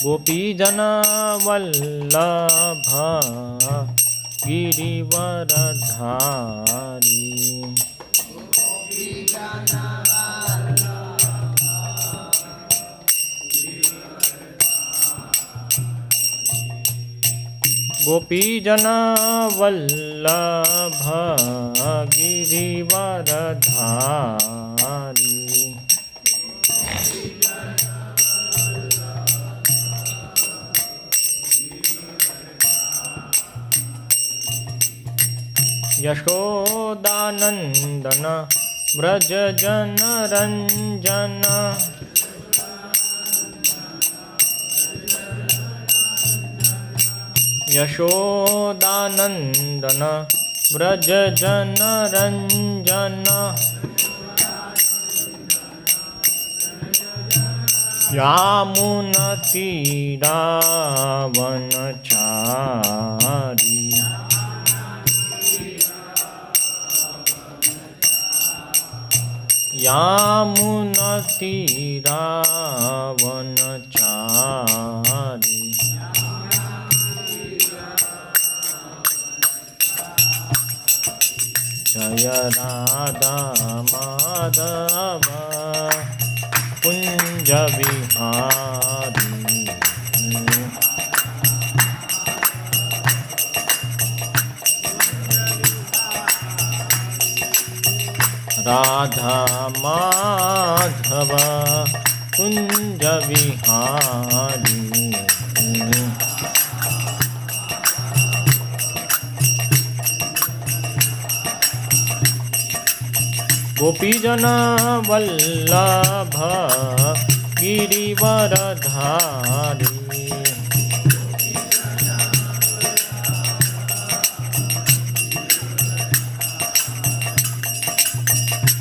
गोपीजना वल्लभ गिरिवरधारी। गोपीजना वल्लभ गिरिवरधारी। यशोदानंदन व्रज जन रंजन। यशोदानंदन व्रज जन रंजन। यामुनतीरावनचारी। यामुनतीरावनचारी। जय राधा माधव कुंज विहारी। राधा माधव कुंज विहारी। गोपीजन वल्लभ गिरिवरधारी।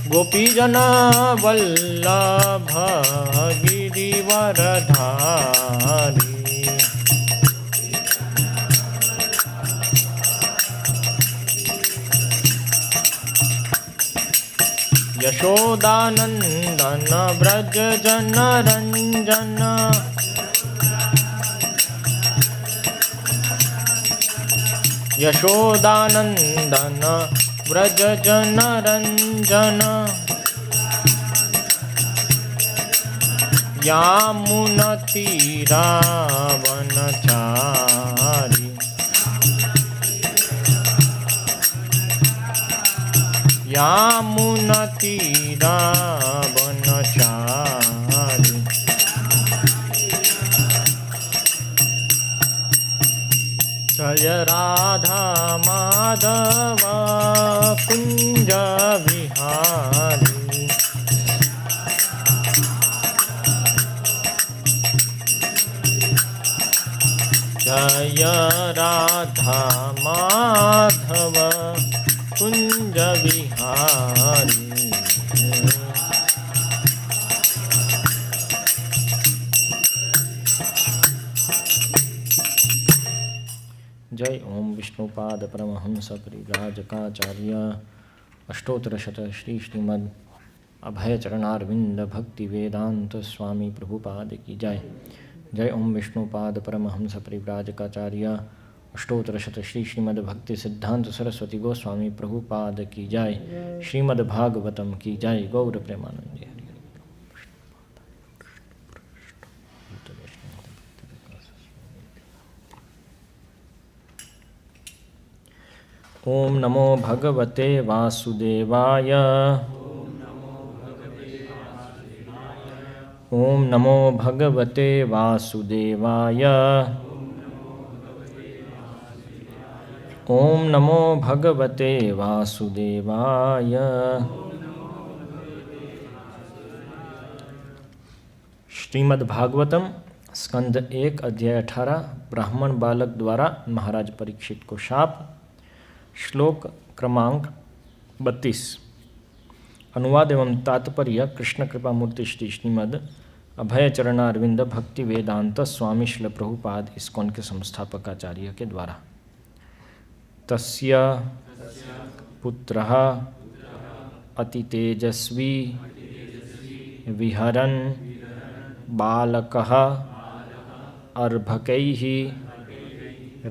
गोपीजन वल्लभ गिरिवरधारी। यशोदानंदन व्रज जन रंजन। यशोदानंदन व्रज जन रंजन। यामुनतीरावनचारी। यामुनतीरावनचारी। जय राधा माधव कुंज विहारी। जय राधा माधव कुंज विहारी। जय ओम विष्णुपाद परमहंस परिव्राजकाचार्य अष्टोत्तरशत श्री श्रीमद् अभय चरणारविंद भक्ति वेदांत स्वामी प्रभुपाद की जय। जय ओम विष्णुपाद परमहंस परिव्राजकाचार्य अष्टोत्तरशत श्री श्रीमद् भक्ति सिद्धांत सरस्वती गोस्वामी प्रभुपाद की जय। श्रीमद् भागवतम की जय। गौर प्रेमानंद। ओम नमो भगवते वासुदेवाय। ओम नमो भगवते वासुदेवाय। ओम नमो भगवते वासुदेवाय। श्रीमद् भागवतम स्कंद 1 अध्याय 18 ब्राह्मण बालक द्वारा महाराज परीक्षित को शाप। श्लोक क्रमांक 32। अनुवाद एवं तात्पर्य कृष्ण कृपा मूर्ति श्री श्रीमद् अभय चरणारविंद भक्ति वेदांत स्वामी श्रील प्रभुपाद इस्कॉन के संस्थापक आचार्य के द्वारा। तस्य पुत्रः अति तेजस्वी विहरन् बालकः अर्भकैः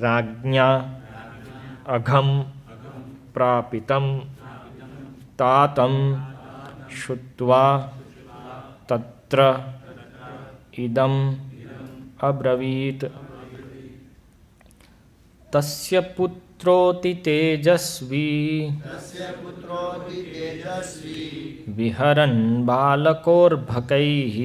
राज्ञा अघं प्रापितं तातं श्रुत्वा तत्र इदम् अब्रवीत्। तस्य पुत्रोऽति तेजस्वी विहरन् बालकोर्भकैः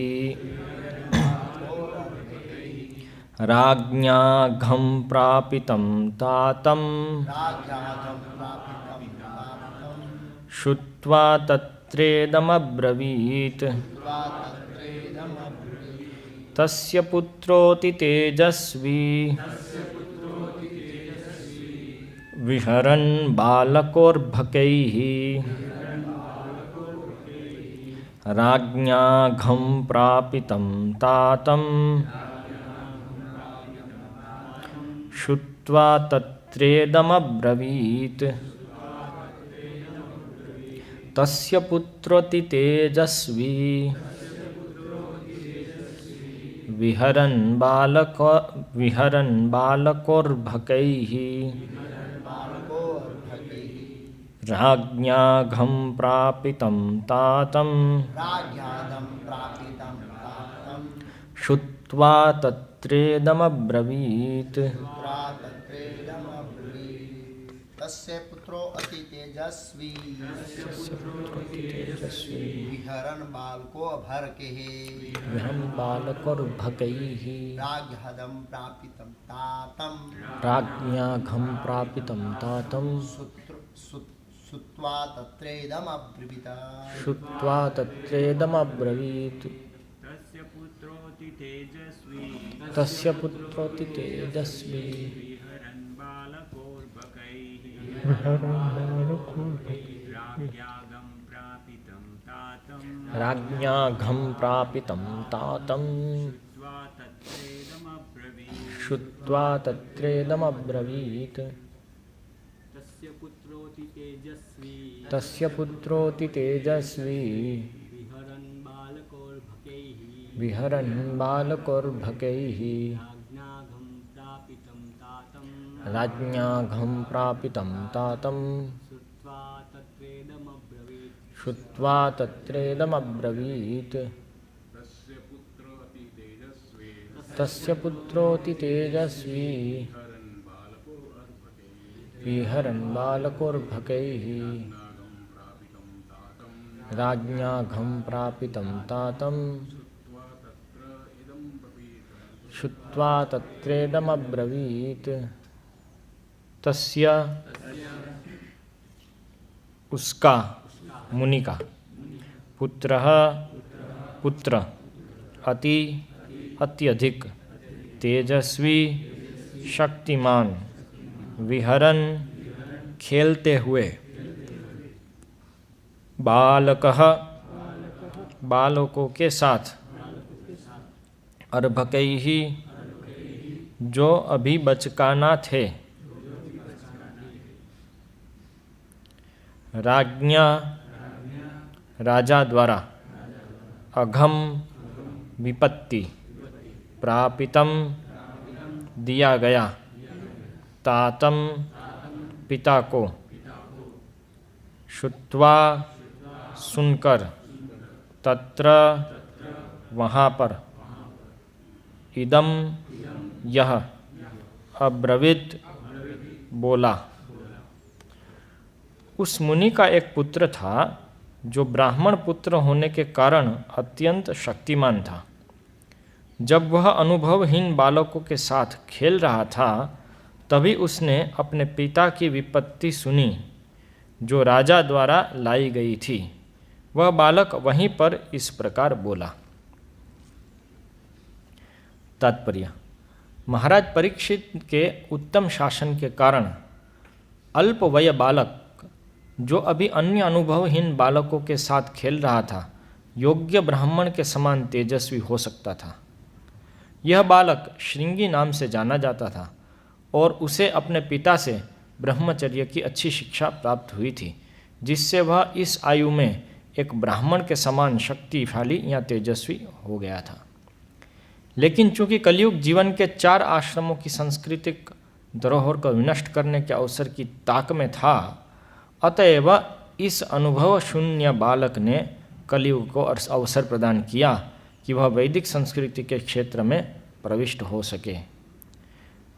राज्ञाघं प्रापितं तातं श्रुत्वा तत्रेदमब्रवीत्। तस्य पुत्रोऽति तेजस्वी विहरन् बालकोर्भकैः राज्ञाघं प्रापितं तातं श्रुत्वा तत्रेदमब्रवीत्। तस्य पुत्रोऽति तेजस्वी विहरन् बालकोर्भकैः राज्ञाघं प्रापितं तातं श्रुत्वा तत्रेदमब्रवीत्। तस्य पुत्रो अति तेजस्वी विहरन् बालकोर्भकैः राज्ञाघं प्रापितं तातं श्रुत्वा तत्रेदमब्रवीत्। तस्य पुत्रोऽति तेजस्वी राज्ञाघं प्रापितं तातं श्रुत्वा तत्रेदमब्रवीत्। तस्य पुत्रोऽति तेजस्वी विहरन् बालकोर्भकैः राज्ञाघं प्रापितं तातं श्रुत्वा तत्रेदमब्रवीत्। तस्य पुत्रोऽति तेजस्वी विहरन् बालकोर्भकैः राज्ञाघं प्रापितं तातं श्रुत्वा तत्रेदमब्रवीत्। तस्य उसका मुनि का पुत्र अत्यधिक तेजस्वी शक्तिमान विहरन खेलते हुए बालकों के साथ अर्भकैहि जो अभी बचकाना थे राज्ञा राजा द्वारा अघम विपत्ति प्रापितम दिया गया तातम पिता को श्रुत्वा सुनकर तत्र वहाँ पर इदम यह अब्रवीत बोला। उस मुनि का एक पुत्र था जो ब्राह्मण पुत्र होने के कारण अत्यंत शक्तिमान था। जब वह अनुभवहीन बालकों के साथ खेल रहा था तभी उसने अपने पिता की विपत्ति सुनी जो राजा द्वारा लाई गई थी। वह बालक वहीं पर इस प्रकार बोला। तात्पर्य: महाराज परीक्षित के उत्तम शासन के कारण अल्पवय बालक जो अभी अन्य अनुभवहीन बालकों के साथ खेल रहा था योग्य ब्राह्मण के समान तेजस्वी हो सकता था। यह बालक श्रृंगी नाम से जाना जाता था और उसे अपने पिता से ब्रह्मचर्य की अच्छी शिक्षा प्राप्त हुई थी जिससे वह इस आयु में एक ब्राह्मण के समान शक्तिशाली या तेजस्वी हो गया था। लेकिन चूंकि कलयुग जीवन के 4 आश्रमों की सांस्कृतिक धरोहर को विनष्ट करने के अवसर की ताक में था, अतएव इस अनुभव शून्य बालक ने कलयुग को अवसर प्रदान किया कि वह वैदिक संस्कृति के क्षेत्र में प्रविष्ट हो सके।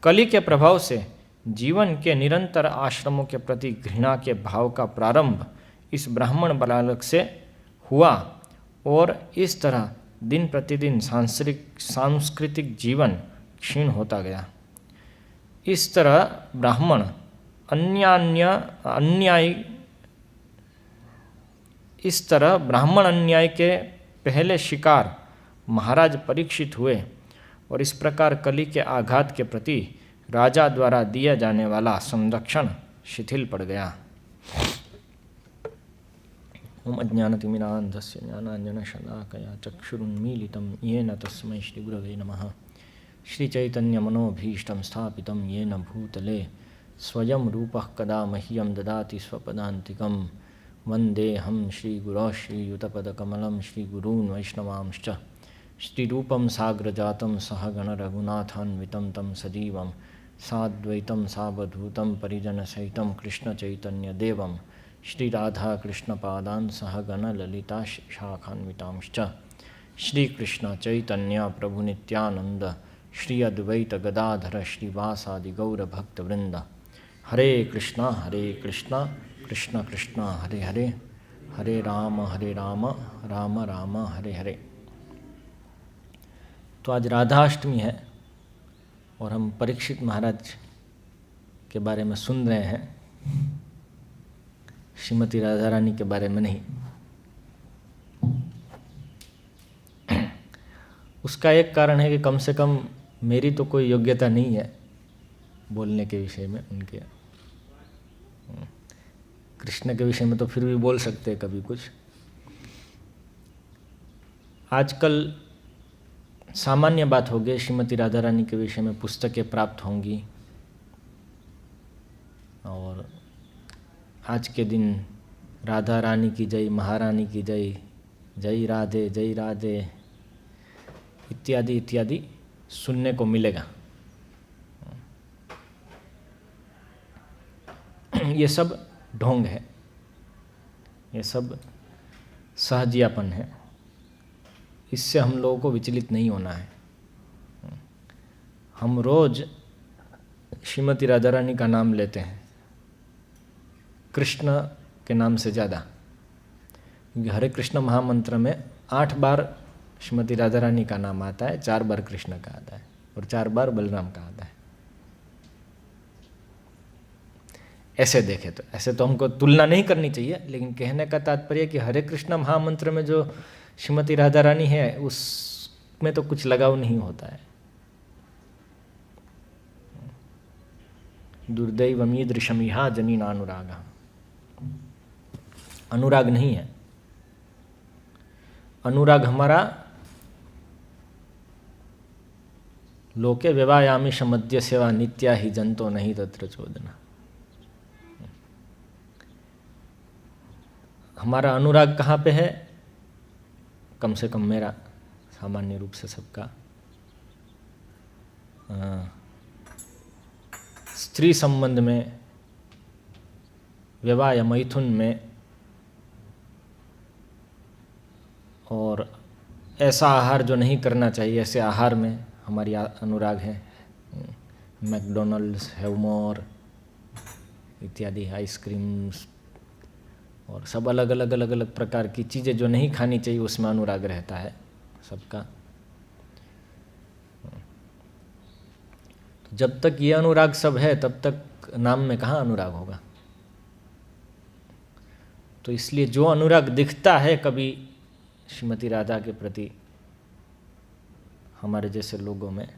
कलि के प्रभाव से जीवन के निरंतर आश्रमों के प्रति घृणा के भाव का प्रारंभ इस ब्राह्मण बालक से हुआ और इस तरह दिन प्रतिदिन सांस्कृतिक जीवन क्षीण होता गया। इस तरह ब्राह्मण अन्याय के पहले शिकार महाराज परीक्षित हुए और इस प्रकार कलि के आघात के प्रति राजा द्वारा दिया जाने वाला संरक्षण शिथिल पड़ गया। ओम अज्ञानतिमिरान्धस्य ज्ञानाञ्जनशलाकया चक्षुरुन्मीलितं येन तस्मै श्रीगुरवे नमः। श्रीचैतन्यमनोभीष्टं स्थापितं येन भूतले स्वयं रूपः कदा मह्यं ददाति स्वपदान्तिकं। वन्देऽहं श्रीगुरोः श्रीयुतपदकमलं श्रीगुरून् वैष्णवांश्च। श्रीरूपं साग्रजातं सहगणरघुनाथान्वितं तं सजीवं साद्वैतं सावधूतं परिजनसहितं कृष्णचैतन्यदेवं श्रीराधाकृष्णपादान् सहगणललिता शाखान्वितांश्च। श्रीकृष्णचैतन्यप्रभुनित्यानन्द श्री अद्वैत गदाधर श्रीवासादि गौरभक्तवृंद। हरे कृष्णा कृष्ण कृष्ण हरे हरे, हरे राम राम राम हरे हरे। तो आज राधाष्टमी है और हम परीक्षित महाराज के बारे में सुन रहे हैं, श्रीमती राधा रानी के बारे में नहीं। उसका एक कारण है कि कम से कम मेरी तो कोई योग्यता नहीं है बोलने के विषय में। उनके कृष्ण के विषय में तो फिर भी बोल सकते हैं कभी कुछ। आजकल सामान्य बात हो गई, श्रीमती राधा रानी के विषय में पुस्तकें प्राप्त होंगी और आज के दिन राधा रानी की जय, महारानी की जय, जय राधे इत्यादि इत्यादि सुनने को मिलेगा। ये सब ढोंग है, ये सब सहजियापन है। इससे हम लोगों को विचलित नहीं होना है। हम रोज श्रीमती राधा रानी का नाम लेते हैं कृष्ण के नाम से ज़्यादा, क्योंकि हरे कृष्ण महामंत्र में 8 बार श्रीमती राधा रानी का नाम आता है, 4 बार कृष्ण का आता है और 4 बार बलराम का आता है। ऐसे देखे तो ऐसे तो हमको तुलना नहीं करनी चाहिए, लेकिन कहने का तात्पर्य कि हरे कृष्ण महामंत्र में जो श्रीमती राधा रानी है उसमें तो कुछ लगाव नहीं होता है। दुर्दैवमीदृशमिहा जनीन अनुराग, अनुराग नहीं है। अनुराग हमारा लोके व्यवायामिष मध्य सेवा नित्या ही जंतो नहीं तत्र चोदना। हमारा अनुराग कहाँ पे है? कम से कम मेरा, सामान्य रूप से सबका, स्त्री संबंध में, विवाह या मैथुन में, और ऐसा आहार जो नहीं करना चाहिए ऐसे आहार में हमारी अनुराग है। मैकडोनल्ड्स, हैवमोर इत्यादि आइसक्रीम्स और सब अलग अलग प्रकार की चीज़ें जो नहीं खानी चाहिए उसमें अनुराग रहता है सबका। तो जब तक ये अनुराग सब है तब तक नाम में कहाँ अनुराग होगा। तो इसलिए जो अनुराग दिखता है कभी श्रीमती राधा के प्रति हमारे जैसे लोगों में,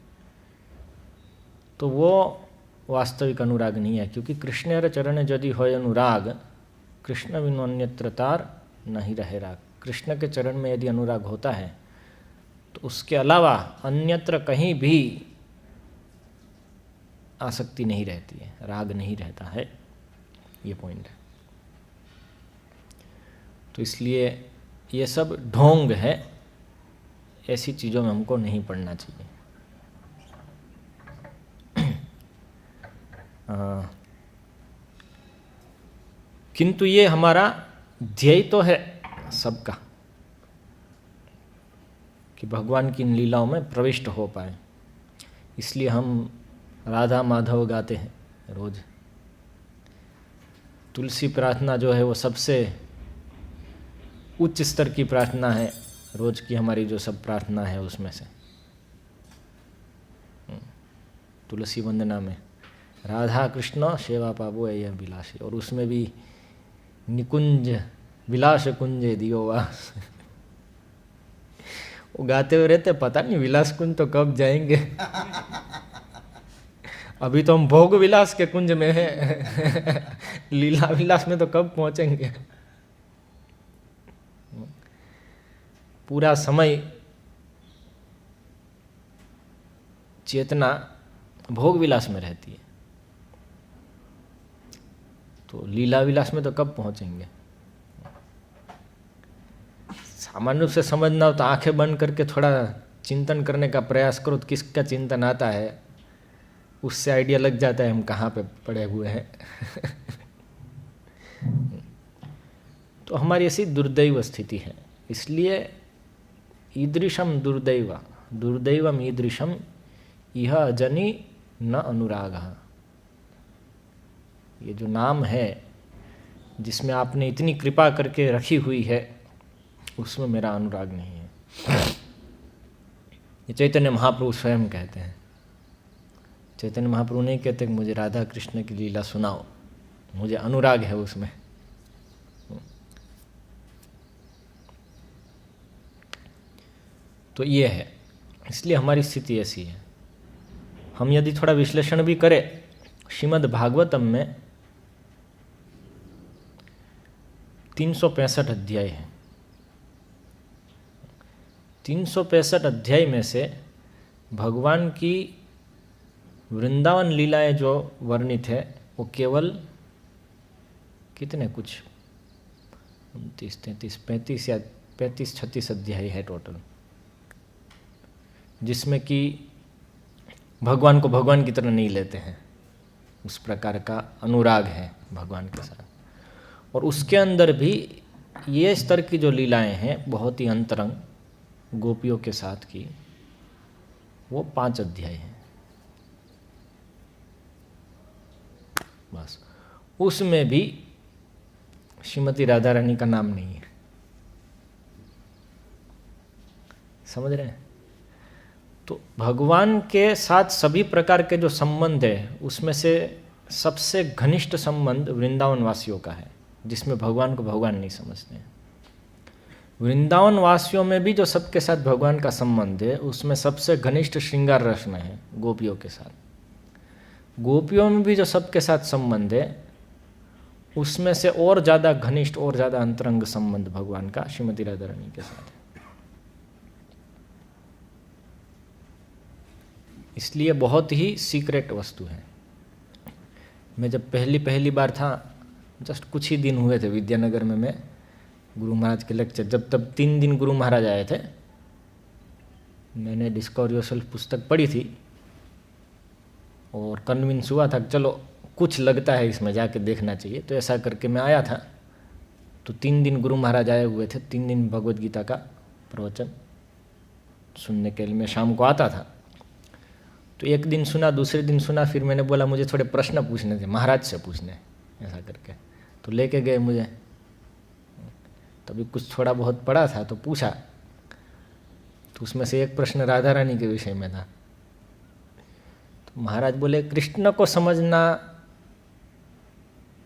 तो वो वास्तविक अनुराग नहीं है, क्योंकि कृष्णेर चरण यदि होय अनुराग कृष्ण बिनु अन्यत्र तार नहीं रहे राग। कृष्ण के चरण में यदि अनुराग होता है तो उसके अलावा अन्यत्र कहीं भी आसक्ति नहीं रहती है, राग नहीं रहता है। ये पॉइंट है। तो इसलिए ये सब ढोंग है, ऐसी चीज़ों में हमको नहीं पड़ना चाहिए। किंतु ये हमारा ध्येय तो है सबका कि भगवान की इन लीलाओं में प्रविष्ट हो पाए, इसलिए हम राधा माधव गाते हैं रोज। तुलसी प्रार्थना जो है वो सबसे उच्च स्तर की प्रार्थना है, रोज की हमारी जो सब प्रार्थना है उसमें से। तुलसी वंदना में राधा कृष्ण सेवा पावो यह विलासी, और उसमें भी निकुंज विलास कुंजे दियो वास। वो गाते हुए रहते, पता नहीं विलास कुंज तो कब जाएंगे। अभी तो हम भोग विलास के कुंज में हैं, लीला विलास में तो कब पहुंचेंगे। पूरा समय चेतना भोग विलास में रहती है, तो लीला विलास में तो कब पहुंचेंगे। सामान्य रूप से समझना हो तो आंखें बंद करके थोड़ा चिंतन करने का प्रयास करो तो किसका चिंतन आता है, उससे आइडिया लग जाता है हम कहाँ पे पड़े हुए हैं। तो हमारी ऐसी दुर्दैव स्थिति है, इसलिए ईदृशम दुर्दैव दुर्दैवम ईदृशम यह अजनी न अनुराग। ये जो नाम है जिसमें आपने इतनी कृपा करके रखी हुई है, उसमें मेरा अनुराग नहीं है। ये चैतन्य महाप्रभु स्वयं कहते हैं। चैतन्य महाप्रभु नहीं कहते कि मुझे राधा कृष्ण की लीला सुनाओ, मुझे अनुराग है उसमें। तो ये है, इसलिए हमारी स्थिति ऐसी है। हम यदि थोड़ा विश्लेषण भी करें, श्रीमद् भागवतम में 365 अध्याय हैं। 365 अध्याय में से भगवान की वृंदावन लीलाएं जो वर्णित है वो केवल कितने, कुछ 29, 33, 35 या 35-36 अध्याय है टोटल, जिसमें कि भगवान को भगवान की तरह नहीं लेते हैं, उस प्रकार का अनुराग है भगवान के साथ। और उसके अंदर भी ये स्तर की जो लीलाएं हैं बहुत ही अंतरंग गोपियों के साथ की, वो 5 अध्याय हैं बस। उसमें भी श्रीमती राधा रानी का नाम नहीं है, समझ रहे हैं। तो भगवान के साथ सभी प्रकार के जो संबंध है, उसमें से सबसे घनिष्ठ संबंध वृंदावन वासियों का है, जिसमें भगवान को भगवान नहीं समझते हैं। वृंदावन वासियों में भी जो सबके साथ भगवान का संबंध है, उसमें सबसे घनिष्ठ श्रृंगार रस में है, गोपियों के साथ। गोपियों में भी जो सबके साथ संबंध है, उसमें से और ज़्यादा घनिष्ठ और ज़्यादा अंतरंग संबंध भगवान का श्रीमती राधा रानी के साथ है। इसलिए बहुत ही सीक्रेट वस्तु है। मैं जब पहली बार था, जस्ट कुछ ही दिन हुए थे विद्यानगर में, मैं गुरु महाराज के लेक्चर, जब तब 3 दिन गुरु महाराज आए थे, मैंने डिस्कवर योरसेल्फ पुस्तक पढ़ी थी और कन्विंस हुआ था कि चलो कुछ लगता है इसमें, जाके देखना चाहिए। तो ऐसा करके मैं आया था। तो 3 दिन गुरु महाराज आए हुए थे, 3 दिन भगवद गीता का प्रवचन सुनने के लिए मैं शाम को आता था। तो एक दिन सुना, दूसरे दिन सुना, फिर मैंने बोला मुझे थोड़े प्रश्न पूछने थे, महाराज से पूछने, ऐसा करके। तो लेके गए मुझे, तभी कुछ थोड़ा बहुत पढ़ा था तो पूछा। तो उसमें से एक प्रश्न राधा रानी के विषय में था। तो महाराज बोले कृष्ण को समझना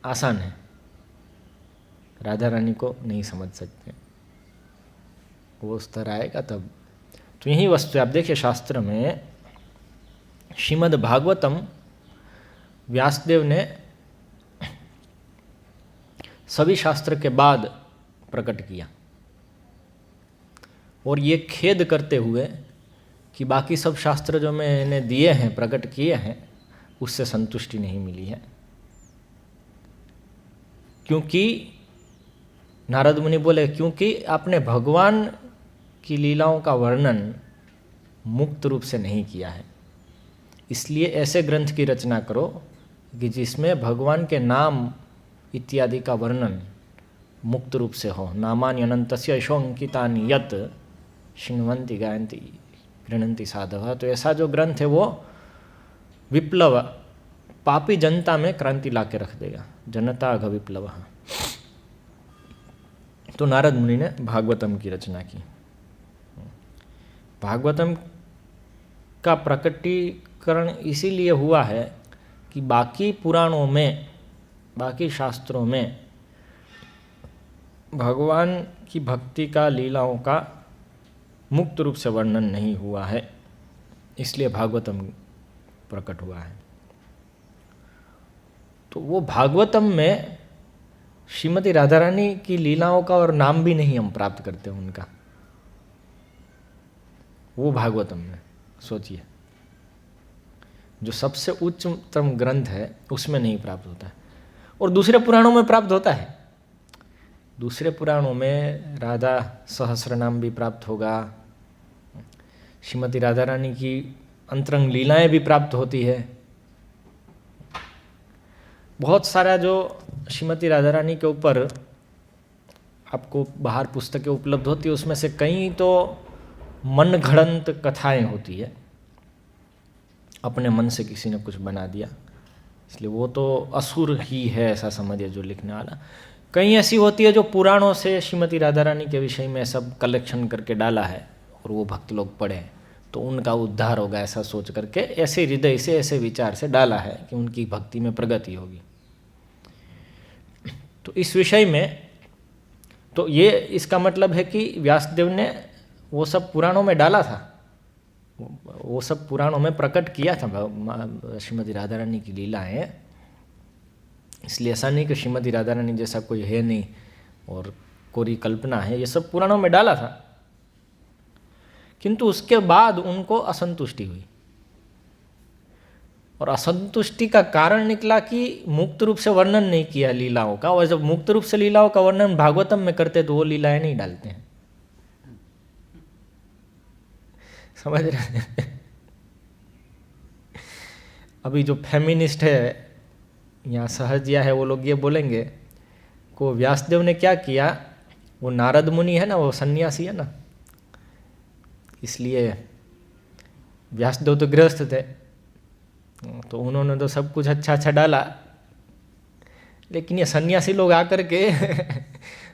आसान है, राधा रानी को नहीं समझ सकते, वो उस तरह आएगा तब। तो यही वस्तु है। आप देखिए शास्त्र में श्रीमद् भागवतम व्यासदेव ने सभी शास्त्र के बाद प्रकट किया, और ये खेद करते हुए कि बाकी सब शास्त्र जो मैंने दिए हैं, प्रकट किए हैं, उससे संतुष्टि नहीं मिली है। क्योंकि नारद मुनि बोले, क्योंकि आपने भगवान की लीलाओं का वर्णन मुक्त रूप से नहीं किया है, इसलिए ऐसे ग्रंथ की रचना करो कि जिसमें भगवान के नाम इत्यादि का वर्णन मुक्त रूप से हो। नामानि अनंतस्य यशोंकितानि यत् शृण्वन्ति गायन्ति गृह्णन्ति साधवः। तो ऐसा जो ग्रंथ है वो विप्लव, पापी जनता में क्रांति ला के रख देगा। जनता अघ विप्लव। तो नारद मुनि ने भागवतम की रचना की। भागवतम का प्रकटीकरण इसीलिए हुआ है कि बाकी पुराणों में, बाकी शास्त्रों में भगवान की भक्ति का, लीलाओं का मुक्त रूप से वर्णन नहीं हुआ है, इसलिए भागवतम प्रकट हुआ है। तो वो भागवतम में श्रीमती राधा रानी की लीलाओं का और नाम भी नहीं हम प्राप्त करते उनका, वो भागवतम में सोचिए, जो सबसे उच्चतम ग्रंथ है उसमें नहीं प्राप्त होता है। और दूसरे पुराणों में प्राप्त होता है। दूसरे पुराणों में राधा सहस्र नाम भी प्राप्त होगा, श्रीमती राधा रानी की अंतरंग लीलाएं भी प्राप्त होती है। बहुत सारा जो श्रीमती राधा रानी के ऊपर आपको बाहर पुस्तकें उपलब्ध होती है, उसमें से कई तो मन घड़ंत कथाएं होती है, अपने मन से किसी ने कुछ बना दिया, इसलिए वो तो असुर ही है ऐसा समझिए जो लिखने वाला। कई ऐसी होती है जो पुराणों से श्रीमती राधा रानी के विषय में सब कलेक्शन करके डाला है और वो भक्त लोग पढ़े तो उनका उद्धार होगा ऐसा सोच करके, ऐसे हृदय से, ऐसे विचार से डाला है कि उनकी भक्ति में प्रगति होगी। तो इस विषय में तो ये इसका मतलब है कि व्यासदेव ने वो सब पुराणों में डाला था, वो सब पुराणों में प्रकट किया था श्रीमती राधा रानी की लीलाएं। इसलिए ऐसा नहीं कि श्रीमती राधा रानी जैसा कोई है नहीं और कोरी कल्पना है, ये सब पुराणों में डाला था। किंतु उसके बाद उनको असंतुष्टि हुई और असंतुष्टि का कारण निकला कि मुक्त रूप से वर्णन नहीं किया लीलाओं का, और जब मुक्त रूप से लीलाओं का वर्णन भागवतम में करते तो वो लीलाएं नहीं डालते हैं। समझ रहे हैं? अभी जो फेमिनिस्ट है यहाँ सहजिया है, वो लोग ये बोलेंगे को व्यासदेव ने क्या किया, वो नारद मुनि है ना, वो सन्यासी है ना, इसलिए व्यासदेव तो गृहस्थ थे तो उन्होंने तो सब कुछ अच्छा अच्छा डाला, लेकिन ये सन्यासी लोग आकर के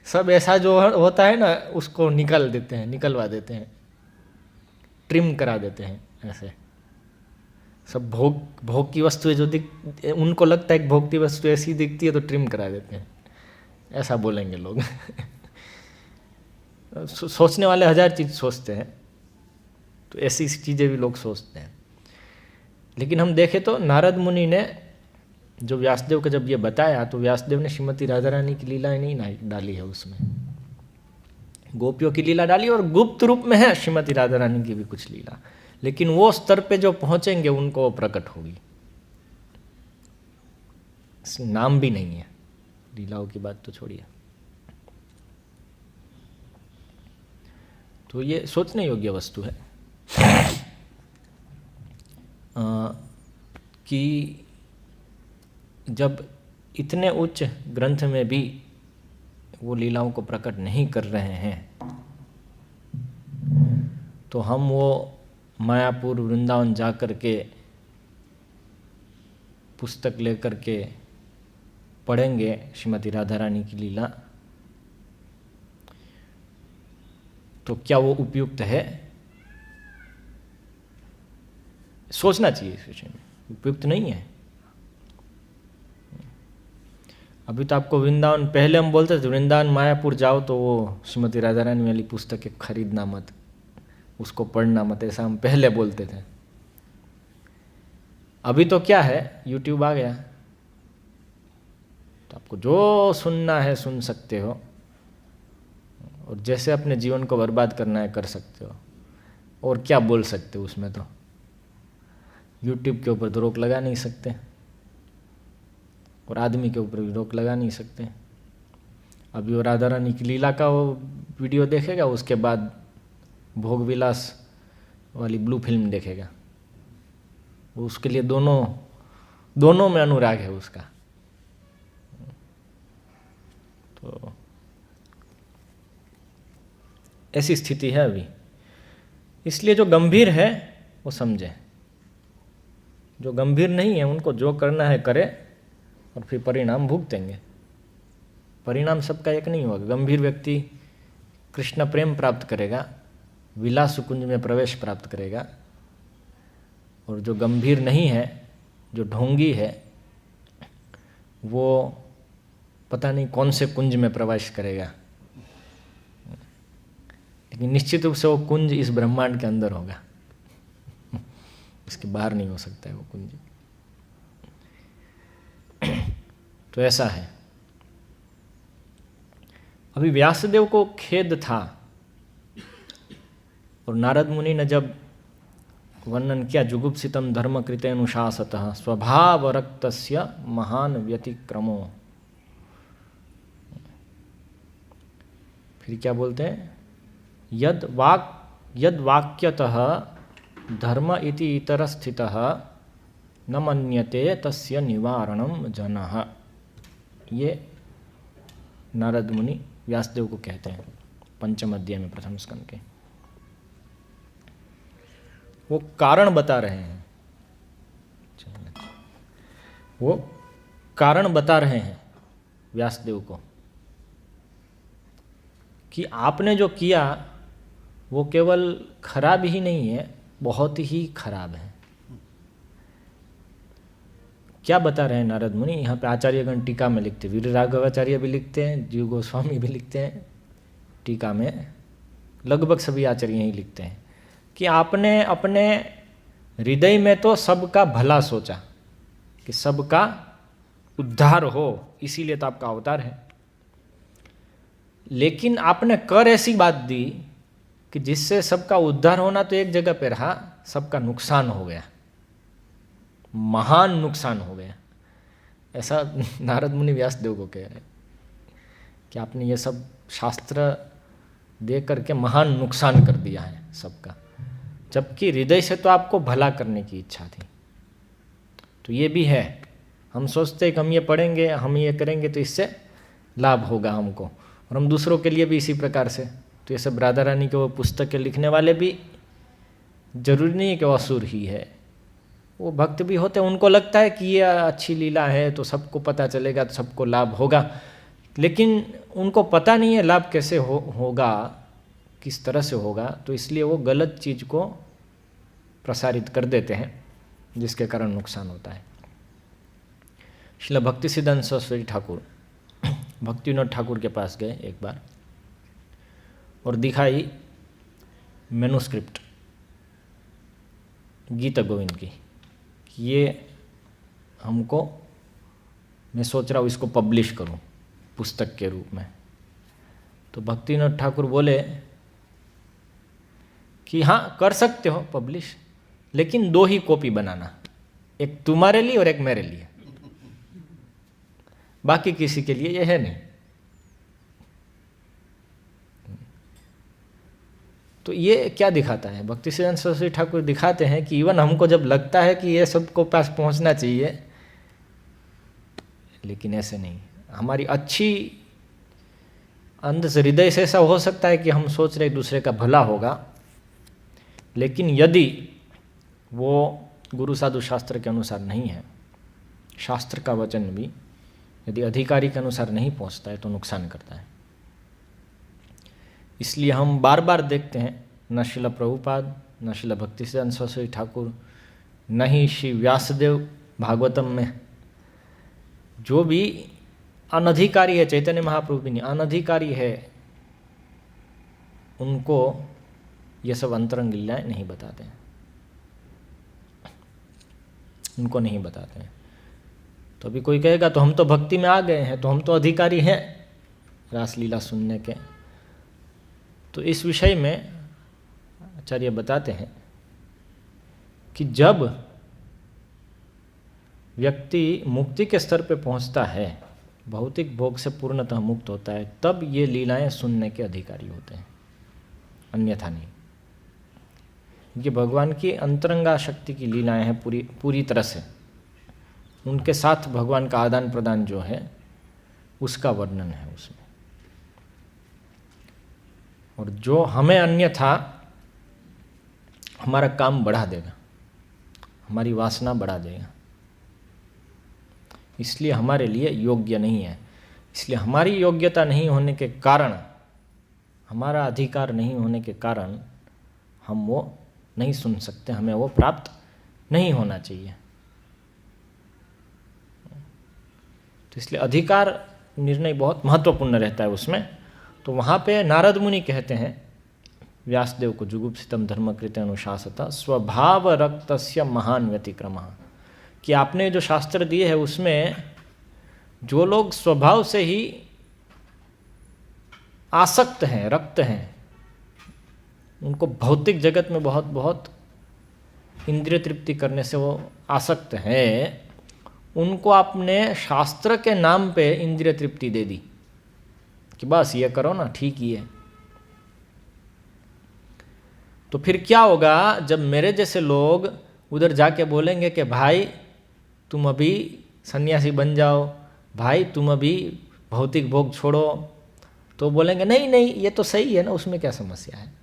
सब ऐसा जो होता है ना उसको निकाल देते हैं, निकलवा देते हैं, ट्रिम करा देते हैं। ऐसे सब भोग की वस्तुएं जो उनको लगता है कि भोग की वस्तु ऐसी दिखती है तो ट्रिम करा देते हैं, ऐसा बोलेंगे लोग। सोचने वाले हजार चीज़ सोचते हैं, तो ऐसी चीज़ें भी लोग सोचते हैं। लेकिन हम देखें तो नारद मुनि ने जो व्यासदेव को जब ये बताया तो व्यासदेव ने श्रीमती राधा रानी की लीलाएं नहीं डाली है, उसमें गोपियों की लीला डाली और गुप्त रूप में है श्रीमती राधा रानी की भी कुछ लीला, लेकिन वो स्तर पे जो पहुंचेंगे उनको प्रकट होगी। नाम भी नहीं है, लीलाओं की बात तो छोड़िए। तो ये सोचने योग्य वस्तु है कि जब इतने उच्च ग्रंथ में भी वो लीलाओं को प्रकट नहीं कर रहे हैं तो हम वो मायापुर वृंदावन जा कर के पुस्तक लेकर के पढ़ेंगे श्रीमती राधा रानी की लीला, तो क्या वो उपयुक्त है? सोचना चाहिए इस विषय में, उपयुक्त नहीं है। अभी तो आपको वृंदावन, पहले हम बोलते थे वृंदावन मायापुर जाओ तो वो श्रीमती राधा रानी वाली पुस्तकें खरीदना मत, उसको पढ़ना मत, ऐसा हम पहले बोलते थे। अभी तो क्या है, यूट्यूब आ गया तो आपको जो सुनना है सुन सकते हो और जैसे अपने जीवन को बर्बाद करना है कर सकते हो। और क्या बोल सकते हो उसमें? तो यूट्यूब के ऊपर तो रोक लगा नहीं सकते और आदमी के ऊपर भी रोक लगा नहीं सकते। अभी वो राधा रानी की लीला का वो वीडियो देखेगा, उसके बाद भोग विलास वाली ब्लू फिल्म देखेगा, वो उसके लिए दोनों दोनों में अनुराग है उसका। तो ऐसी स्थिति है अभी। इसलिए जो गंभीर है वो समझे, जो गंभीर नहीं है उनको जो करना है करे और फिर परिणाम भुगतेंगे। परिणाम सबका एक नहीं होगा। गंभीर व्यक्ति कृष्ण प्रेम प्राप्त करेगा, विलास कुंज में प्रवेश प्राप्त करेगा, और जो गंभीर नहीं है, जो ढोंगी है, वो पता नहीं कौन से कुंज में प्रवेश करेगा, लेकिन निश्चित रूप से वो कुंज इस ब्रह्मांड के अंदर होगा, इसके बाहर नहीं हो सकता है वो कुंज। तो ऐसा है। अभी व्यासदेव को खेद था, और नारद मुनि ने जब वर्णन किया जुगुप्सितम धर्म कृते अनुशासतः स्वभाव रक्तस्य महान व्यतिक्रमो, फिर क्या बोलते हैं, यद वाक्यतः धर्म इति इतर स्थितः न मन्यते तस्य निवारणम जनः। ये नारद मुनि व्यासदेव को कहते हैं पंचम अध्याय में प्रथम स्कंद के। वो कारण बता रहे हैं, वो कारण बता रहे हैं व्यासदेव को कि आपने जो किया वो केवल खराब ही नहीं है, बहुत ही खराब है। क्या बता रहे हैं नारद मुनि? यहाँ पे आचार्यगण टीका में लिखते, वीर राघवाचार्य भी लिखते हैं, जीव गोस्वामी भी लिखते हैं टीका में, लगभग सभी आचार्य यही लिखते हैं कि आपने अपने हृदय में तो सबका भला सोचा कि सबका उद्धार हो, इसीलिए तो आपका अवतार है, लेकिन आपने कर ऐसी बात दी कि जिससे सबका उद्धार होना तो एक जगह पे रहा, सबका नुकसान हो गया, महान नुकसान हो गया। ऐसा नारद मुनि व्यासदेव को कह रहे हैं कि आपने ये सब शास्त्र दे करके महान नुकसान कर दिया है सबका, जबकि हृदय से तो आपको भला करने की इच्छा थी। तो ये भी है, हम सोचते हैं कि हम ये पढ़ेंगे, हम ये करेंगे तो इससे लाभ होगा हमको, और हम दूसरों के लिए भी इसी प्रकार से। तो ये सब राधा रानी के वो पुस्तकें लिखने वाले भी जरूरी नहीं है कि वो असुर ही है, वो भक्त भी होते हैं, उनको लगता है कि ये अच्छी लीला है तो सबको पता चलेगा तो सबको लाभ होगा, लेकिन उनको पता नहीं है लाभ कैसे होगा, किस तरह से होगा, तो इसलिए वो गलत चीज़ को प्रसारित कर देते हैं, जिसके कारण नुकसान होता है। श्रील भक्ति सिद्धांत सरस्वती ठाकुर भक्तिविनोद ठाकुर के पास गए एक बार और दिखाई मैन्युस्क्रिप्ट गीता गोविंद की, ये हमको, मैं सोच रहा हूँ इसको पब्लिश करूँ पुस्तक के रूप में। तो भक्तिविनोद ठाकुर बोले कि हाँ कर सकते हो पब्लिश, लेकिन 2 ही कॉपी बनाना, एक तुम्हारे लिए और एक मेरे लिए, बाकी किसी के लिए ये है नहीं। तो ये क्या दिखाता है? भक्ति सिद्धांत सरस्वती ठाकुर दिखाते हैं कि इवन हमको जब लगता है कि ये सबको पास पहुंचना चाहिए, लेकिन ऐसे नहीं। हमारी अच्छी अंदर से, हृदय से ऐसा हो सकता है कि हम सोच रहे दूसरे का भला होगा, लेकिन यदि वो गुरु साधु शास्त्र के अनुसार नहीं है, शास्त्र का वचन भी यदि अधिकारी के अनुसार नहीं पहुंचता है तो नुकसान करता है। इसलिए हम बार बार देखते हैं, न श्रील प्रभुपाद, न श्रील भक्ति सिद्धांत सरस्वती ठाकुर, न ही श्री व्यासदेव भागवतम में, जो भी अनधिकारी है, चैतन्य महाप्रभु भी नहीं, अनधिकारी है, उनको ये सब अंतरंग लीलाएं नहीं बताते हैं, उनको नहीं बताते हैं। तो अभी कोई कहेगा तो हम तो भक्ति में आ गए हैं, तो हम तो अधिकारी हैं रासलीला सुनने के। तो इस विषय में आचार्य बताते हैं कि जब व्यक्ति मुक्ति के स्तर पे पहुंचता है, भौतिक भोग से पूर्णतः मुक्त होता है, तब ये लीलाएं सुनने के अधिकारी होते हैं, अन्यथा नहीं। क्योंकि भगवान की अंतरंगा शक्ति की लीलाएं हैं पूरी तरह से, उनके साथ भगवान का आदान प्रदान जो है उसका वर्णन है उसमें। और जो हमें अन्यथा हमारा काम बढ़ा देगा, हमारी वासना बढ़ा देगा, इसलिए हमारे लिए योग्य नहीं है। इसलिए हमारी योग्यता नहीं होने के कारण, हमारा अधिकार नहीं होने के कारण हम वो नहीं सुन सकते, हमें वो प्राप्त नहीं होना चाहिए। तो इसलिए अधिकार निर्णय बहुत महत्वपूर्ण रहता है उसमें। तो वहाँ पे नारद मुनि कहते हैं व्यासदेव को, जुगुप्सितम धर्मकृते अनुशासता स्वभाव रक्तस्य महान व्यतिक्रमः, कि आपने जो शास्त्र दिए है उसमें जो लोग स्वभाव से ही आसक्त हैं, रक्त हैं, उनको भौतिक जगत में बहुत बहुत इंद्रिय तृप्ति करने से वो आसक्त हैं, उनको आपने शास्त्र के नाम पे इंद्रिय तृप्ति दे दी कि बस ये करो ना, ठीक ही है। तो फिर क्या होगा जब मेरे जैसे लोग उधर जाके बोलेंगे कि भाई तुम अभी सन्यासी बन जाओ, भाई तुम अभी भौतिक भोग छोड़ो, तो बोलेंगे नहीं नहीं ये तो सही है ना, उसमें क्या समस्या है।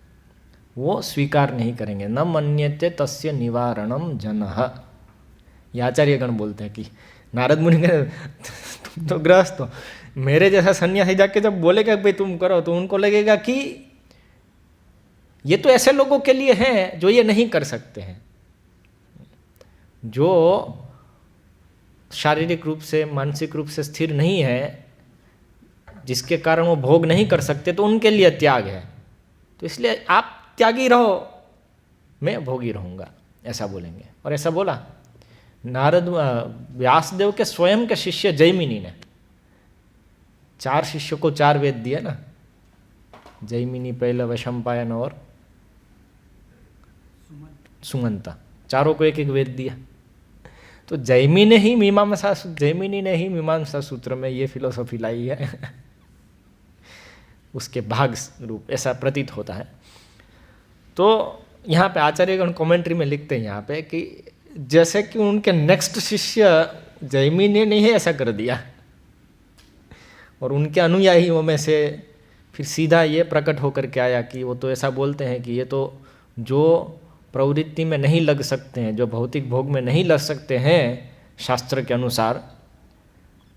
वो स्वीकार नहीं करेंगे। न मन्यते तस्य निवारणम जनः, ये आचार्यगण बोलते हैं कि नारद मुनि के तुम तो गृहस्थ हो, मेरे जैसा सन्यासी जाके जब बोलेगा भाई तुम करो, तो उनको लगेगा कि ये तो ऐसे लोगों के लिए है जो ये नहीं कर सकते हैं, जो शारीरिक रूप से मानसिक रूप से स्थिर नहीं है, जिसके कारण वो भोग नहीं कर सकते, तो उनके लिए त्याग है। तो इसलिए आप त्यागी रहो, मैं भोगी रहूँगा, ऐसा बोलेंगे। और ऐसा बोला नारद व्यासदेव के स्वयं के शिष्य जैमिनी ने। 4 शिष्यों को 4 वेद दिए ना, जैमिनी, पहले वैशंपायन और सुमंता, चारों को एक एक वेद दिया। तो जैमिनी ने ही मीमांसा सूत्र में ये फिलोसॉफी लाई है उसके भाग रूप, ऐसा प्रतीत होता है। तो यहाँ पे आचार्यगण कमेंट्री में लिखते हैं यहाँ पे कि जैसे कि उनके नेक्स्ट शिष्य जैमिनी ने ही ऐसा कर दिया, और उनके अनुयायियों में से फिर सीधा ये प्रकट होकर के आया कि वो तो ऐसा बोलते हैं कि ये तो जो प्रवृत्ति में नहीं लग सकते हैं, जो भौतिक भोग में नहीं लग सकते हैं शास्त्र के अनुसार,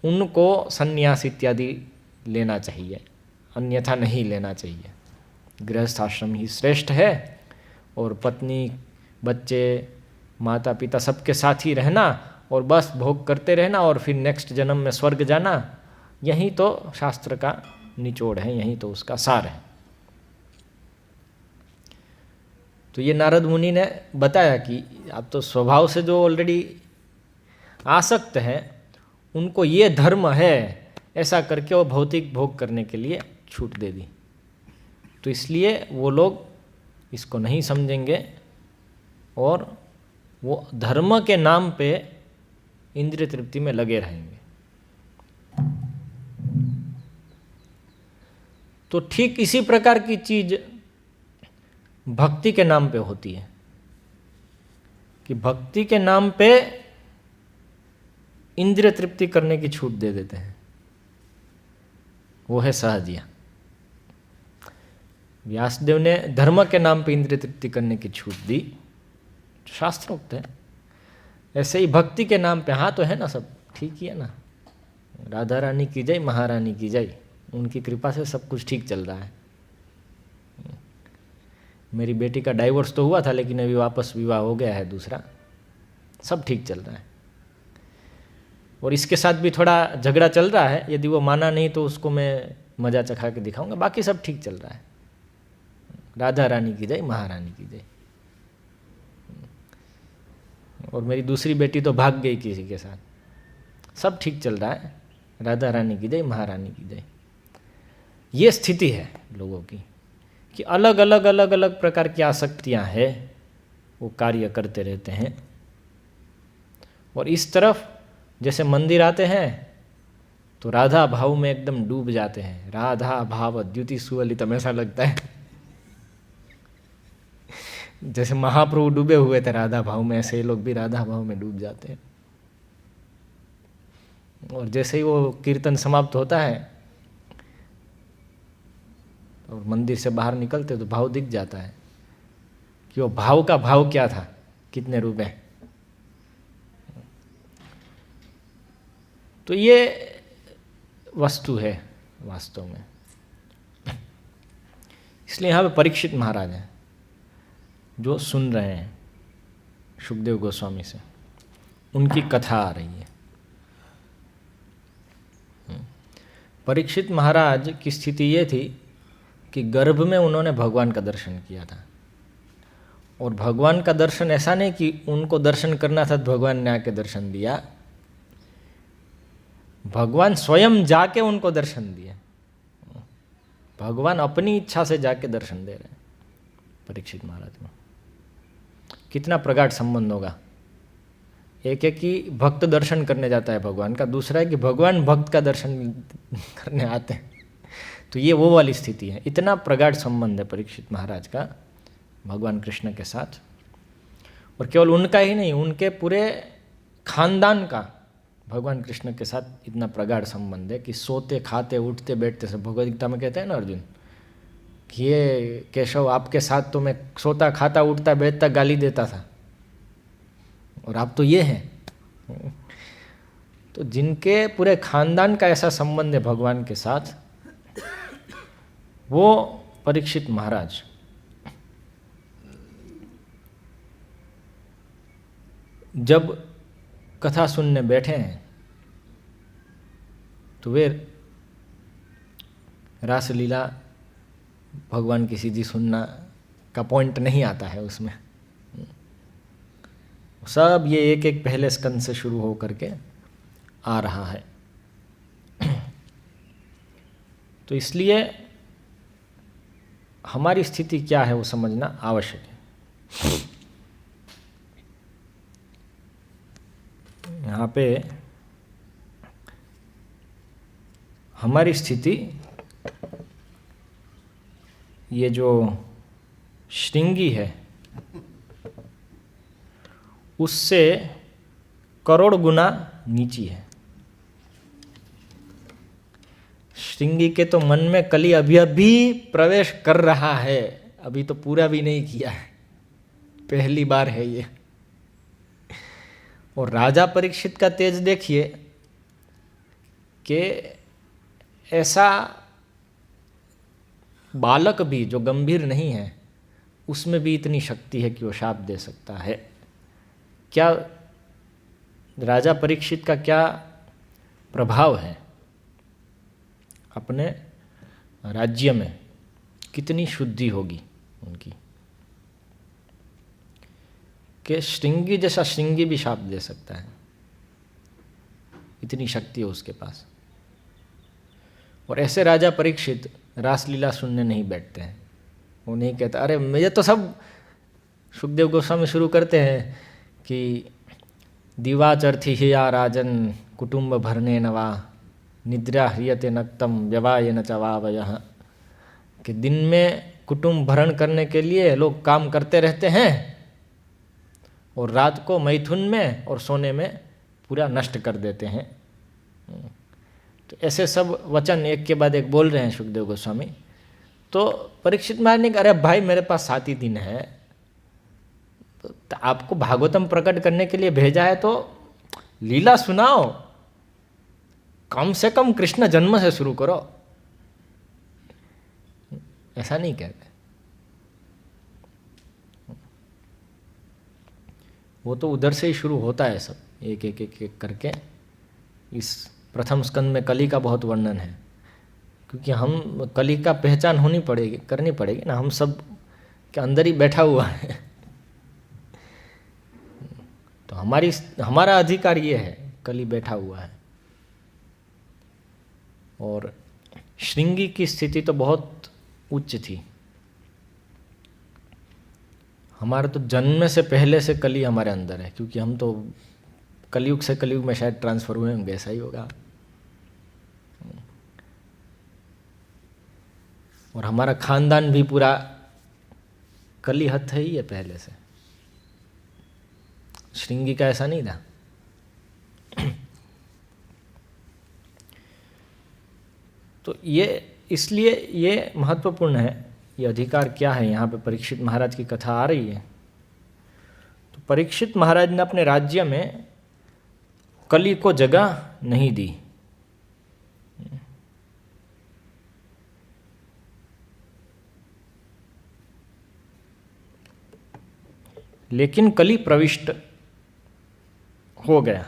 उनको संन्यास इत्यादि लेना चाहिए, अन्यथा नहीं लेना चाहिए। गृहस्थाश्रम ही श्रेष्ठ है, और पत्नी, बच्चे, माता पिता सबके साथ ही रहना और बस भोग करते रहना और फिर नेक्स्ट जन्म में स्वर्ग जाना, यही तो शास्त्र का निचोड़ है, यही तो उसका सार है। तो ये नारद मुनि ने बताया कि आप तो स्वभाव से जो ऑलरेडी आसक्त हैं, उनको ये धर्म है, ऐसा करके वो भौतिक भोग करने के लिए छूट दे दी। तो इसलिए वो लोग इसको नहीं समझेंगे और वो धर्म के नाम पे इंद्रिय तृप्ति में लगे रहेंगे। तो ठीक इसी प्रकार की चीज भक्ति के नाम पे होती है कि भक्ति के नाम पे इंद्रिय तृप्ति करने की छूट दे देते हैं। वो है सहजिया। व्यासदेव ने धर्म के नाम पे इंद्रिय तृप्ति करने की छूट दी, शास्त्रोक्त है। ऐसे ही भक्ति के नाम पे, हाँ तो है ना, सब ठीक ही है ना, राधा रानी की जय, महारानी की जय, उनकी कृपा से सब कुछ ठीक चल रहा है। मेरी बेटी का डाइवोर्स तो हुआ था, लेकिन अभी वापस विवाह हो गया है दूसरा, सब ठीक चल रहा है। और इसके साथ भी थोड़ा झगड़ा चल रहा है, यदि वो माना नहीं तो उसको मैं मजा चखा के दिखाऊंगा, बाकी सब ठीक चल रहा है। राधा रानी की जय, महारानी की जय। और मेरी दूसरी बेटी तो भाग गई किसी के साथ, सब ठीक चल रहा है। राधा रानी की जय, महारानी की जय। ये स्थिति है लोगों की कि अलग अलग प्रकार की आसक्तियां हैं, वो कार्य करते रहते हैं। और इस तरफ जैसे मंदिर आते हैं तो राधा भाव में एकदम डूब जाते हैं। राधा भाव द्युति सुललितम, ऐसा लगता है जैसे महाप्रभु डूबे हुए थे राधा भाव में, ऐसे लोग भी राधा भाव में डूब जाते हैं। और जैसे ही वो कीर्तन समाप्त होता है और मंदिर से बाहर निकलते तो भाव दिख जाता है कि वो भाव का भाव क्या था, कितने रुपए। तो ये वस्तु है वास्तव में। इसलिए यहाँ पे परीक्षित महाराज हैं जो सुन रहे हैं शुकदेव गोस्वामी से, उनकी कथा आ रही है। परीक्षित महाराज की स्थिति ये थी कि गर्भ में उन्होंने भगवान का दर्शन किया था, और भगवान का दर्शन ऐसा नहीं कि उनको दर्शन करना था तो भगवान ने आके दर्शन दिया, भगवान स्वयं जाके उनको दर्शन दिए। भगवान अपनी इच्छा से जाके दर्शन दे रहे हैं परीक्षित महाराज में। कितना प्रगाढ़ संबंध होगा। एक है कि भक्त दर्शन करने जाता है भगवान का, दूसरा है कि भगवान भक्त का दर्शन करने आते हैं। तो ये वो वाली स्थिति है। इतना प्रगाढ़ संबंध है परीक्षित महाराज का भगवान कृष्ण के साथ। और केवल उनका ही नहीं, उनके पूरे खानदान का भगवान कृष्ण के साथ इतना प्रगाढ़ संबंध है कि सोते खाते उठते बैठते सब, भगवद गीता में कहते हैं ना अर्जुन कि ये केशव आपके साथ तो मैं सोता खाता उठता बैठता गाली देता था, और आप तो ये हैं। तो जिनके पूरे खानदान का ऐसा संबंध है भगवान के साथ, वो परीक्षित महाराज। जब कथा सुनने बैठे हैं तो वे रासलीला भगवान की सीधी सुनना का पॉइंट नहीं आता है उसमें। सब ये एक एक पहले स्कंद से शुरू हो करके आ रहा है। तो इसलिए हमारी स्थिति क्या है वो समझना आवश्यक है। यहाँ पे हमारी स्थिति, ये जो श्रृंगी है उससे करोड़ गुना नीची है। श्रृंगी के तो मन में कली अभी अभी प्रवेश कर रहा है, अभी तो पूरा भी नहीं किया है, पहली बार है ये। और राजा परीक्षित का तेज देखिए कि ऐसा बालक भी जो गंभीर नहीं है उसमें भी इतनी शक्ति है कि वो शाप दे सकता है। क्या राजा परीक्षित का क्या प्रभाव है अपने राज्य में, कितनी शुद्धि होगी उनकी, कि श्रृंगी जैसा श्रृंगी भी शाप दे सकता है, इतनी शक्ति है उसके पास। और ऐसे राजा परीक्षित रासलीला सुनने नहीं बैठते हैं। वो नहीं कहता अरे मुझे तो सब, सुखदेव गोस्वामी शुरू करते हैं कि दिवाचर्थी ही या राजन कुटुंब भरने नवा निद्रा ह्रियते नक्तम व्यवाय न चवावयः, कि दिन में कुटुंब भरण करने के लिए लोग काम करते रहते हैं और रात को मैथुन में और सोने में पूरा नष्ट कर देते हैं। तो ऐसे सब वचन एक के बाद एक बोल रहे हैं सुखदेव गोस्वामी। तो परीक्षित महाराज ने कहा अरे भाई मेरे पास 7 ही दिन है, तो आपको भागवतम प्रकट करने के लिए भेजा है तो लीला सुनाओ, कम से कम कृष्ण जन्म से शुरू करो। ऐसा नहीं कहते, वो तो उधर से ही शुरू होता है सब, एक एक एक एक करके। इस प्रथम स्कंद में कली का बहुत वर्णन है, क्योंकि हम कली का पहचान होनी पड़ेगी, करनी पड़ेगी ना, हम सब के अंदर ही बैठा हुआ है। तो हमारा अधिकार ये है, कली बैठा हुआ है। और श्रृंगी की स्थिति तो बहुत उच्च थी। हमारा तो जन्म से पहले से कली हमारे अंदर है, क्योंकि हम तो कलयुग से कलयुग में शायद ट्रांसफर हुए होंगे, ऐसा ही होगा। और हमारा खानदान भी पूरा कली हथ ही है पहले से, श्रृंगी का ऐसा नहीं था। तो ये इसलिए ये महत्वपूर्ण है, ये अधिकार क्या है। यहाँ पे परीक्षित महाराज की कथा आ रही है। तो परीक्षित महाराज ने अपने राज्य में कली को जगह नहीं दी। लेकिन कली प्रविष्ट हो गया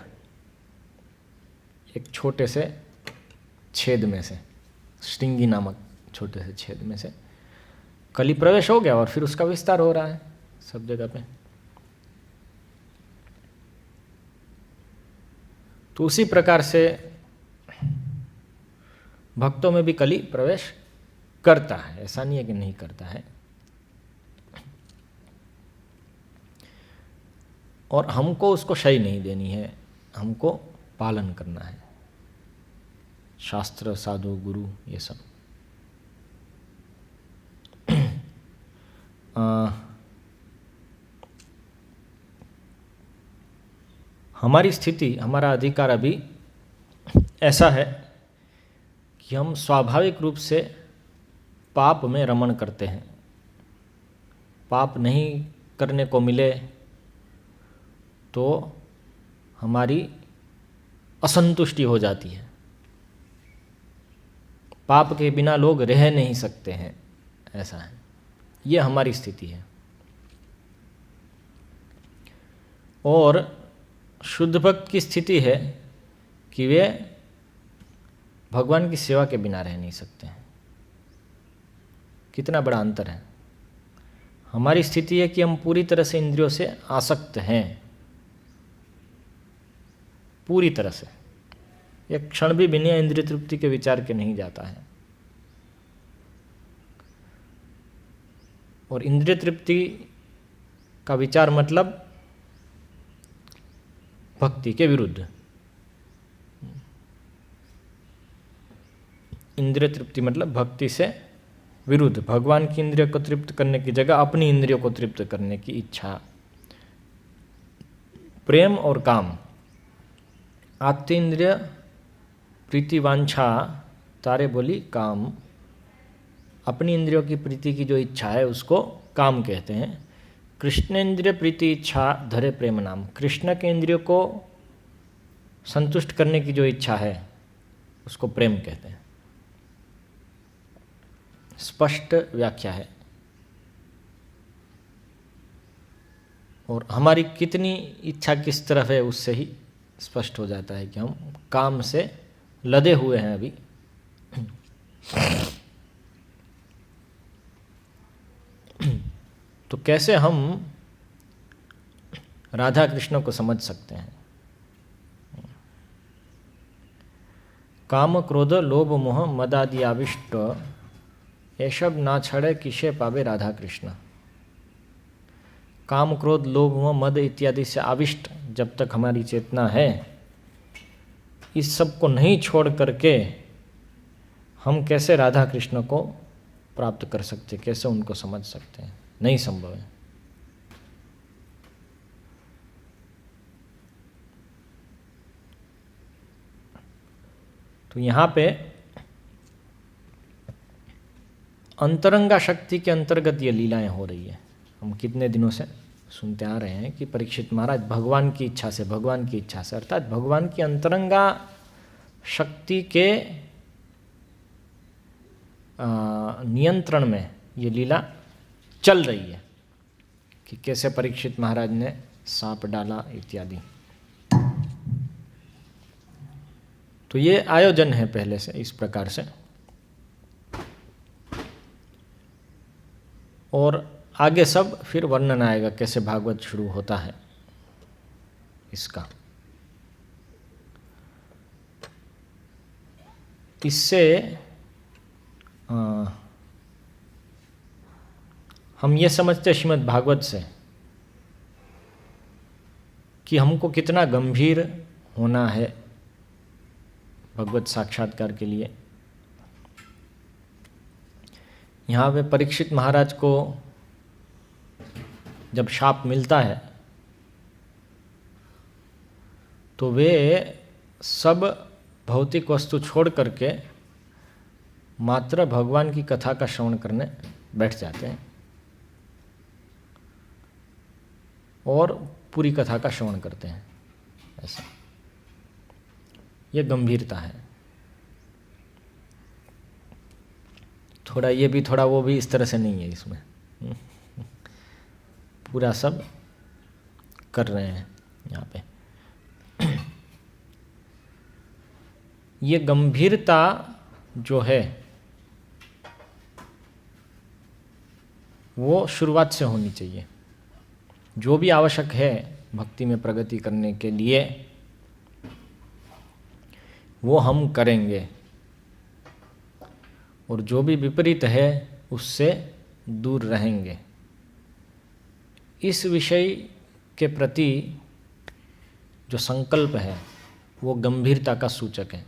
एक छोटे से छेद में से, श्रृंगी नामक छोटे से छेद में से कली प्रवेश हो गया और फिर उसका विस्तार हो रहा है सब जगह पे। तो उसी प्रकार से भक्तों में भी कली प्रवेश करता है, ऐसा नहीं है कि नहीं करता है। और हमको उसको शय नहीं देनी है, हमको पालन करना है, शास्त्र, साधु, गुरु, ये सब। हमारी स्थिति, हमारा अधिकार अभी ऐसा है कि हम स्वाभाविक रूप से पाप में रमण करते हैं। पाप नहीं करने को मिले तो हमारी असंतुष्टि हो जाती है। पाप के बिना लोग रह नहीं सकते हैं, ऐसा है, ये हमारी स्थिति है। और शुद्ध भक्त की स्थिति है कि वे भगवान की सेवा के बिना रह नहीं सकते हैं। कितना बड़ा अंतर है। हमारी स्थिति है कि हम पूरी तरह से इंद्रियों से आसक्त हैं, पूरी तरह से, एक क्षण भी बिना इंद्रिय तृप्ति के विचार के नहीं जाता है। और इंद्रिय तृप्ति का विचार मतलब भक्ति के विरुद्ध। इंद्रिय तृप्ति मतलब भक्ति से विरुद्ध, भगवान की इंद्रिय को तृप्त करने की जगह अपनी इंद्रियों को तृप्त करने की इच्छा। प्रेम और काम, आत्तेन्द्रिय प्रीति वांछा तारे बोली काम। अपनी इंद्रियों की प्रीति की जो इच्छा है उसको काम कहते हैं। कृष्णेन्द्रिय प्रीति इच्छा धरे प्रेम नाम। कृष्ण के इंद्रियों को संतुष्ट करने की जो इच्छा है उसको प्रेम कहते हैं। स्पष्ट व्याख्या है। और हमारी कितनी इच्छा किस तरफ है उससे ही स्पष्ट हो जाता है कि हम काम से लदे हुए हैं अभी। तो कैसे हम राधा कृष्ण को समझ सकते हैं? काम क्रोध लोभ मोह मद आदि आविष्ट ये सब ना छड़े किसे पावे राधा कृष्ण। काम क्रोध लोभ मोह मद इत्यादि से आविष्ट जब तक हमारी चेतना है, इस सब को नहीं छोड़ करके हम कैसे राधा कृष्ण को प्राप्त कर सकते, कैसे उनको समझ सकते हैं? नहीं संभव है। तो यहाँ पे अंतरंगा शक्ति के अंतर्गत ये लीलाएं हो रही है। हम कितने दिनों से सुनते आ रहे हैं कि परीक्षित महाराज भगवान की इच्छा से, भगवान की इच्छा से, अर्थात भगवान की अंतरंगा शक्ति के नियंत्रण में ये लीला चल रही है कि कैसे परीक्षित महाराज ने सांप डाला इत्यादि। तो ये आयोजन है पहले से इस प्रकार से। और आगे सब फिर वर्णन आएगा कैसे भागवत शुरू होता है इसका। इससे हम ये समझते हैं श्रीमद् भागवत से कि हमको कितना गंभीर होना है भगवत साक्षात्कार के लिए। यहाँ पे परीक्षित महाराज को जब शाप मिलता है तो वे सब भौतिक वस्तु छोड़ करके मात्र भगवान की कथा का श्रवण करने बैठ जाते हैं और पूरी कथा का श्रवण करते हैं। ऐसा ये गंभीरता है। थोड़ा ये भी थोड़ा वो भी इस तरह से नहीं है इसमें। पूरा सब कर रहे हैं यहाँ पे। ये गंभीरता जो है वो शुरुआत से होनी चाहिए। जो भी आवश्यक है भक्ति में प्रगति करने के लिए वो हम करेंगे, और जो भी विपरीत है उससे दूर रहेंगे। इस विषय के प्रति जो संकल्प है वो गंभीरता का सूचक है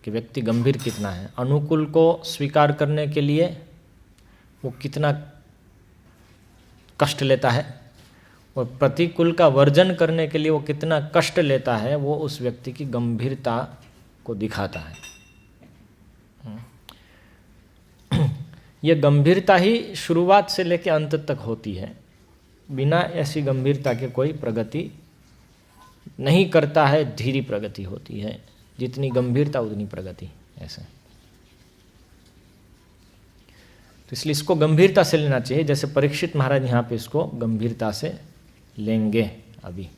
कि व्यक्ति गंभीर कितना है। अनुकूल को स्वीकार करने के लिए वो कितना कष्ट लेता है और प्रतिकूल का वर्जन करने के लिए वो कितना कष्ट लेता है, वो उस व्यक्ति की गंभीरता को दिखाता है। ये गंभीरता ही शुरुआत से लेकर अंत तक होती है। बिना ऐसी गंभीरता के कोई प्रगति नहीं करता है, धीरी प्रगति होती है। जितनी गंभीरता उतनी प्रगति। ऐसे तो इसलिए इसको गंभीरता से लेना चाहिए। जैसे परीक्षित महाराज यहाँ पे इसको गंभीरता से लेंगे अभी।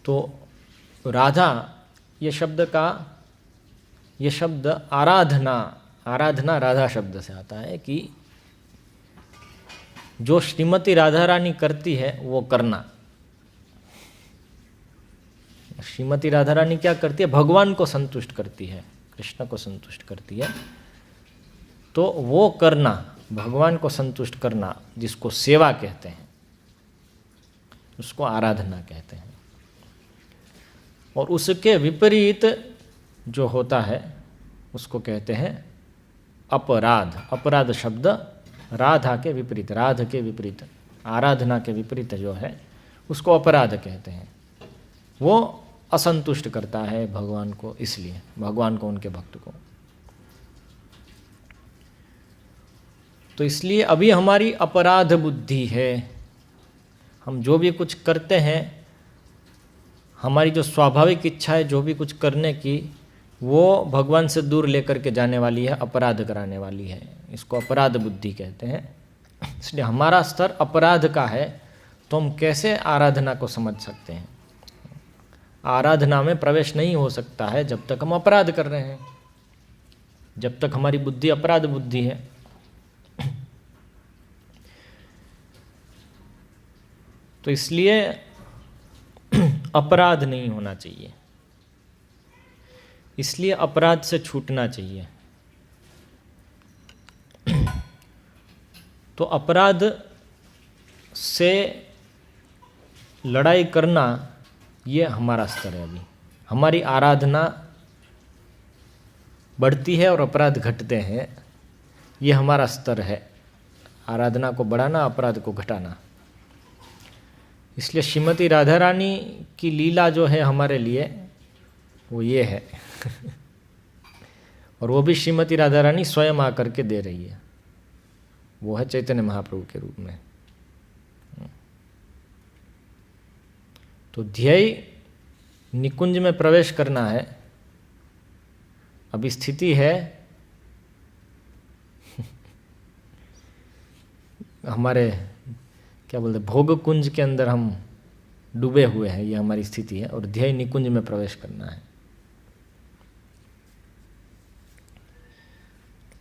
तो राधा ये शब्द आराधना राधा शब्द से आता है कि जो श्रीमती राधा रानी करती है वो करना। श्रीमती राधा रानी क्या करती है? भगवान को संतुष्ट करती है, कृष्ण को संतुष्ट करती है। तो वो करना, भगवान को संतुष्ट करना, जिसको सेवा कहते हैं, उसको आराधना कहते हैं। और उसके विपरीत जो होता है उसको कहते हैं अपराध। अपराध शब्द राधा के विपरीत, राध के विपरीत, आराधना के विपरीत जो है उसको अपराध कहते हैं। वो असंतुष्ट करता है भगवान को, इसलिए भगवान को, उनके भक्त को। तो इसलिए अभी हमारी अपराध बुद्धि है। हम जो भी कुछ करते हैं, हमारी जो स्वाभाविक इच्छा है जो भी कुछ करने की, वो भगवान से दूर लेकर के जाने वाली है, अपराध कराने वाली है। इसको अपराध बुद्धि कहते हैं। इसलिए हमारा स्तर अपराध का है, तो हम कैसे आराधना को समझ सकते हैं? आराधना में प्रवेश नहीं हो सकता है जब तक हम अपराध कर रहे हैं, जब तक हमारी बुद्धि अपराध बुद्धि है। तो इसलिए अपराध नहीं होना चाहिए, इसलिए अपराध से छूटना चाहिए। तो अपराध से लड़ाई करना ये हमारा स्तर है। अभी हमारी आराधना बढ़ती है और अपराध घटते हैं, ये हमारा स्तर है। आराधना को बढ़ाना, अपराध को घटाना। इसलिए श्रीमती राधा रानी की लीला जो है हमारे लिए वो ये है। और वो भी श्रीमती राधा रानी स्वयं आकर के दे रही है, वो है चैतन्य महाप्रभु के रूप में। तो ध्येय निकुंज में प्रवेश करना है। अभी स्थिति है हमारे क्या बोलते भोग कुंज के अंदर हम डूबे हुए हैं, ये हमारी स्थिति है। और ध्येय निकुंज में प्रवेश करना है।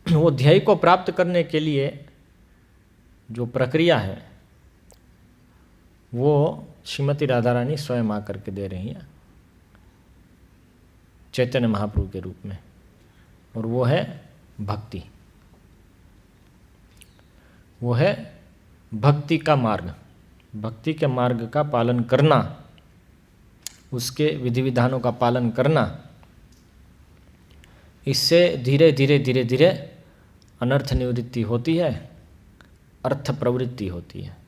वो ध्येय को प्राप्त करने के लिए जो प्रक्रिया है वो श्रीमती राधा रानी स्वयं आकर के दे रही हैं चैतन्य महाप्रभु के रूप में। और वो है भक्ति, वो है भक्ति का मार्ग। भक्ति के मार्ग का पालन करना, उसके विधि विधानों का पालन करना, इससे धीरे धीरे धीरे धीरे अनर्थ निवृत्ति होती है, अर्थ प्रवृत्ति होती है।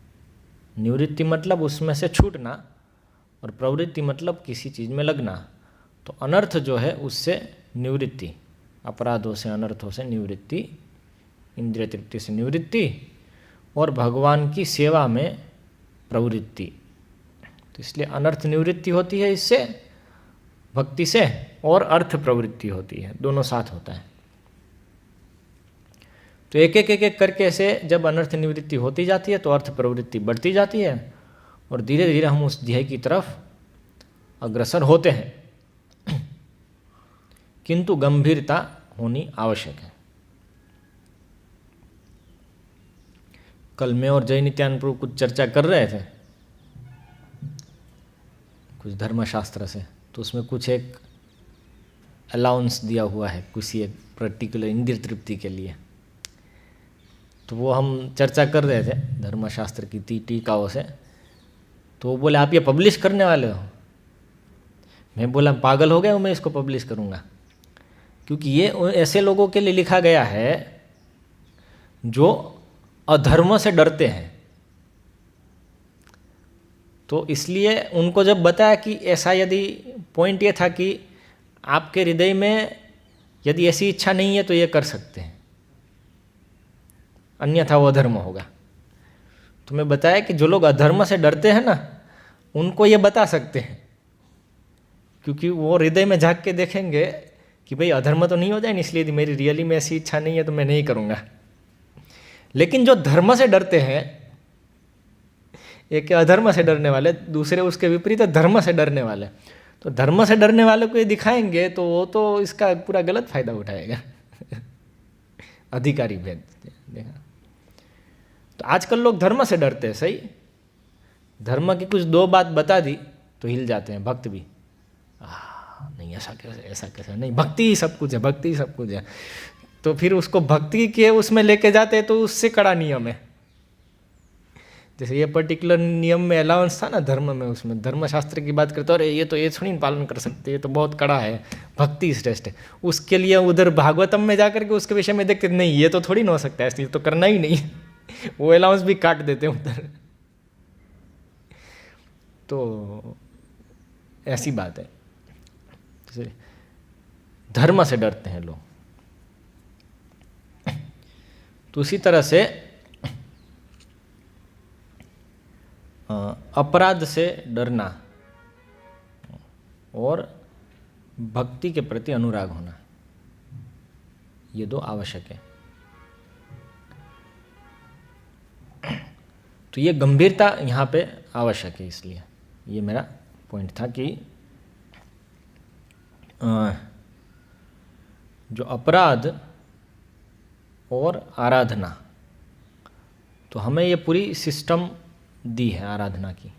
निवृत्ति मतलब उसमें से छूटना, और प्रवृत्ति मतलब किसी चीज़ में लगना। तो अनर्थ जो है उससे निवृत्ति, अपराधों से अनर्थों से निवृत्ति, इंद्रिय तृप्ति से निवृत्ति, और भगवान की सेवा में प्रवृत्ति। तो इसलिए अनर्थ निवृत्ति होती है इससे, भक्ति से, और अर्थ प्रवृत्ति होती है, दोनों साथ होता है। तो एक एक करके ऐसे जब अनर्थ निवृत्ति होती जाती है तो अर्थ प्रवृत्ति बढ़ती जाती है, और धीरे धीरे हम उस ध्येय की तरफ अग्रसर होते हैं। किंतु गंभीरता होनी आवश्यक है। कल मैं और जय नित्यानंद प्रभु कुछ चर्चा कर रहे थे कुछ धर्मशास्त्र से, तो उसमें कुछ एक अलाउंस दिया हुआ है किसी एक पर्टिकुलर इंद्रिय तृप्ति के लिए। तो वो हम चर्चा कर रहे थे धर्मशास्त्र की टीकाओं से। तो वो बोले आप ये पब्लिश करने वाले हो? मैं बोला पागल हो गया हूँ मैं इसको पब्लिश करूँगा, क्योंकि ये ऐसे लोगों के लिए लिखा गया है जो अधर्म से डरते हैं। तो इसलिए उनको जब बताया कि ऐसा, यदि पॉइंट ये था कि आपके हृदय में यदि ऐसी इच्छा नहीं है तो ये कर सकते हैं, अन्यथा वो अधर्म होगा। तो मैं बताया कि जो लोग अधर्म से डरते हैं ना, उनको ये बता सकते हैं, क्योंकि वो हृदय में झांक के देखेंगे कि भाई अधर्म तो नहीं हो जाए, इसलिए यदि मेरी रियली में ऐसी इच्छा नहीं है तो मैं नहीं करूँगा। लेकिन जो धर्म से डरते हैं, एक अधर्म से डरने वाले, दूसरे उसके विपरीत धर्म से डरने वाले, तो धर्म से डरने वाले को ये दिखाएंगे तो वो तो इसका पूरा गलत फायदा उठाएगा। अधिकारी भेद देखा। तो आजकल लोग धर्म से डरते हैं, सही, धर्म की कुछ दो बात बता दी तो हिल जाते हैं। भक्त भी नहीं ऐसा कैसे नहीं, भक्ति ही सब कुछ है, भक्ति ही सब कुछ है। तो फिर उसको भक्ति के उसमें लेके जाते हैं तो उससे कड़ा नियम है। जैसे ये पर्टिकुलर नियम में अलाउंस था ना धर्म में, उसमें धर्मशास्त्र की बात करते, अरे ये तो ये थोड़ी पालन कर सकते, ये तो बहुत कड़ा है, भक्ति श्रेष्ठ है। उसके लिए उधर भागवतम में जाकर के उसके विषय में देखते नहीं, ये तो थोड़ी ना हो सकता है, इसलिए तो करना ही नहीं। वो अलाउंस भी काट देते हैं उधर। तो ऐसी बात है, धर्म से डरते हैं लोग। तो उसी तरह से अपराध से डरना और भक्ति के प्रति अनुराग होना, ये दो आवश्यक है। तो ये गंभीरता यहाँ पे आवश्यक है। इसलिए ये मेरा पॉइंट था कि जो अपराध और आराधना, तो हमें ये पूरी सिस्टम दी है आराधना की,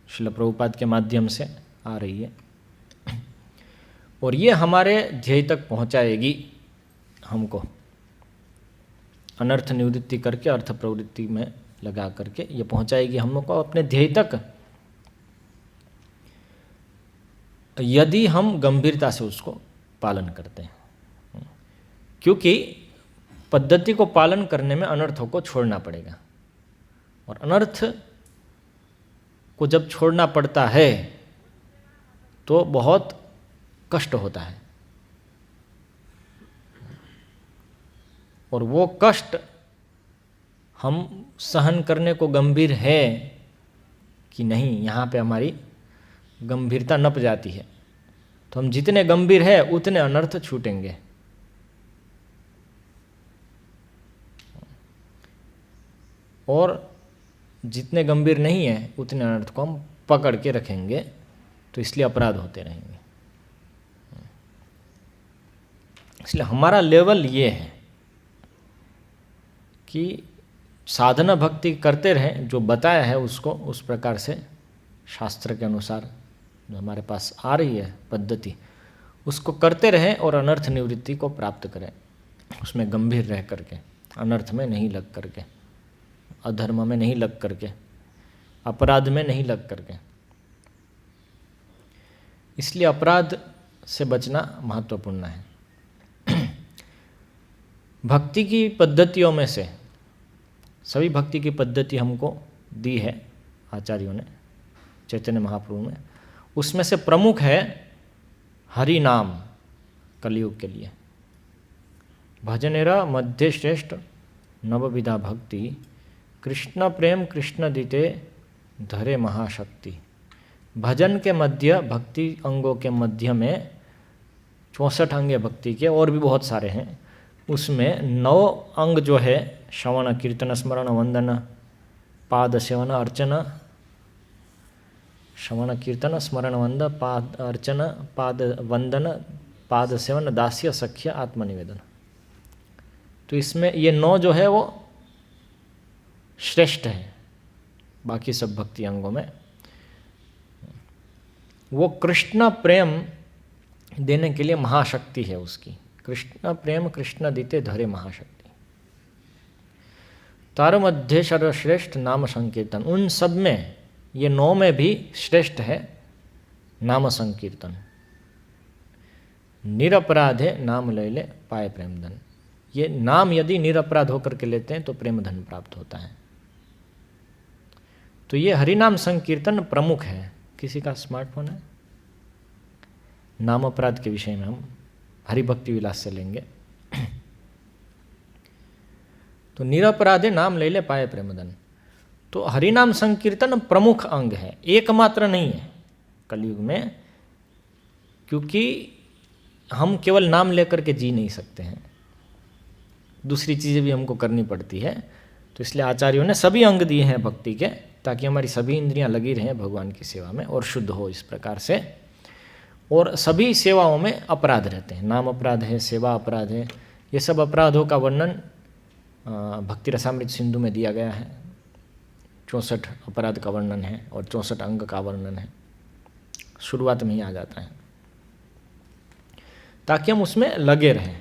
श्रील प्रभुपाद के माध्यम से आ रही है, और ये हमारे ध्येय तक पहुंचाएगी हमको, अनर्थ निवृत्ति करके अर्थ प्रवृत्ति में लगा करके ये पहुंचाएगी हम लोग को अपने ध्येय तक, यदि हम गंभीरता से उसको पालन करते हैं। क्योंकि पद्धति को पालन करने में अनर्थों को छोड़ना पड़ेगा, और अनर्थ को जब छोड़ना पड़ता है तो बहुत कष्ट होता है, और वो कष्ट हम सहन करने को गंभीर है कि नहीं, यहाँ पे हमारी गंभीरता नप जाती है। तो हम जितने गंभीर है उतने अनर्थ छूटेंगे। और जितने गंभीर नहीं है उतने अनर्थ को हम पकड़ के रखेंगे, तो इसलिए अपराध होते रहेंगे। इसलिए हमारा लेवल ये है कि साधना भक्ति करते रहें, जो बताया है उसको उस प्रकार से शास्त्र के अनुसार जो हमारे पास आ रही है पद्धति, उसको करते रहें और अनर्थ निवृत्ति को प्राप्त करें, उसमें गंभीर रह करके, अनर्थ में नहीं लग करके, अधर्म में नहीं लग करके, अपराध में नहीं लग करके। इसलिए अपराध से बचना महत्वपूर्ण है। भक्ति की पद्धतियों में से सभी भक्ति की पद्धति हमको दी है आचार्यों ने, चैतन्य महाप्रभु में, उसमें से प्रमुख है हरि नाम कलयुग के लिए। भजनेरा मध्य श्रेष्ठ नवविधा भक्ति, कृष्ण प्रेम कृष्ण दीते धरे महाशक्ति। भजन के मध्य, भक्ति अंगों के मध्य में 64 अंग है भक्ति के, और भी बहुत सारे हैं। उसमें 9 अंग जो है, श्रवण कीर्तन स्मरण वंदन पाद सेवन अर्चना, श्रवण कीर्तन स्मरण वंदन पाद अर्चना पाद वंदन पाद सेवन दास्य सख्य आत्मनिवेदन। तो इसमें ये 9 जो है वो श्रेष्ठ है बाकी सब भक्ति अंगों में। वो कृष्ण प्रेम देने के लिए महाशक्ति है उसकी। कृष्ण प्रेम कृष्ण दीते धरे महाशक्ति। तार मध्य सर्वश्रेष्ठ नाम संकीर्तन, उन सब में ये 9 में भी श्रेष्ठ है नाम संकीर्तन। निरपराधे नाम ले ले पाए प्रेम धन, ये नाम यदि निरपराध होकर के लेते हैं तो प्रेम धन प्राप्त होता है। तो ये हरिनाम संकीर्तन प्रमुख है। किसी का स्मार्टफोन है? नाम अपराध के विषय में हम हरिभक्ति विलास से लेंगे। तो निरपराधे नाम ले ले पाए प्रेमधन। तो हरिनाम संकीर्तन प्रमुख अंग है, एकमात्र नहीं है कलयुग में, क्योंकि हम केवल नाम लेकर के जी नहीं सकते हैं, दूसरी चीज़ें भी हमको करनी पड़ती है। तो इसलिए आचार्यों ने सभी अंग दिए हैं भक्ति के, ताकि हमारी सभी इंद्रियां लगी रहें भगवान की सेवा में और शुद्ध हो इस प्रकार से। और सभी सेवाओं में अपराध रहते हैं, नाम अपराध है, सेवा अपराध है। ये सब अपराधों का वर्णन भक्ति रसामृत सिंधु में दिया गया है। 64 अपराध का वर्णन है और 64 अंग का वर्णन है, शुरुआत में ही आ जाता है, ताकि हम उसमें लगे रहें।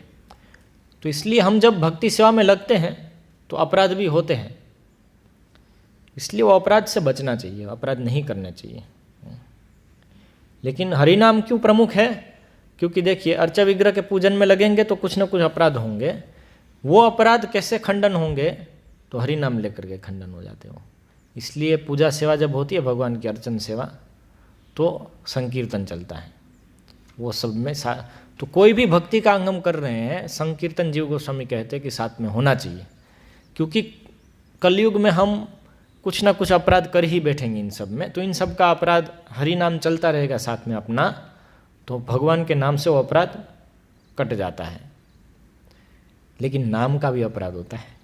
तो इसलिए हम जब भक्ति सेवा में लगते हैं तो अपराध भी होते हैं, इसलिए वो अपराध से बचना चाहिए, अपराध नहीं करना चाहिए। लेकिन हरिनाम क्यों प्रमुख है? क्योंकि देखिए, अर्चा विग्रह के पूजन में लगेंगे तो कुछ ना कुछ अपराध होंगे। वो अपराध कैसे खंडन होंगे? तो हरिनाम लेकर के खंडन हो जाते हो। इसलिए पूजा सेवा जब होती है, भगवान की अर्चन सेवा, तो संकीर्तन चलता है वो सब में। तो कोई भी भक्ति का अंग हम कर रहे हैं, संकीर्तन जीव गोस्वामी कहते हैं कि साथ में होना चाहिए, क्योंकि कलयुग में हम कुछ ना कुछ अपराध कर ही बैठेंगे इन सब में। तो इन सब का अपराध, हरि नाम चलता रहेगा साथ में अपना, तो भगवान के नाम से वो अपराध कट जाता है। लेकिन नाम का भी अपराध होता है।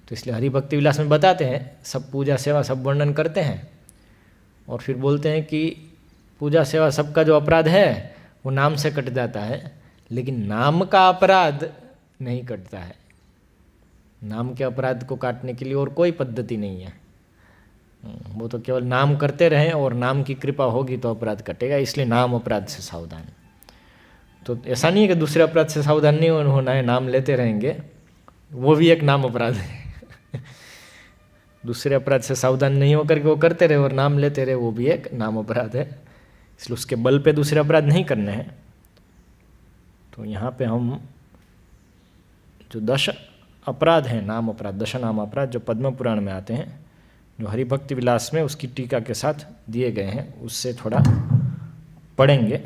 तो इसलिए हरि भक्ति विलास में बताते हैं, सब पूजा सेवा सब वर्णन करते हैं और फिर बोलते हैं कि पूजा सेवा सबका जो अपराध है वो नाम से कट जाता है, लेकिन नाम का अपराध नहीं कटता है। नाम के अपराध को काटने के लिए और कोई पद्धति नहीं है। वो तो केवल नाम करते रहें और नाम की कृपा होगी तो अपराध कटेगा, इसलिए नाम अपराध से सावधान। तो ऐसा नहीं है कि दूसरे अपराध से सावधान नहीं होना है, नाम लेते रहेंगे, वो भी एक नाम अपराध है। दूसरे अपराध से सावधान नहीं होकर के वो करते रहे और नाम लेते रहे, वो भी एक नाम अपराध है। इसलिए उसके बल पे दूसरे अपराध नहीं करने हैं। तो यहाँ पे हम जो 10 अपराध हैं, नाम अपराध, 10 नाम अपराध जो पद्म पुराण में आते हैं, जो हरिभक्ति विलास में उसकी टीका के साथ दिए गए हैं, उससे थोड़ा पढ़ेंगे।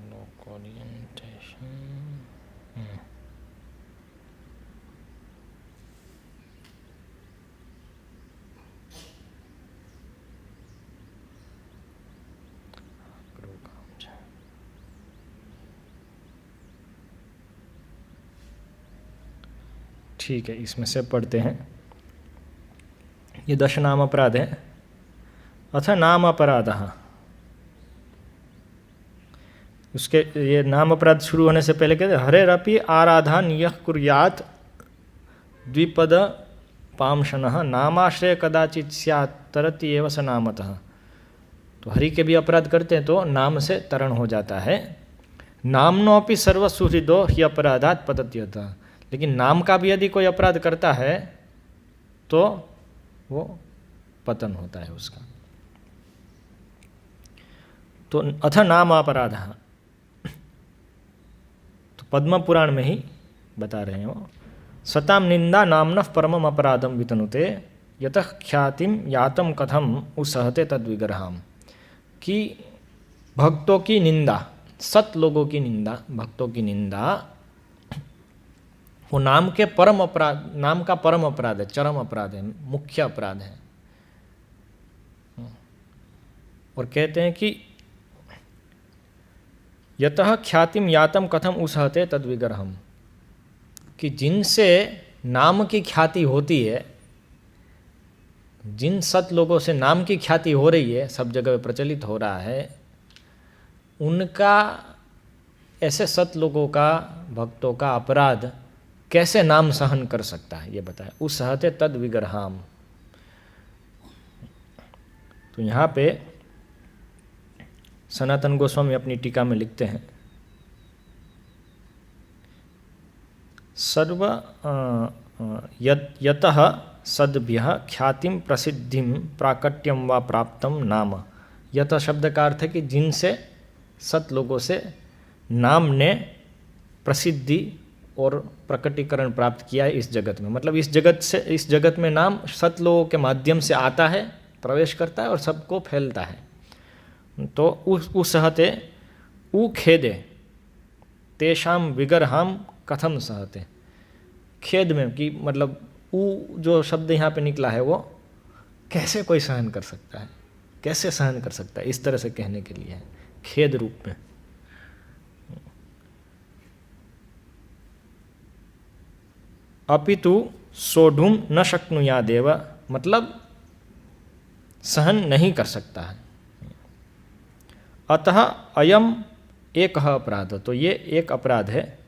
Local orientation. ठीक है, इसमें से पढ़ते हैं। ये 10 नाम अपराध है। अथ नाम अपराधः, उसके ये नाम अपराध शुरू होने से पहले कहते हरेरपि आराधान यः कुर्यात् द्विपद पांशनः नामाश्रय कदाचित स्यात् तरति एव स नामतः। तो हरि के भी अपराध करते हैं तो नाम से तरण हो जाता है। नामनोपि सर्वसुहृदो हि अपराधात् पतत्यत, लेकिन नाम का भी यदि कोई अपराध करता है तो वो पतन होता है उसका। तो अथ नाम अपराध, तो पद्म पुराण में ही बता रहे हैं वो। सताम निंदा नामनः परमम अपराधम वितनुते यतः ख्यातिम यातम कथम उसहते तद्विग्रहाम, कि भक्तों की निंदा, सत लोगों की निंदा, भक्तों की निंदा वो नाम के परम अपराध, नाम का परम अपराध है, चरम अपराध है, मुख्य अपराध है। और कहते हैं कि यतः ख्यातिम यातम कथम उसहते तद्विग्रहम, कि जिनसे नाम की ख्याति होती है, जिन सत लोगों से नाम की ख्याति हो रही है, सब जगह प्रचलित हो रहा है, उनका, ऐसे सत लोगों का, भक्तों का अपराध कैसे नाम सहन कर सकता है, ये बताया। उसहते तद विग्रहाम। तो यहाँ पे सनातन गोस्वामी अपनी टीका में लिखते हैं, सर्व यतः सद्भ्यः ख्यातिम प्रसिद्धिम प्राकट्यम व प्राप्तम नाम। यतः शब्द का अर्थ है कि जिनसे, सत लोगों से नाम ने प्रसिद्धि और प्रकटीकरण प्राप्त किया है इस जगत में। मतलब इस जगत से, इस जगत में नाम सत लोगों के माध्यम से आता है, प्रवेश करता है और सबको फैलता है। तो उसहते उ खेदे तेषाम विगरहाम कथम सहते, खेद में, कि मतलब उ जो शब्द यहाँ पे निकला है वो कैसे कोई सहन कर सकता है, कैसे सहन कर सकता है, इस तरह से कहने के लिए है, खेद रूप में। अपितु सोढ़ुम न शक्नुयादेव, मतलब सहन नहीं कर सकता है। अतः अयम एक अपराध, तो ये एक अपराध है।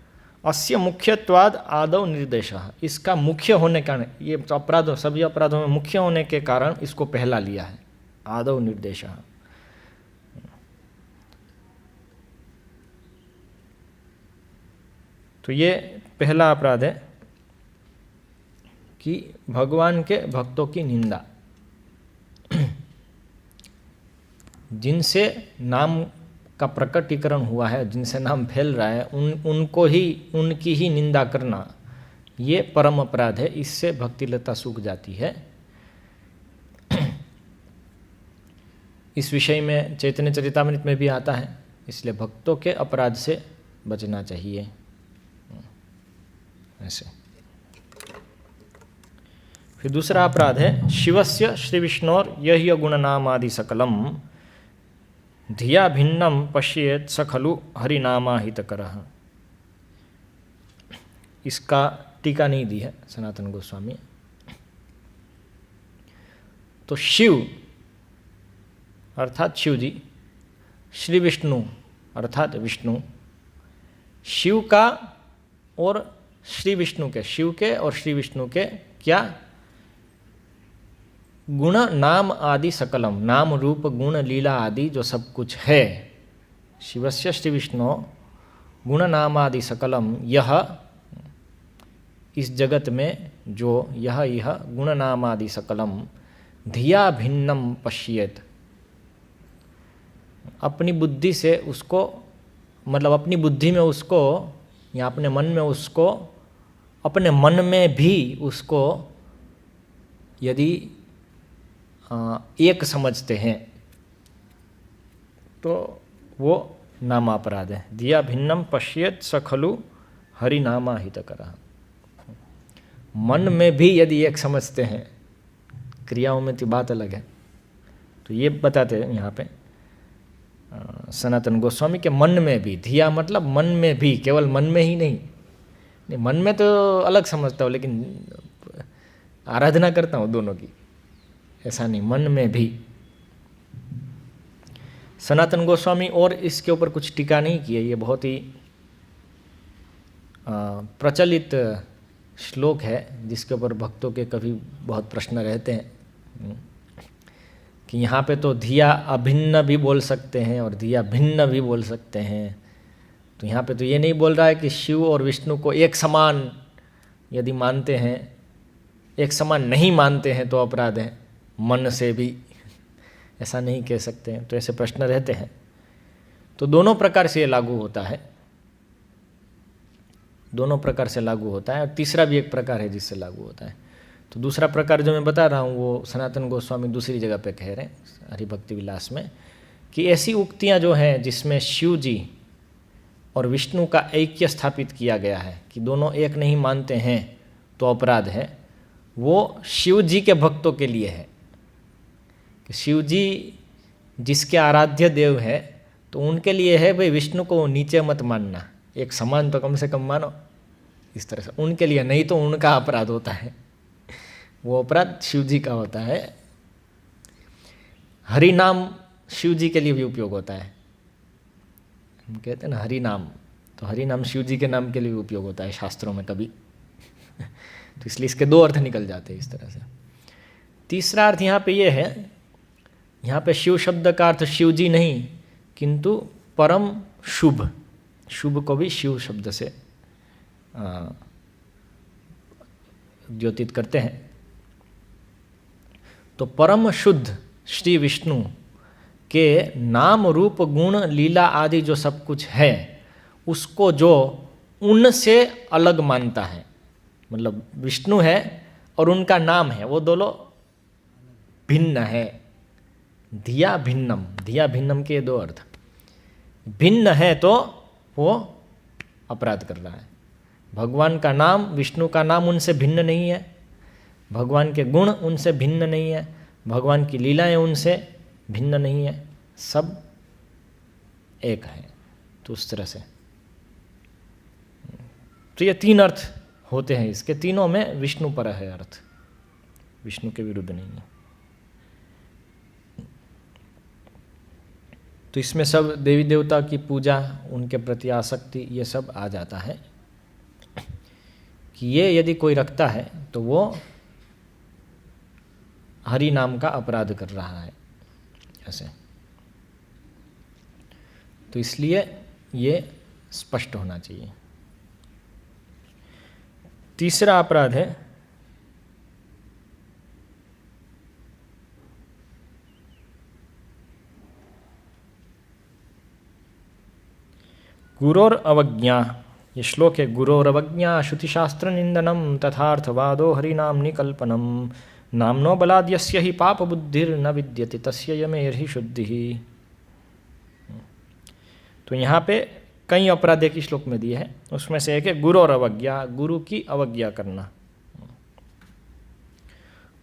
अस्य मुख्यत्वाद आदौ निर्देशः, इसका मुख्य होने के कारण, ये अपराध सभी अपराधों में मुख्य होने के कारण इसको पहला लिया है, आदौ निर्देशः। तो ये पहला अपराध है कि भगवान के भक्तों की निंदा, जिनसे नाम का प्रकटीकरण हुआ है, जिनसे नाम फैल रहा है, उनको ही, उनकी ही निंदा करना, ये परम अपराध है। इससे भक्तिलता सूख जाती है। इस विषय में चैतन्य चरितामृत में भी आता है, इसलिए भक्तों के अपराध से बचना चाहिए। ऐसे फिर दूसरा अपराध है शिवस्य श्री विष्णोर यह्य गुणनामादि सकलम धिया भिन्नम पश्येत स खलु हरिनामाहितकरः। इसका टीका नहीं दी है सनातन गोस्वामी। तो शिव अर्थात शिव जी, श्री विष्णु अर्थात विष्णु, शिव का और श्री विष्णु के, शिव के और श्री विष्णु के क्या गुण नाम आदि सकलम, नाम रूप गुण लीला आदि जो सब कुछ है, शिवस्य श्री विष्णु गुण नाम आदि सकलम, यह इस जगत में जो यह गुण नाम आदि सकलम धिया भिन्नम पश्येत, अपनी बुद्धि से उसको, मतलब अपनी बुद्धि में उसको या अपने मन में उसको, अपने मन में भी उसको यदि एक समझते हैं तो वो नामापराध है। दिया भिन्नम पश्येत स खलु हरिनामाहितकरः। मन में भी यदि एक समझते हैं, क्रियाओं में तो बात अलग है। तो ये बताते हैं यहाँ पे सनातन गोस्वामी के मन में भी, धिया मतलब मन में भी, केवल मन में ही नहीं, नहीं, मन में तो अलग समझता हूँ, लेकिन आराधना करता हूँ दोनों की, ऐसा नहीं, मन में भी। सनातन गोस्वामी और इसके ऊपर कुछ टीका नहीं की है, ये बहुत ही प्रचलित श्लोक है जिसके ऊपर भक्तों के कभी बहुत प्रश्न रहते हैं कि यहाँ पे तो धिया अभिन्न भी बोल सकते हैं और धिया भिन्न भी बोल सकते हैं, तो यहाँ पे तो ये नहीं बोल रहा है कि शिव और विष्णु को एक समान यदि मानते हैं, एक समान नहीं मानते हैं तो अपराध है, मन से भी ऐसा नहीं कह सकते हैं। तो ऐसे प्रश्न रहते हैं, तो दोनों प्रकार से ये लागू होता है, दोनों प्रकार से लागू होता है। और तीसरा भी एक प्रकार है जिससे लागू होता है। तो दूसरा प्रकार जो मैं बता रहा हूँ वो सनातन गोस्वामी दूसरी जगह पे कह रहे हैं हरिभक्ति विलास में, कि ऐसी उक्तियाँ जो हैं जिसमें शिव जी और विष्णु का ऐक्य स्थापित किया गया है कि दोनों एक नहीं मानते हैं तो अपराध है, वो शिव जी के भक्तों के लिए है कि शिव जी जिसके आराध्य देव है तो उनके लिए है भाई विष्णु को नीचे मत मानना, एक समान तो कम से कम मानो, इस तरह से उनके लिए, नहीं तो उनका अपराध होता है, वो अपराध शिव जी का होता है। हरि नाम शिव जी के लिए भी उपयोग होता है, हम कहते हैं ना हरि नाम, तो हरि नाम शिव जी के नाम के लिए भी उपयोग होता है शास्त्रों में कभी तो इसलिए इसके दो अर्थ निकल जाते हैं इस तरह से। तीसरा अर्थ यहाँ पे ये है, यहाँ पे शिव शब्द का अर्थ शिव जी नहीं किंतु परम शुभ, शुभ को भी शिव शब्द से द्योतित करते हैं। तो परम शुद्ध श्री विष्णु के नाम रूप गुण लीला आदि जो सब कुछ है उसको जो उनसे अलग मानता है, मतलब विष्णु है और उनका नाम है, वो दोनों भिन्न है। धिया भिन्नम, धिया भिन्नम के दो अर्थ, भिन्न है तो वो अपराध कर रहा है। भगवान का नाम, विष्णु का नाम उनसे भिन्न नहीं है, भगवान के गुण उनसे भिन्न नहीं है, भगवान की लीलाएं उनसे भिन्न नहीं है, सब एक है। तो उस तरह से तो ये तीन अर्थ होते हैं इसके, तीनों में विष्णु पर है अर्थ, विष्णु के विरुद्ध नहीं है। तो इसमें सब देवी देवता की पूजा, उनके प्रति आसक्ति, ये सब आ जाता है कि ये यदि कोई रखता है तो वो हरि नाम का अपराध कर रहा है ऐसे। तो इसलिए ये स्पष्ट होना चाहिए। तीसरा अपराध है गुरोर अवज्ञा। ये श्लोक है, गुरोर अवज्ञा श्रुतिशास्त्र निंदनम तथार्थवादो हरिनाम निकल्पनम नामनो बलाद्यस्य ही पाप बुद्धिर न विद्यते तस्य यमेर्हि शुद्धि। तो यहाँ पे कई अपराध एक ही श्लोक में दिए हैं, उसमें से एक है गुरु और अवज्ञा, गुरु की अवज्ञा करना,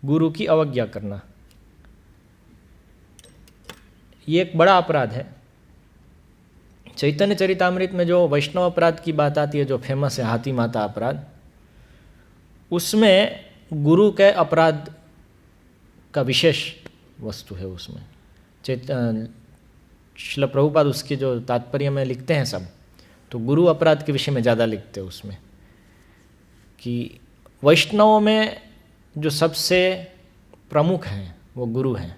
गुरु की अवज्ञा करना, ये एक बड़ा अपराध है। चैतन्य चरितामृत में जो वैष्णव अपराध की बात आती है, जो फेमस है हाथी माता अपराध, उसमें गुरु के अपराध का विशेष वस्तु है। उसमें श्रील प्रभुपाद उसके जो तात्पर्य में लिखते हैं सब, तो गुरु अपराध के विषय में ज़्यादा लिखते हैं उसमें कि वैष्णवों में जो सबसे प्रमुख हैं वो गुरु हैं,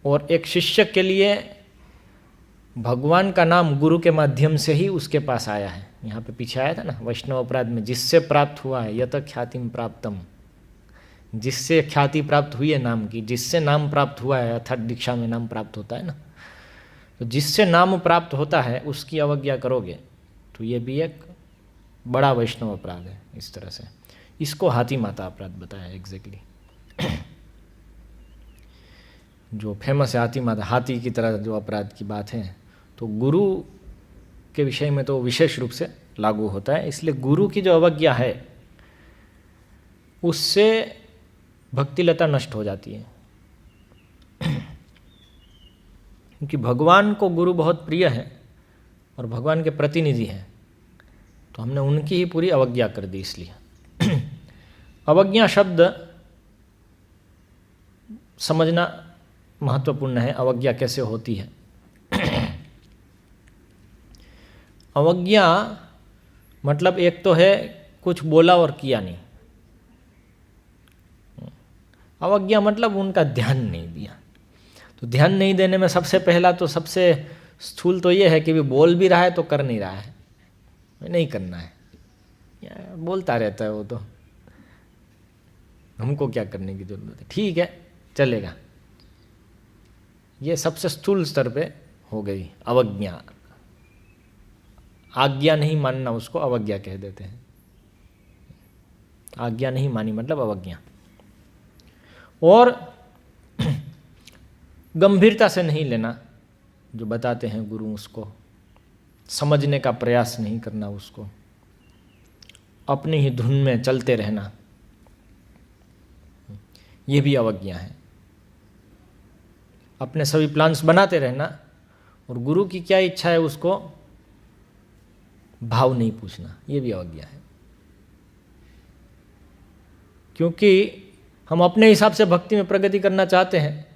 और एक शिष्य के लिए भगवान का नाम गुरु के माध्यम से ही उसके पास आया है। यहाँ पे पीछे आया था ना वैष्णव अपराध में, जिससे प्राप्त हुआ है, यत ख्यातिम प्राप्तम, जिससे ख्याति प्राप्त हुई है नाम की, जिससे नाम प्राप्त हुआ है, अर्थात दीक्षा में नाम प्राप्त होता है ना, तो जिससे नाम प्राप्त होता है उसकी अवज्ञा करोगे तो ये भी एक बड़ा वैष्णव अपराध है। इस तरह से इसको हाथी माता अपराध बताया एग्जैक्टली। जो फेमस है हाथी माता, हाथी की तरह जो अपराध की बात है, तो गुरु के विषय में तो विशेष रूप से लागू होता है। इसलिए गुरु की जो अवज्ञा है उससे भक्तिलता नष्ट हो जाती है, क्योंकि भगवान को गुरु बहुत प्रिय है और भगवान के प्रतिनिधि हैं। तो तो हमने उनकी ही पूरी अवज्ञा कर दी। इसलिए अवज्ञा शब्द समझना महत्वपूर्ण है। अवज्ञा कैसे होती है? अवज्ञा मतलब एक तो है कुछ बोला और किया नहीं। अवज्ञा मतलब उनका ध्यान नहीं दिया। तो ध्यान नहीं देने में सबसे पहला तो सबसे स्थूल तो ये है कि भी बोल भी रहा है तो कर नहीं रहा है, नहीं करना है, बोलता रहता है वो, तो हमको क्या करने की जरूरत है, ठीक है चलेगा। ये सबसे स्थूल स्तर पे हो गई अवज्ञा। आज्ञा नहीं मानना, उसको अवज्ञा कह देते हैं। आज्ञा नहीं मानी मतलब अवज्ञा। और गंभीरता से नहीं लेना जो बताते हैं गुरु, उसको समझने का प्रयास नहीं करना, उसको अपनी ही धुन में चलते रहना, ये भी अवज्ञा है। अपने सभी प्लान्स बनाते रहना और गुरु की क्या इच्छा है उसको भाव नहीं पूछना, ये भी अवज्ञा है। क्योंकि हम अपने हिसाब से भक्ति में प्रगति करना चाहते हैं,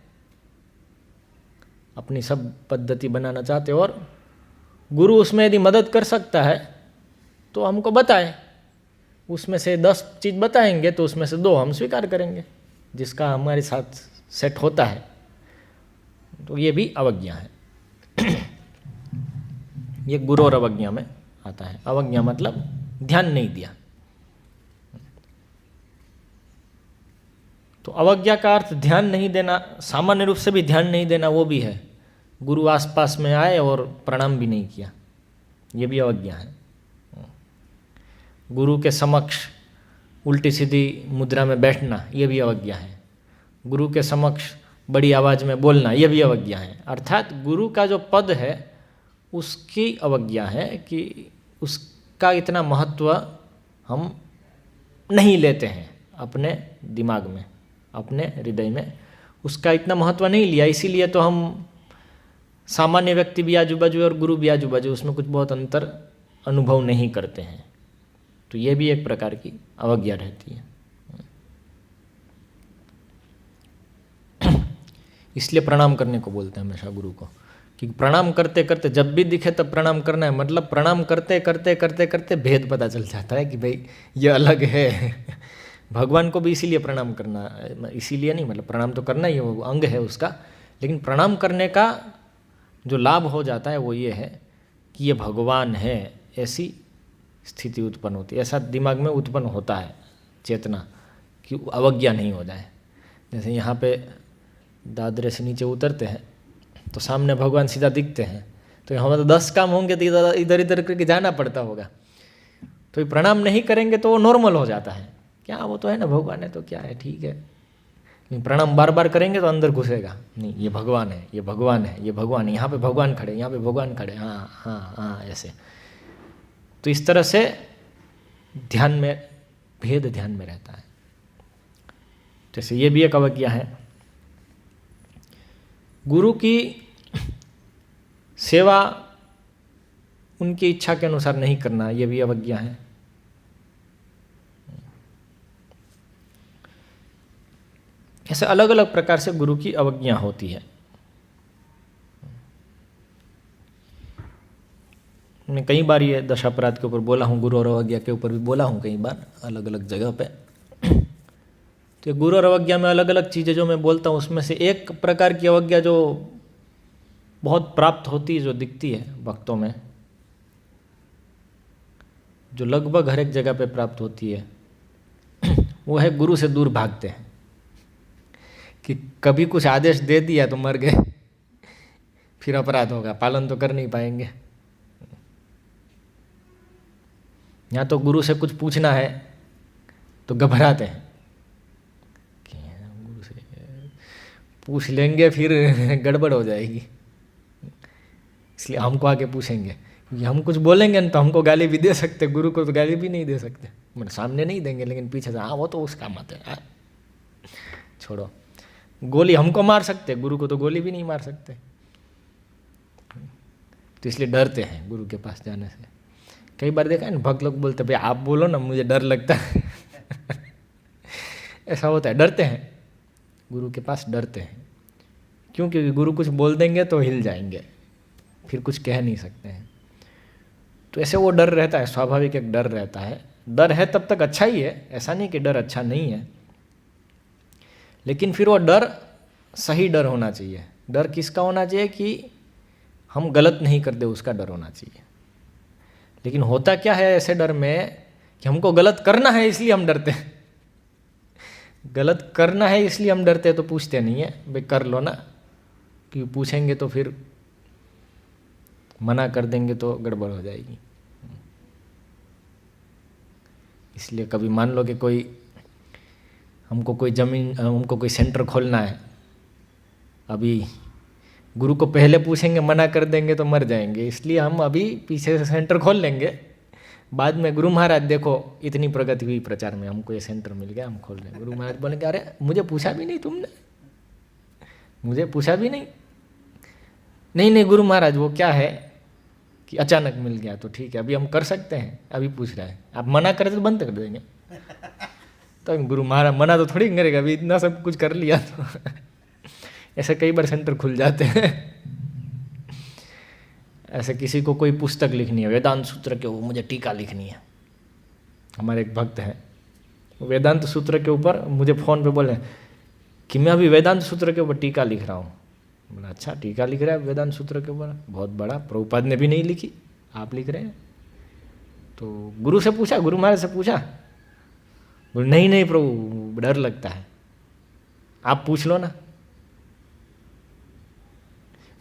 अपनी सब पद्धति बनाना चाहते हैं, और गुरु उसमें यदि मदद कर सकता है तो हमको बताए। उसमें से 10 चीज़ बताएंगे तो उसमें से 2 हम स्वीकार करेंगे, जिसका हमारे साथ सेट होता है। तो ये भी अवज्ञा है। ये गुरु और अवज्ञा में आता है। अवज्ञा मतलब ध्यान नहीं दिया। तो अवज्ञा का अर्थ ध्यान नहीं देना, सामान्य रूप से भी ध्यान नहीं देना वो भी है। गुरु आसपास में आए और प्रणाम भी नहीं किया, ये भी अवज्ञा है। गुरु के समक्ष उल्टी सीधी मुद्रा में बैठना, ये भी अवज्ञा है। गुरु के समक्ष बड़ी आवाज़ में बोलना, ये भी अवज्ञा है। अर्थात गुरु का जो पद है उसकी अवज्ञा है कि उसका इतना महत्व हम नहीं लेते हैं अपने दिमाग में, अपने हृदय में उसका इतना महत्व नहीं लिया। इसीलिए तो हम सामान्य व्यक्ति भी आजू बाजू और गुरु भी आजू बाजू, उसमें कुछ बहुत अंतर अनुभव नहीं करते हैं। तो ये भी एक प्रकार की अवज्ञा रहती है। इसलिए प्रणाम करने को बोलते हैं हमेशा गुरु को, कि प्रणाम करते करते जब भी दिखे तब प्रणाम करना है। मतलब प्रणाम करते करते करते करते भेद पता चल जाता है कि भाई ये अलग है। भगवान को भी इसीलिए प्रणाम करना, इसीलिए नहीं, मतलब प्रणाम तो करना ही, वो अंग है उसका। लेकिन प्रणाम करने का जो लाभ हो जाता है वो ये है कि ये भगवान है, ऐसी स्थिति उत्पन्न होती है, ऐसा दिमाग में उत्पन्न होता है चेतना कि अवज्ञा नहीं हो जाए। जैसे यहाँ पे दादरे से नीचे उतरते हैं तो सामने भगवान सीधा दिखते हैं, तो हमें तो 10 काम होंगे तो इधर इधर करके जाना पड़ता होगा। तो ये प्रणाम नहीं करेंगे तो वो नॉर्मल हो जाता है, क्या वो तो है ना, भगवान है तो क्या है, ठीक है। लेकिन प्रणाम बार बार करेंगे तो अंदर घुसेगा, नहीं ये भगवान है, ये भगवान है, ये भगवान है, यहाँ पे भगवान खड़े, यहाँ पे भगवान खड़े, हाँ हाँ हाँ, ऐसे। तो इस तरह से ध्यान में भेद ध्यान में रहता है। जैसे ये भी एक अवज्ञा है। गुरु की सेवा उनकी इच्छा के अनुसार नहीं करना, ये भी अवज्ञा है। ऐसे अलग अलग प्रकार से गुरु की अवज्ञा होती है। मैं कई बार ये दशापराध के ऊपर बोला हूँ, गुरु और अवज्ञा के ऊपर भी बोला हूँ कई बार अलग अलग जगह पे। तो गुरु और अवज्ञा में अलग अलग चीज़ें जो मैं बोलता हूँ, उसमें से एक प्रकार की अवज्ञा जो बहुत प्राप्त होती है, जो दिखती है भक्तों में, जो लगभग हर एक जगह पे प्राप्त होती है, वो है गुरु से दूर भागते हैं। कि कभी कुछ आदेश दे दिया तो मर गए, फिर अपराध होगा, पालन तो कर नहीं पाएंगे। यहाँ तो गुरु से कुछ पूछना है तो घबराते हैं कि गुरु से पूछ लेंगे फिर गड़बड़ हो जाएगी, इसलिए हमको आके पूछेंगे। क्योंकि हम कुछ बोलेंगे न तो हमको गाली भी दे सकते, गुरु को तो गाली भी नहीं दे सकते। मतलब सामने नहीं देंगे लेकिन पीछे से, हाँ वो तो उसका मत है, छोड़ो। गोली हमको मार सकते, गुरु को तो गोली भी नहीं मार सकते। तो इसलिए डरते हैं गुरु के पास जाने से। कई बार देखा है ना, भक्त लोग बोलते भाई आप बोलो ना, मुझे डर लगता है। ऐसा होता है, डरते हैं गुरु के पास, डरते हैं। क्यों? क्योंकि गुरु कुछ बोल देंगे तो हिल जाएंगे, फिर कुछ कह नहीं सकते हैं। तो ऐसे वो डर रहता है, स्वाभाविक एक डर रहता है। डर है तब तक अच्छा ही है, ऐसा नहीं कि डर अच्छा नहीं है, लेकिन फिर वो डर सही डर होना चाहिए। डर किसका होना चाहिए? कि हम गलत नहीं कर दे, उसका डर होना चाहिए। लेकिन होता क्या है ऐसे डर में कि हमको गलत करना है इसलिए हम डरते हैं। गलत करना है इसलिए हम डरते हैं, तो पूछते नहीं है भाई कर लो ना, क्योंकि पूछेंगे तो फिर मना कर देंगे तो गड़बड़ हो जाएगी। इसलिए कभी मान लो कि कोई हमको कोई ज़मीन, हमको कोई सेंटर खोलना है, अभी गुरु को पहले पूछेंगे मना कर देंगे तो मर जाएंगे, इसलिए हम अभी पीछे से सेंटर खोल लेंगे। बाद में गुरु महाराज देखो इतनी प्रगति हुई प्रचार में, हमको ये सेंटर मिल गया, हम खोल रहे हैं। गुरु महाराज बोलेंगे अरे मुझे पूछा भी नहीं तुमने, मुझे पूछा भी नहीं। नहीं नहीं गुरु महाराज वो क्या है कि अचानक मिल गया, तो ठीक है अभी हम कर सकते हैं, अभी पूछ रहे हैं, आप मना करें तो बंद कर देंगे। तो गुरु महाराज मना तो थोड़ी करेगा, अभी इतना सब कुछ कर लिया तो। ऐसे कई बार सेंटर खुल जाते हैं। ऐसे किसी को कोई पुस्तक लिखनी है वेदांत सूत्र के ऊपर, मुझे टीका लिखनी है। हमारे एक भक्त हैं, वेदांत सूत्र के ऊपर मुझे फ़ोन पे बोले कि मैं अभी वेदांत सूत्र के ऊपर टीका लिख रहा हूँ। बोला अच्छा टीका लिख रहा है वेदांत सूत्र के ऊपर, बहुत बड़ा, प्रभुपाद ने भी नहीं लिखी, आप लिख रहे हैं। तो गुरु से पूछा, गुरु महाराज से पूछा, बोले नहीं नहीं प्रभु डर लगता है, आप पूछ लो ना।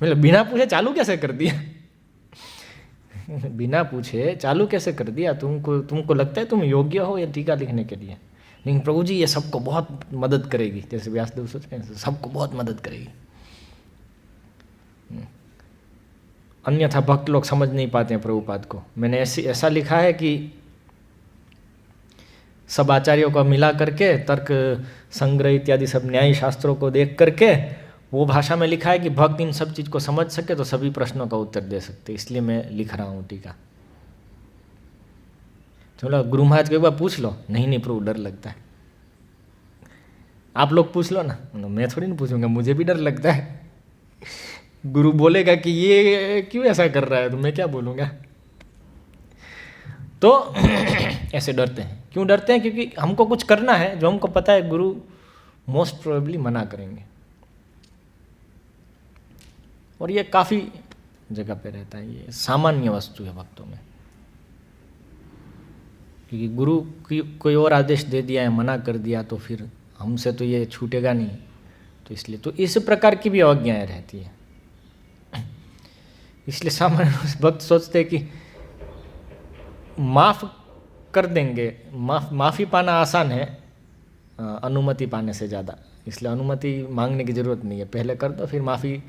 मतलब बिना पूछे चालू कैसे कर दिया? बिना पूछे चालू कैसे कर दिया? तुमको लगता है तुम योग्य हो ये टीका लिखने के लिए? लेकिन प्रभु जी ये सबको बहुत मदद करेगी, जैसे व्यासदेव सोचते हैं सबको बहुत मदद करेगी। अन्यथा भक्त लोग समझ नहीं पाते हैं प्रभुपाद को। मैंने ऐसा लिखा है कि सब आचार्यों को मिला करके तर्क संग्रह इत्यादि सब न्याय शास्त्रों को देख करके वो भाषा में लिखा है कि भक्त इन सब चीज़ को समझ सके तो सभी प्रश्नों का उत्तर दे सकते, इसलिए मैं लिख रहा हूँ टीका। चलो गुरु महाराज को एक बार पूछ लो। नहीं नहीं प्रभु डर लगता है, आप लोग पूछ लो ना। मैं थोड़ी नहीं पूछूंगा, मुझे भी डर लगता है। गुरु बोलेगा कि ये क्यों ऐसा कर रहा है तो मैं क्या बोलूँगा। तो ऐसे डरते हैं। क्यों डरते हैं? क्योंकि हमको कुछ करना है जो हमको पता है गुरु मोस्ट प्रोबेबली मना करेंगे। और ये काफ़ी जगह पे रहता है, ये सामान्य वस्तु है भक्तों में। क्योंकि गुरु की कोई और आदेश दे दिया है, मना कर दिया, तो फिर हमसे तो ये छूटेगा नहीं। तो इसलिए तो इस प्रकार की भी अवज्ञाएं रहती है। इसलिए सामान्य भक्त सोचते हैं कि माफ़ कर देंगे, माफ़ी पाना आसान है अनुमति पाने से ज़्यादा। इसलिए अनुमति मांगने की ज़रूरत नहीं है, पहले कर दो फिर माफ़ी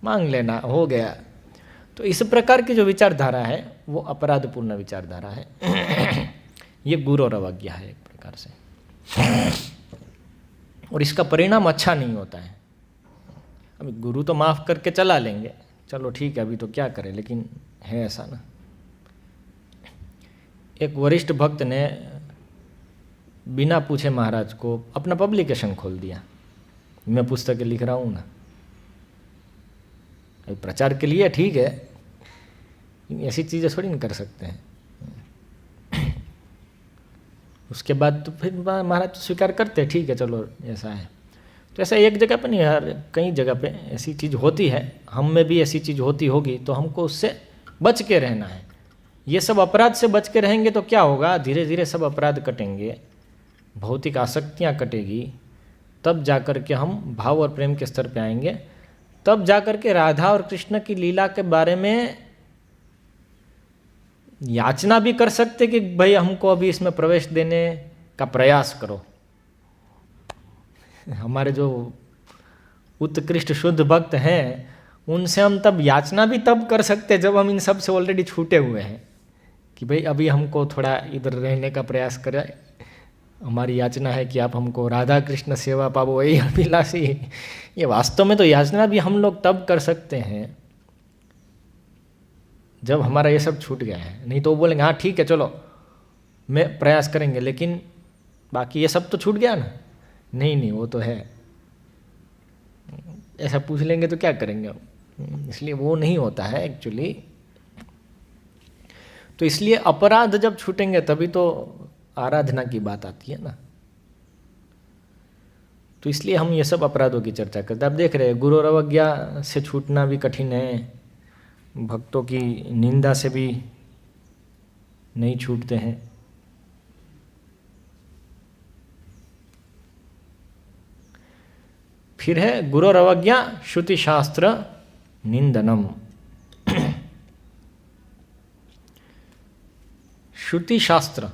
मांग लेना, हो गया। तो इस प्रकार की जो विचारधारा है वो अपराधपूर्ण विचारधारा है। ये गुरु और अवज्ञा है एक प्रकार से, और इसका परिणाम अच्छा नहीं होता है। अभी गुरु तो माफ़ करके चला लेंगे, चलो ठीक है अभी तो क्या करें, लेकिन है ऐसा ना। एक वरिष्ठ भक्त ने बिना पूछे महाराज को अपना पब्लिकेशन खोल दिया, मैं पुस्तकें लिख रहा हूँ ना। अभी प्रचार के लिए ठीक है, ऐसी चीज़ें थोड़ी नहीं कर सकते हैं। उसके बाद तो फिर महाराज तो स्वीकार करते, ठीक है चलो ऐसा है। तो ऐसा एक जगह पे नहीं, हर कई जगह पे ऐसी चीज़ होती है। हम में भी ऐसी चीज़ होती होगी, तो हमको उससे बच के रहना है। ये सब अपराध से बच के रहेंगे तो क्या होगा, धीरे धीरे सब अपराध कटेंगे, भौतिक आसक्तियाँ कटेगी, तब जाकर के हम भाव और प्रेम के स्तर पे आएंगे। तब जाकर के राधा और कृष्ण की लीला के बारे में याचना भी कर सकते कि भाई हमको अभी इसमें प्रवेश देने का प्रयास करो। हमारे जो उत्कृष्ट शुद्ध भक्त हैं उनसे हम तब याचना भी तब कर सकते जब हम इन सब से ऑलरेडी छूटे हुए हैं, कि भाई अभी हमको थोड़ा इधर रहने का प्रयास करें। हमारी याचना है कि आप हमको राधा कृष्ण सेवा पावो, यही अभिलाषी। ये वास्तव में तो याचना भी हम लोग तब कर सकते हैं जब हमारा ये सब छूट गया है। नहीं तो वो बोलेंगे हाँ ठीक है चलो मैं प्रयास करेंगे, लेकिन बाकी ये सब तो छूट गया ना। नहीं नहीं वो तो है, ऐसा पूछ लेंगे तो क्या करेंगे हम। इसलिए वो नहीं होता है एक्चुअली। तो इसलिए अपराध जब छूटेंगे तभी तो आराधना की बात आती है ना। तो इसलिए हम ये सब अपराधों की चर्चा करते हैं। आप देख रहे हैं गुरु और अवज्ञा से छूटना भी कठिन है, भक्तों की निंदा से भी नहीं छूटते हैं। फिर है गुरु और अवज्ञा श्रुति शास्त्र निंदनम। श्रुति शास्त्र,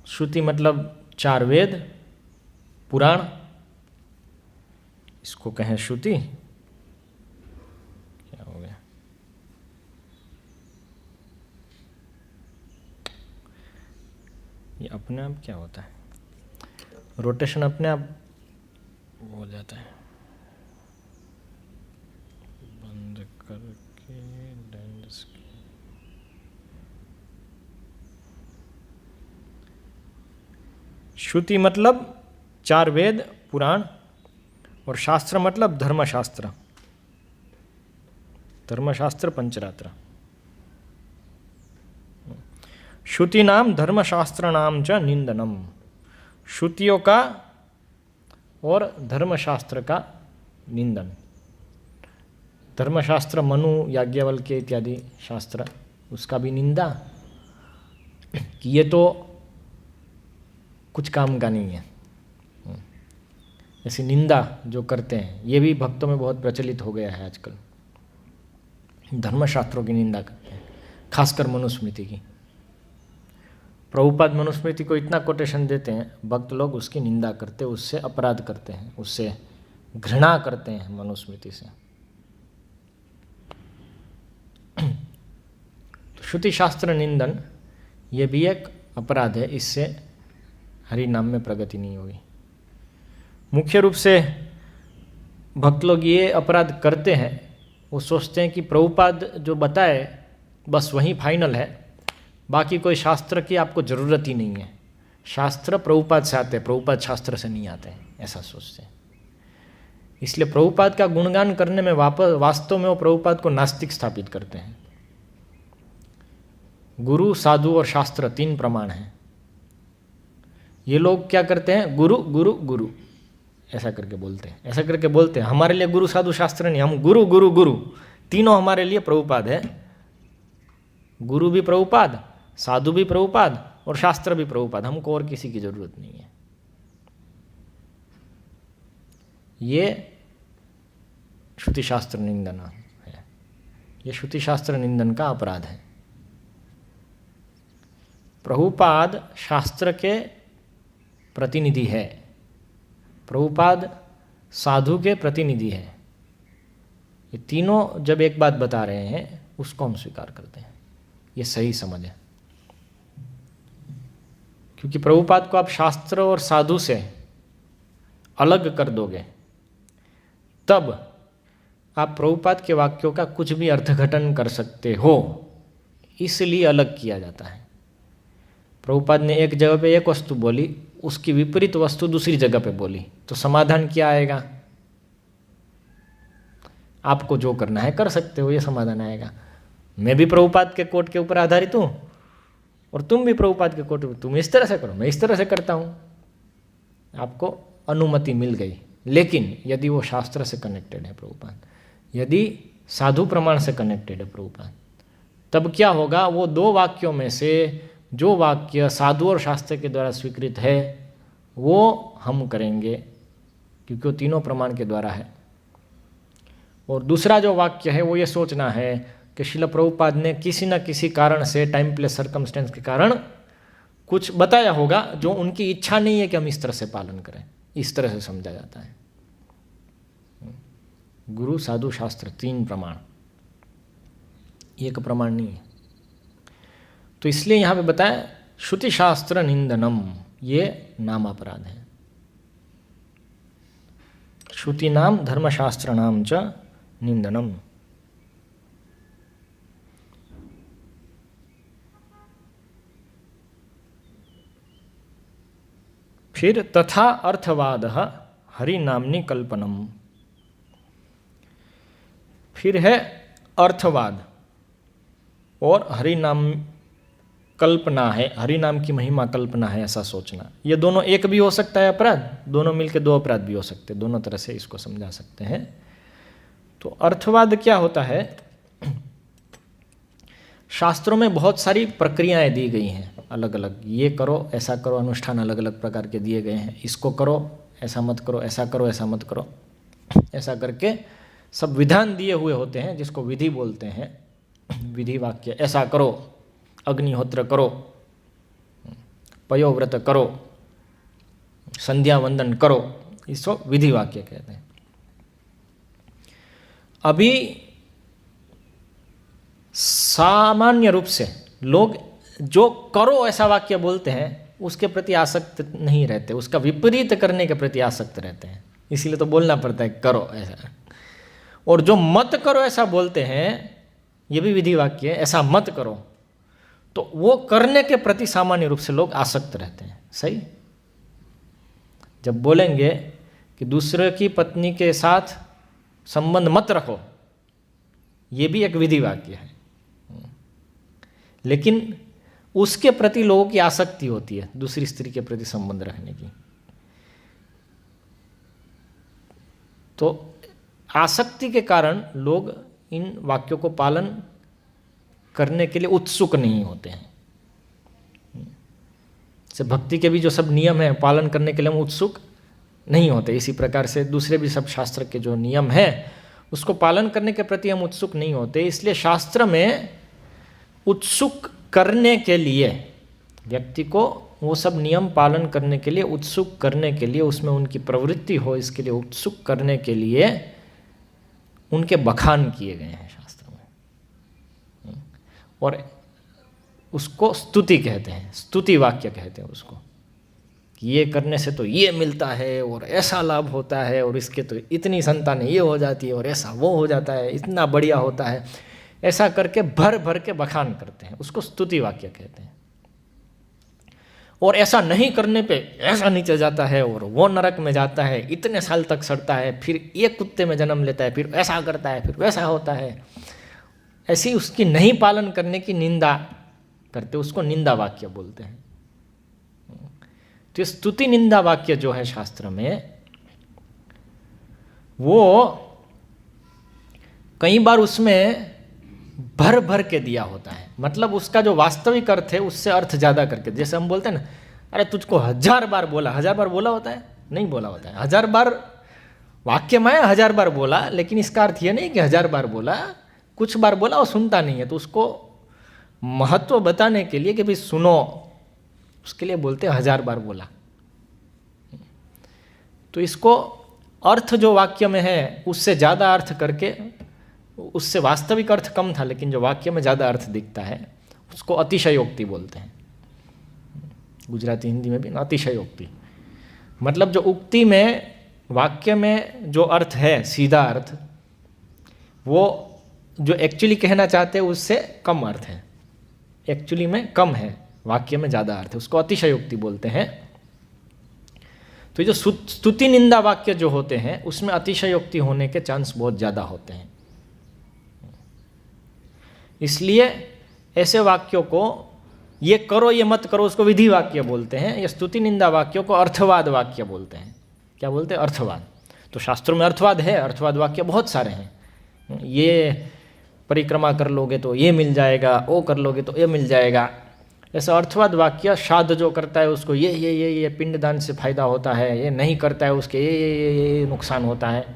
श्रुति मतलब 4 वेद पुराण, इसको कहें श्रुति। क्या हो गया? ये अपने आप क्या होता है, रोटेशन अपने आप हो जाता है। बंद करके लैंडस्केप। श्रुति मतलब 4 वेद पुराण, और शास्त्र मतलब धर्मशास्त्र, धर्मशास्त्र पंचरात्र। श्रुति नाम धर्मशास्त्र नाम च निंदनम। श्रुतियों का और धर्मशास्त्र का निंदन। धर्मशास्त्र मनु याज्ञवल्क्य इत्यादि शास्त्र, उसका भी निंदा कि ये तो कुछ काम का नहीं है। ऐसी निंदा जो करते हैं ये भी भक्तों में बहुत प्रचलित हो गया है आजकल। धर्मशास्त्रों की निंदा करते हैं, खासकर मनुस्मृति की। प्रभुपाद मनुस्मृति को इतना कोटेशन देते हैं, भक्त लोग उसकी निंदा करते, उससे अपराध करते हैं, उससे घृणा करते हैं मनुस्मृति से। तो श्रुति शास्त्र निंदन ये भी एक अपराध है, इससे हरि नाम में प्रगति नहीं होगी। मुख्य रूप से भक्त लोग ये अपराध करते हैं, वो सोचते हैं कि प्रभुपाद जो बताए बस वही फाइनल है, बाकी कोई शास्त्र की आपको ज़रूरत ही नहीं है। शास्त्र प्रभुपाद से आते हैं, प्रभुपाद शास्त्र से नहीं आते हैं, ऐसा सोचते हैं। इसलिए प्रभुपाद का गुणगान करने में वास्तव में वो प्रभुपाद को नास्तिक स्थापित करते हैं। गुरु, साधु और शास्त्र 3 प्रमाण हैं। ये लोग क्या करते हैं, गुरु गुरु गुरु ऐसा करके बोलते हैं, ऐसा करके बोलते हैं। हमारे लिए गुरु साधु शास्त्र नहीं, हम गुरु गुरु गुरु तीनों हमारे लिए प्रभुपाद है। गुरु भी प्रभुपाद, साधु भी प्रभुपाद और शास्त्र भी प्रभुपाद, हमको और किसी की जरूरत नहीं है। ये श्रुति शास्त्र निंदन है, ये श्रुति शास्त्र निंदन का अपराध है। प्रभुपाद शास्त्र के प्रतिनिधि है, प्रभुपाद साधु के प्रतिनिधि है। ये तीनों जब एक बात बता रहे हैं उसको हम स्वीकार करते हैं, ये सही समझ है। क्योंकि प्रभुपाद को आप शास्त्र और साधु से अलग कर दोगे तब आप प्रभुपाद के वाक्यों का कुछ भी अर्थघटन कर सकते हो, इसलिए अलग किया जाता है। प्रभुपाद ने एक जगह पे एक वस्तु बोली, उसकी विपरीत वस्तु दूसरी जगह पे बोली, तो समाधान क्या आएगा? आपको जो करना है कर सकते हो, ये समाधान आएगा। मैं भी प्रभुपाद के कोट के ऊपर आधारित हूँ और तुम भी प्रभुपाद के कोट, तुम इस तरह से करो, मैं इस तरह से करता हूँ, आपको अनुमति मिल गई। लेकिन यदि वो शास्त्र से कनेक्टेड है प्रभुपाद, यदि साधु प्रमाण से कनेक्टेड है प्रभुपाद, तब क्या होगा? वो 2 वाक्यों में से जो वाक्य साधु और शास्त्र के द्वारा स्वीकृत है वो हम करेंगे, क्योंकि वो तीनों प्रमाण के द्वारा है। और दूसरा जो वाक्य है वो ये सोचना है कि श्रील प्रभुपाद ने किसी न किसी कारण से, टाइम प्लेस सर्कमस्टेंस के कारण कुछ बताया होगा जो उनकी इच्छा नहीं है कि हम इस तरह से पालन करें, इस तरह से समझा जाता है। गुरु साधु शास्त्र 3 प्रमाण, एक प्रमाण नहीं है। तो इसलिए यहाँ पे बताया श्रुति शास्त्र निंदनम, ये नाम अपराध है। श्रुति नाम धर्मशास्त्र नाम च निंदनम। फिर तथा अर्थवाद हरिनाम्नि कल्पनम, फिर है अर्थवाद और हरिनाम कल्पना है, हरिनाम की महिमा कल्पना है ऐसा सोचना। ये दोनों एक भी हो सकता है अपराध, दोनों मिलकर दो अपराध भी हो सकते हैं, दोनों तरह से इसको समझा सकते हैं। तो अर्थवाद क्या होता है, शास्त्रों में बहुत सारी प्रक्रियाएं दी गई हैं अलग अलग, ये करो ऐसा करो, अनुष्ठान अलग अलग प्रकार के दिए गए हैं, इसको करो ऐसा मत करो, ऐसा करो ऐसा मत करो, ऐसा करके सब विधान दिए हुए होते हैं जिसको विधि बोलते हैं। विधि वाक्य, ऐसा करो, अग्निहोत्र करो, पयोव्रत करो, संध्या वंदन करो, इसको विधि वाक्य कहते हैं। अभी सामान्य रूप से लोग जो करो ऐसा वाक्य बोलते हैं उसके प्रति आसक्त नहीं रहते, उसका विपरीत करने के प्रति आसक्त रहते हैं, इसीलिए तो बोलना पड़ता है करो ऐसा। और जो मत करो ऐसा बोलते हैं, ये भी विधि वाक्य है, ऐसा मत करो, तो वो करने के प्रति सामान्य रूप से लोग आसक्त रहते हैं। सही, जब बोलेंगे कि दूसरे की पत्नी के साथ संबंध मत रखो, ये भी एक विधि वाक्य है, लेकिन उसके प्रति लोगों की आसक्ति होती है दूसरी स्त्री के प्रति संबंध रखने की। तो आसक्ति के कारण लोग इन वाक्यों को पालन करने के लिए उत्सुक नहीं होते हैं। जैसे भक्ति के भी जो सब नियम हैं पालन करने के लिए हम उत्सुक नहीं होते, इसी प्रकार से दूसरे भी सब शास्त्र के जो नियम हैं उसको पालन करने के प्रति हम उत्सुक नहीं होते। इसलिए शास्त्र में उत्सुक करने के लिए, व्यक्ति को वो सब नियम पालन करने के लिए उत्सुक करने के लिए, उसमें उनकी प्रवृत्ति हो इसके लिए उत्सुक करने के लिए उनके बखान किए गए हैं शास्त्र में, और उसको स्तुति कहते हैं, स्तुति वाक्य कहते हैं उसको, कि ये करने से तो ये मिलता है और ऐसा लाभ होता है और इसके तो इतनी संतानें ये हो जाती है और ऐसा वो हो जाता है, इतना बढ़िया होता है, ऐसा करके भर भर के बखान करते हैं, उसको स्तुति वाक्य कहते हैं। और ऐसा नहीं करने पे ऐसा नीचे जाता है और वो नरक में जाता है, इतने साल तक सड़ता है, फिर एक कुत्ते में जन्म लेता है, फिर ऐसा करता है, फिर वैसा होता है, ऐसी उसकी नहीं पालन करने की निंदा करते, उसको निंदा वाक्य बोलते हैं। तो स्तुति निंदा वाक्य जो है शास्त्र में, वो कई बार उसमें भर भर के दिया होता है, मतलब उसका जो वास्तविक अर्थ है उससे अर्थ ज्यादा करके। जैसे हम बोलते हैं ना, अरे तुझको 1000 बार बोला, 1000 बार बोला होता है? नहीं बोला होता है। 1000 बार वाक्य में 1000 बार बोला, लेकिन इसका अर्थ ये नहीं कि 1000 बार बोला, कुछ बार बोला और सुनता नहीं है, तो उसको महत्व बताने के लिए कि भाई सुनो, उसके लिए बोलते हैं 1000 बार बोला। तो इसको अर्थ जो वाक्य में है उससे ज़्यादा अर्थ करके, उससे वास्तविक अर्थ कम था लेकिन जो वाक्य में ज़्यादा अर्थ दिखता है उसको अतिशयोक्ति बोलते हैं। गुजराती हिंदी में भी अतिशयोक्ति, मतलब जो उक्ति में वाक्य में जो अर्थ है सीधा अर्थ, वो जो एक्चुअली कहना चाहते हैं उससे कम अर्थ है, एक्चुअली में कम है, वाक्य में ज़्यादा अर्थ है, उसको अतिशयोक्ति बोलते हैं। तो जो स्तुति निंदा वाक्य जो होते हैं उसमें अतिशयोक्ति होने के चांस बहुत ज़्यादा होते हैं। इसलिए ऐसे वाक्यों को ये करो ये मत करो उसको विधि वाक्य बोलते हैं, ये स्तुति निंदा वाक्यों को अर्थवाद वाक्य बोलते हैं। क्या बोलते हैं? अर्थवाद। तो शास्त्रों में अर्थवाद है, अर्थवाद वाक्य बहुत सारे हैं। ये परिक्रमा कर लोगे तो ये मिल जाएगा, वो कर लोगे तो ये मिल जाएगा, ऐसा अर्थवाद वाक्य। श्राद्ध जो करता है उसको ये पिंडदान से फायदा होता है, ये नहीं करता है उसके ये नुकसान होता है,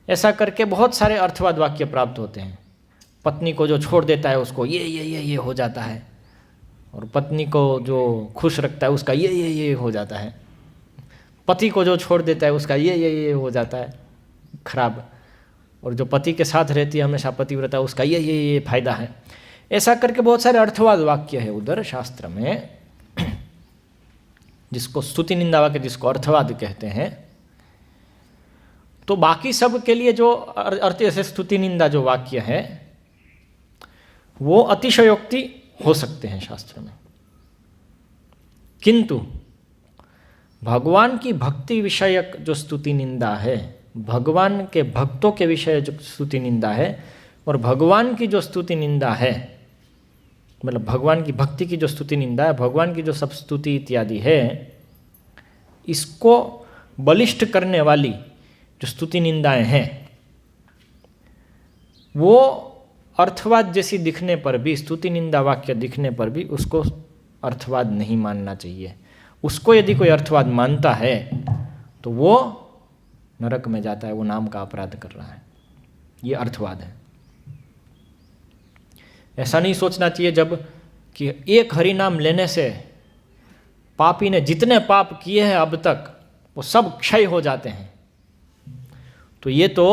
ऐसा करके बहुत सारे अर्थवाद वाक्य प्राप्त होते हैं। पत्नी को जो छोड़ देता है उसको ये हो जाता है, और पत्नी को जो खुश रखता है उसका ये हो जाता है, पति को जो छोड़ देता है उसका ये हो जाता है खराब, और जो पति के साथ रहती है हमेशा पतिव्रता उसका ये फायदा है। ऐसा करके बहुत सारे अर्थवाद वाक्य है उधर शास्त्र में, जिसको स्तुति निंदा वाक्य, जिसको अर्थवाद कहते हैं। तो बाकी सब के लिए जो अर्थ से स्तुति निंदा जो वाक्य है वो अतिशयोक्ति हो सकते हैं शास्त्र में, किंतु भगवान की भक्ति विषयक जो स्तुति निंदा है, भगवान के भक्तों के विषय जो स्तुति निंदा है, और भगवान की जो स्तुति निंदा है, मतलब भगवान की भक्ति की जो स्तुति निंदा है, भगवान की जो सब स्तुति इत्यादि है, इसको बलिष्ठ करने वाली जो स्तुति निंदाएं हैं, वो अर्थवाद जैसी दिखने पर भी, स्तुति निंदा वाक्य दिखने पर भी उसको अर्थवाद नहीं मानना चाहिए। उसको यदि कोई अर्थवाद मानता है तो वो नरक में जाता है, वो नाम का अपराध कर रहा है। ये अर्थवाद है। ऐसा नहीं सोचना चाहिए जब कि एक हरि नाम लेने से पापी ने जितने पाप किए हैं अब तक वो सब क्षय हो जाते हैं, तो ये तो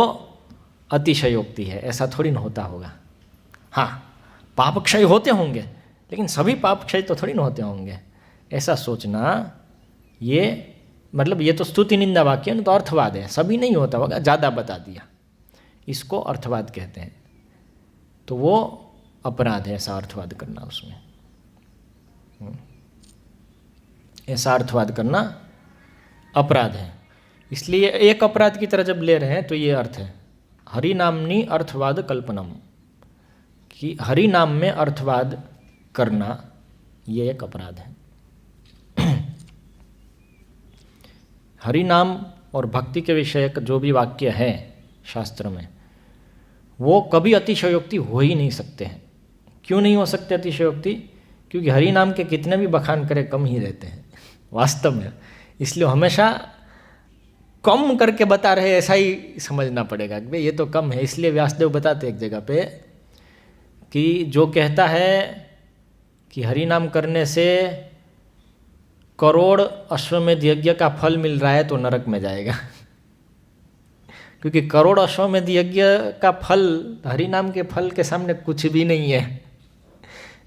अतिशयोक्ति है। ऐसा थोड़ी ना होता होगा। हाँ, पाप क्षय होते होंगे, लेकिन सभी पाप क्षय तो थोड़ी ना होते होंगे। ऐसा सोचना, ये मतलब ये तो स्तुति निंदा वाक्य न, तो अर्थवाद है। सभी नहीं होता होगा, ज़्यादा बता दिया, इसको अर्थवाद कहते हैं। तो वो अपराध है ऐसा अर्थवाद करना, उसमें ऐसा अर्थवाद करना अपराध है। इसलिए एक अपराध की तरह जब ले रहे हैं तो ये अर्थ है हरि नामनी अर्थवाद कल्पनम, कि हरि नाम में अर्थवाद करना ये एक अपराध है। हरि नाम और भक्ति के विषयक जो भी वाक्य है शास्त्र में, वो कभी अतिशयोक्ति हो ही नहीं सकते हैं। क्यों नहीं हो सकते अतिशयोक्ति? क्योंकि हरि नाम के कितने भी बखान करें कम ही रहते हैं वास्तव में। इसलिए हमेशा कम करके बता रहे ऐसा ही समझना पड़ेगा कि भाई ये तो कम है। इसलिए व्यासदेव बताते एक जगह पे कि जो कहता है कि हरि नाम करने से करोड़ अश्वमेध यज्ञ का फल मिल रहा है तो नरक में जाएगा क्योंकि करोड़ अश्वमेध यज्ञ का फल हरि नाम के फल के सामने कुछ भी नहीं है।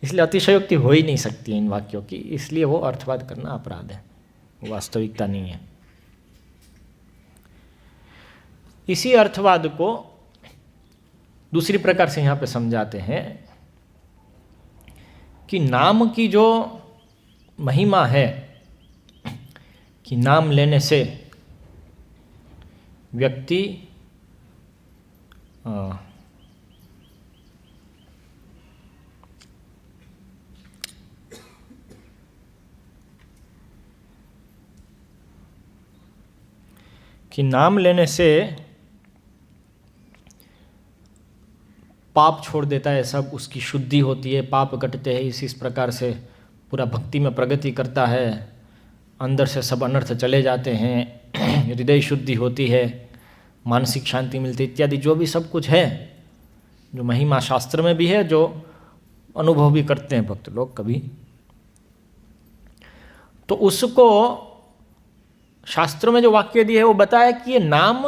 इसलिए अतिशयोक्ति हो ही नहीं सकती इन वाक्यों की। इसलिए वो अर्थवाद करना अपराध है, वास्तविकता नहीं है। इसी अर्थवाद को दूसरी प्रकार से यहाँ पे समझाते हैं कि नाम की जो महिमा है, कि नाम लेने से व्यक्ति कि नाम लेने से पाप छोड़ देता है, सब उसकी शुद्धि होती है, पाप कटते हैं। इस प्रकार से पूरा भक्ति में प्रगति करता है, अंदर से सब अनर्थ चले जाते हैं, हृदय शुद्धि होती है, मानसिक शांति मिलती है, इत्यादि जो भी सब कुछ है, जो महिमा शास्त्र में भी है, जो अनुभव भी करते हैं भक्त लोग कभी। तो उसको शास्त्रों में जो वाक्य दिए है वो बताया कि ये नाम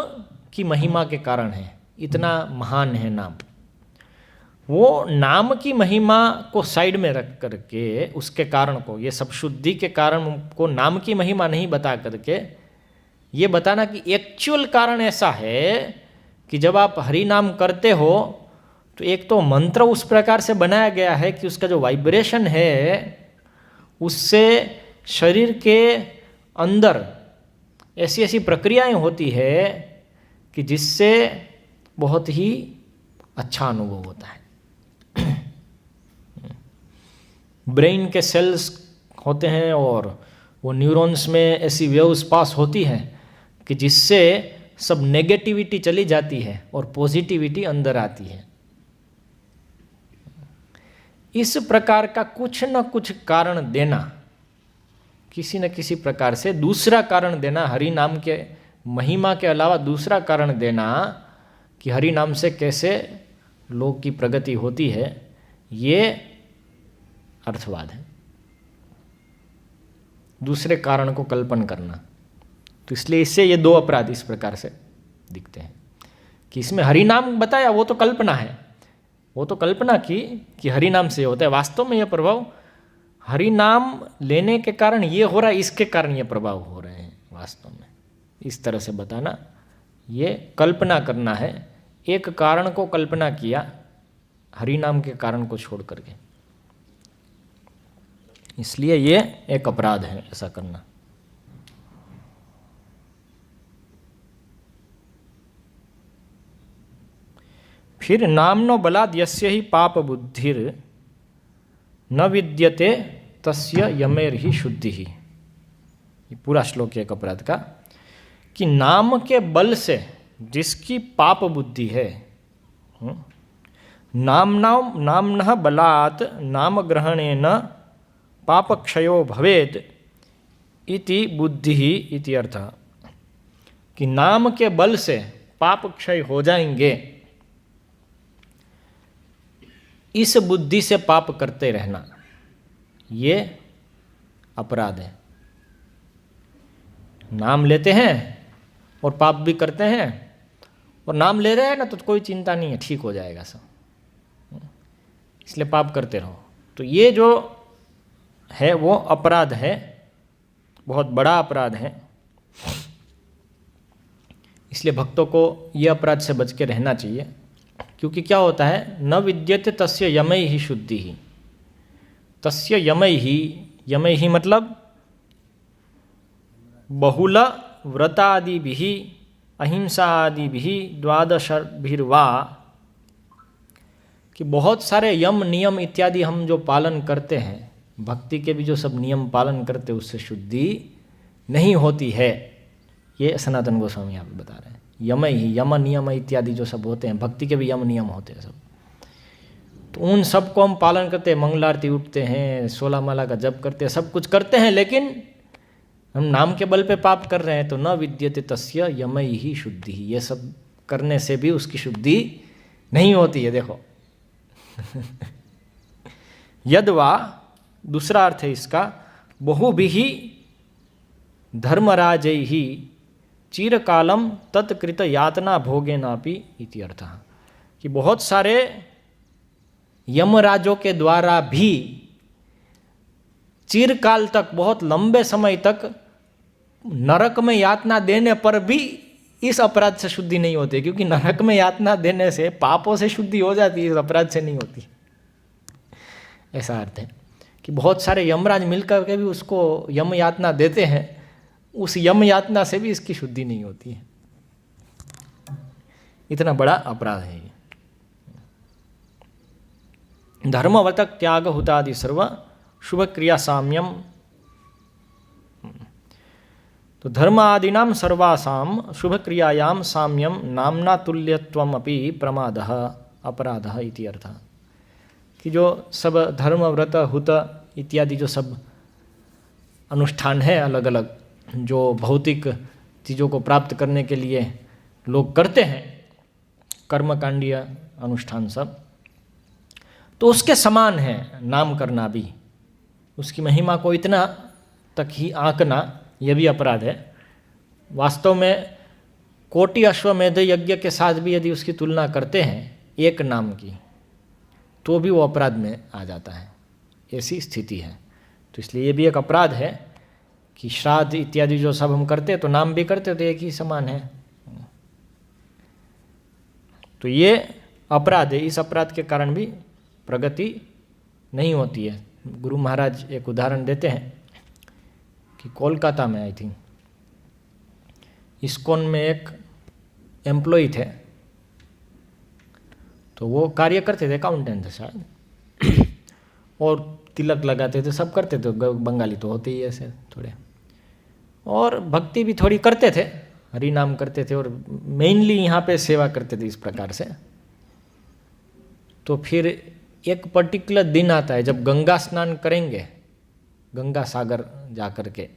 की महिमा के कारण है, इतना महान है नाम। वो नाम की महिमा को साइड में रख करके उसके कारण को, ये सब शुद्धि के कारण को नाम की महिमा नहीं बता करके ये बताना कि एक्चुअल कारण ऐसा है कि जब आप हरि नाम करते हो तो एक तो मंत्र उस प्रकार से बनाया गया है कि उसका जो वाइब्रेशन है उससे शरीर के अंदर ऐसी ऐसी प्रक्रियाएं होती है कि जिससे बहुत ही अच्छा अनुभव होता है। ब्रेन के सेल्स होते हैं और वो न्यूरॉन्स में ऐसी वेव्स पास होती हैं कि जिससे सब नेगेटिविटी चली जाती है और पॉजिटिविटी अंदर आती है। इस प्रकार का कुछ न कुछ कारण देना, किसी न किसी प्रकार से दूसरा कारण देना, हरि नाम के महिमा के अलावा दूसरा कारण देना कि हरि नाम से कैसे लोग की प्रगति होती है, ये अर्थवाद है। दूसरे कारण को कल्पन करना। तो इसलिए इससे ये दो अपराध इस प्रकार से दिखते हैं कि इसमें हरि नाम बताया वो तो कल्पना है, वो तो कल्पना की कि हरि नाम से होता है। वास्तव में यह प्रभाव हरि नाम लेने के कारण ये हो रहा है, इसके कारण ये प्रभाव हो रहे हैं। वास्तव में इस तरह से बताना ये कल्पना करना है। एक कारण को कल्पना किया हरि नाम के कारण को छोड़ करके, इसलिए ये एक अपराध है ऐसा करना। फिर नामनो बलाद यस्य ही पाप बुद्धिर न विद्यते तस्य यमेर ही शुद्धि ही। ये पूरा श्लोक है एक अपराध का, कि नाम के बल से जिसकी पाप बुद्धि है, नामनः बलात् नाम ग्रहणेन पाप क्षयो भवेद इति बुद्धि ही इति अर्थ, कि नाम के बल से पाप क्षय हो जाएंगे, इस बुद्धि से पाप करते रहना ये अपराध है। नाम लेते हैं और पाप भी करते हैं, और नाम ले रहे हैं ना तो कोई चिंता नहीं है, ठीक हो जाएगा सब, इसलिए पाप करते रहो। तो ये जो है वो अपराध है, बहुत बड़ा अपराध है। इसलिए भक्तों को ये अपराध से बच के रहना चाहिए, क्योंकि क्या होता है, न विद्यते तस्य यमई ही शुद्धि ही। तस्य यमई ही मतलब बहुल व्रतादिभिः अहिंसादिभिः द्वादशभिर्वा, कि बहुत सारे यम नियम इत्यादि हम जो पालन करते हैं, भक्ति के भी जो सब नियम पालन करते हैं, उससे शुद्धि नहीं होती है। ये सनातन गोस्वामी यहाँ पे बता रहे हैं। यम नियम इत्यादि जो सब होते हैं, भक्ति के भी यम नियम होते हैं सब, तो उन सब को हम पालन करते हैं, मंगल आरती उठते हैं, 16 माला का जप करते हैं, सब कुछ करते हैं, लेकिन हम नाम के बल पे पाप कर रहे हैं। तो न विद्यते तस्य यमई ही शुद्धि, ये सब करने से भी उसकी शुद्धि नहीं होती है। देखो यद्वा, दूसरा अर्थ है इसका, बहुभिः धर्मराजैहि चिरकालम तत्कृत यातना भोगेनापि इति अर्थः, कि बहुत सारे यमराजों के द्वारा भी चिरकाल तक, बहुत लंबे समय तक नरक में यातना देने पर भी इस अपराध से शुद्धि नहीं होती, क्योंकि नरक में यातना देने से पापों से शुद्धि हो जाती है, इस अपराध से नहीं होती। ऐसा अर्थ है कि बहुत सारे यमराज मिलकर के भी उसको यम यातना देते हैं, उस यम यातना से भी इसकी शुद्धि नहीं होती है। इतना बड़ा अपराध है ये। धर्मवत त्याग हुतादि सर्व शुभ क्रिया साम्यम, तो धर्म आदिनाम सर्वासाम शुभ क्रियायाम साम्यम नामना तुल्यत्वम अपि प्रमादः अपराधः इति अर्थः, कि जो सब धर्म व्रत हुत इत्यादि जो सब अनुष्ठान है अलग अलग, जो भौतिक चीज़ों को प्राप्त करने के लिए लोग करते हैं, कर्मकांडीय अनुष्ठान सब, तो उसके समान है नाम करना भी। उसकी महिमा को इतना तक ही आंकना यह भी अपराध है। वास्तव में कोटि अश्वमेध यज्ञ के साथ भी यदि उसकी तुलना करते हैं एक नाम की, तो भी वो अपराध में आ जाता है। ऐसी स्थिति है। तो इसलिए ये भी एक अपराध है कि श्राद्ध इत्यादि जो सब हम करते हैं, तो नाम भी करते तो एक ही समान है। तो ये अपराध है। इस अपराध के कारण भी प्रगति नहीं होती है। गुरु महाराज एक उदाहरण देते हैं कि कोलकाता में आई थिंक इस्कॉन में एक एम्प्लॉय थे, तो वो कार्य करते थे, अकाउंटेंट थे शायद, और तिलक लगाते थे, सब करते थे। बंगाली तो होते ही ऐसे थोड़े, और भक्ति भी थोड़ी करते थे, हरि नाम करते थे, और मेनली यहाँ पे सेवा करते थे इस प्रकार से। तो फिर एक पर्टिकुलर दिन आता है जब गंगा स्नान करेंगे, गंगा सागर जा कर के,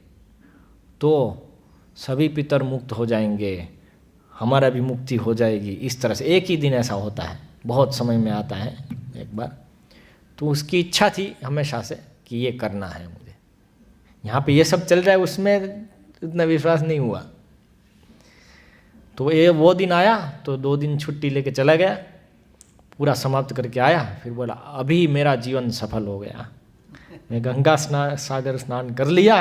तो सभी पितर मुक्त हो जाएंगे, हमारा भी मुक्ति हो जाएगी। इस तरह से एक ही दिन ऐसा होता है, बहुत समय में आता है एक बार। तो उसकी इच्छा थी हमेशा से कि ये करना है मुझे। यहाँ पे ये सब चल रहा है, उसमें इतना विश्वास नहीं हुआ। तो ये वो दिन आया, तो 2 दिन छुट्टी लेके चला गया, पूरा समाप्त करके आया, फिर बोला अभी मेरा जीवन सफल हो गया, मैं गंगा सागर स्नान कर लिया,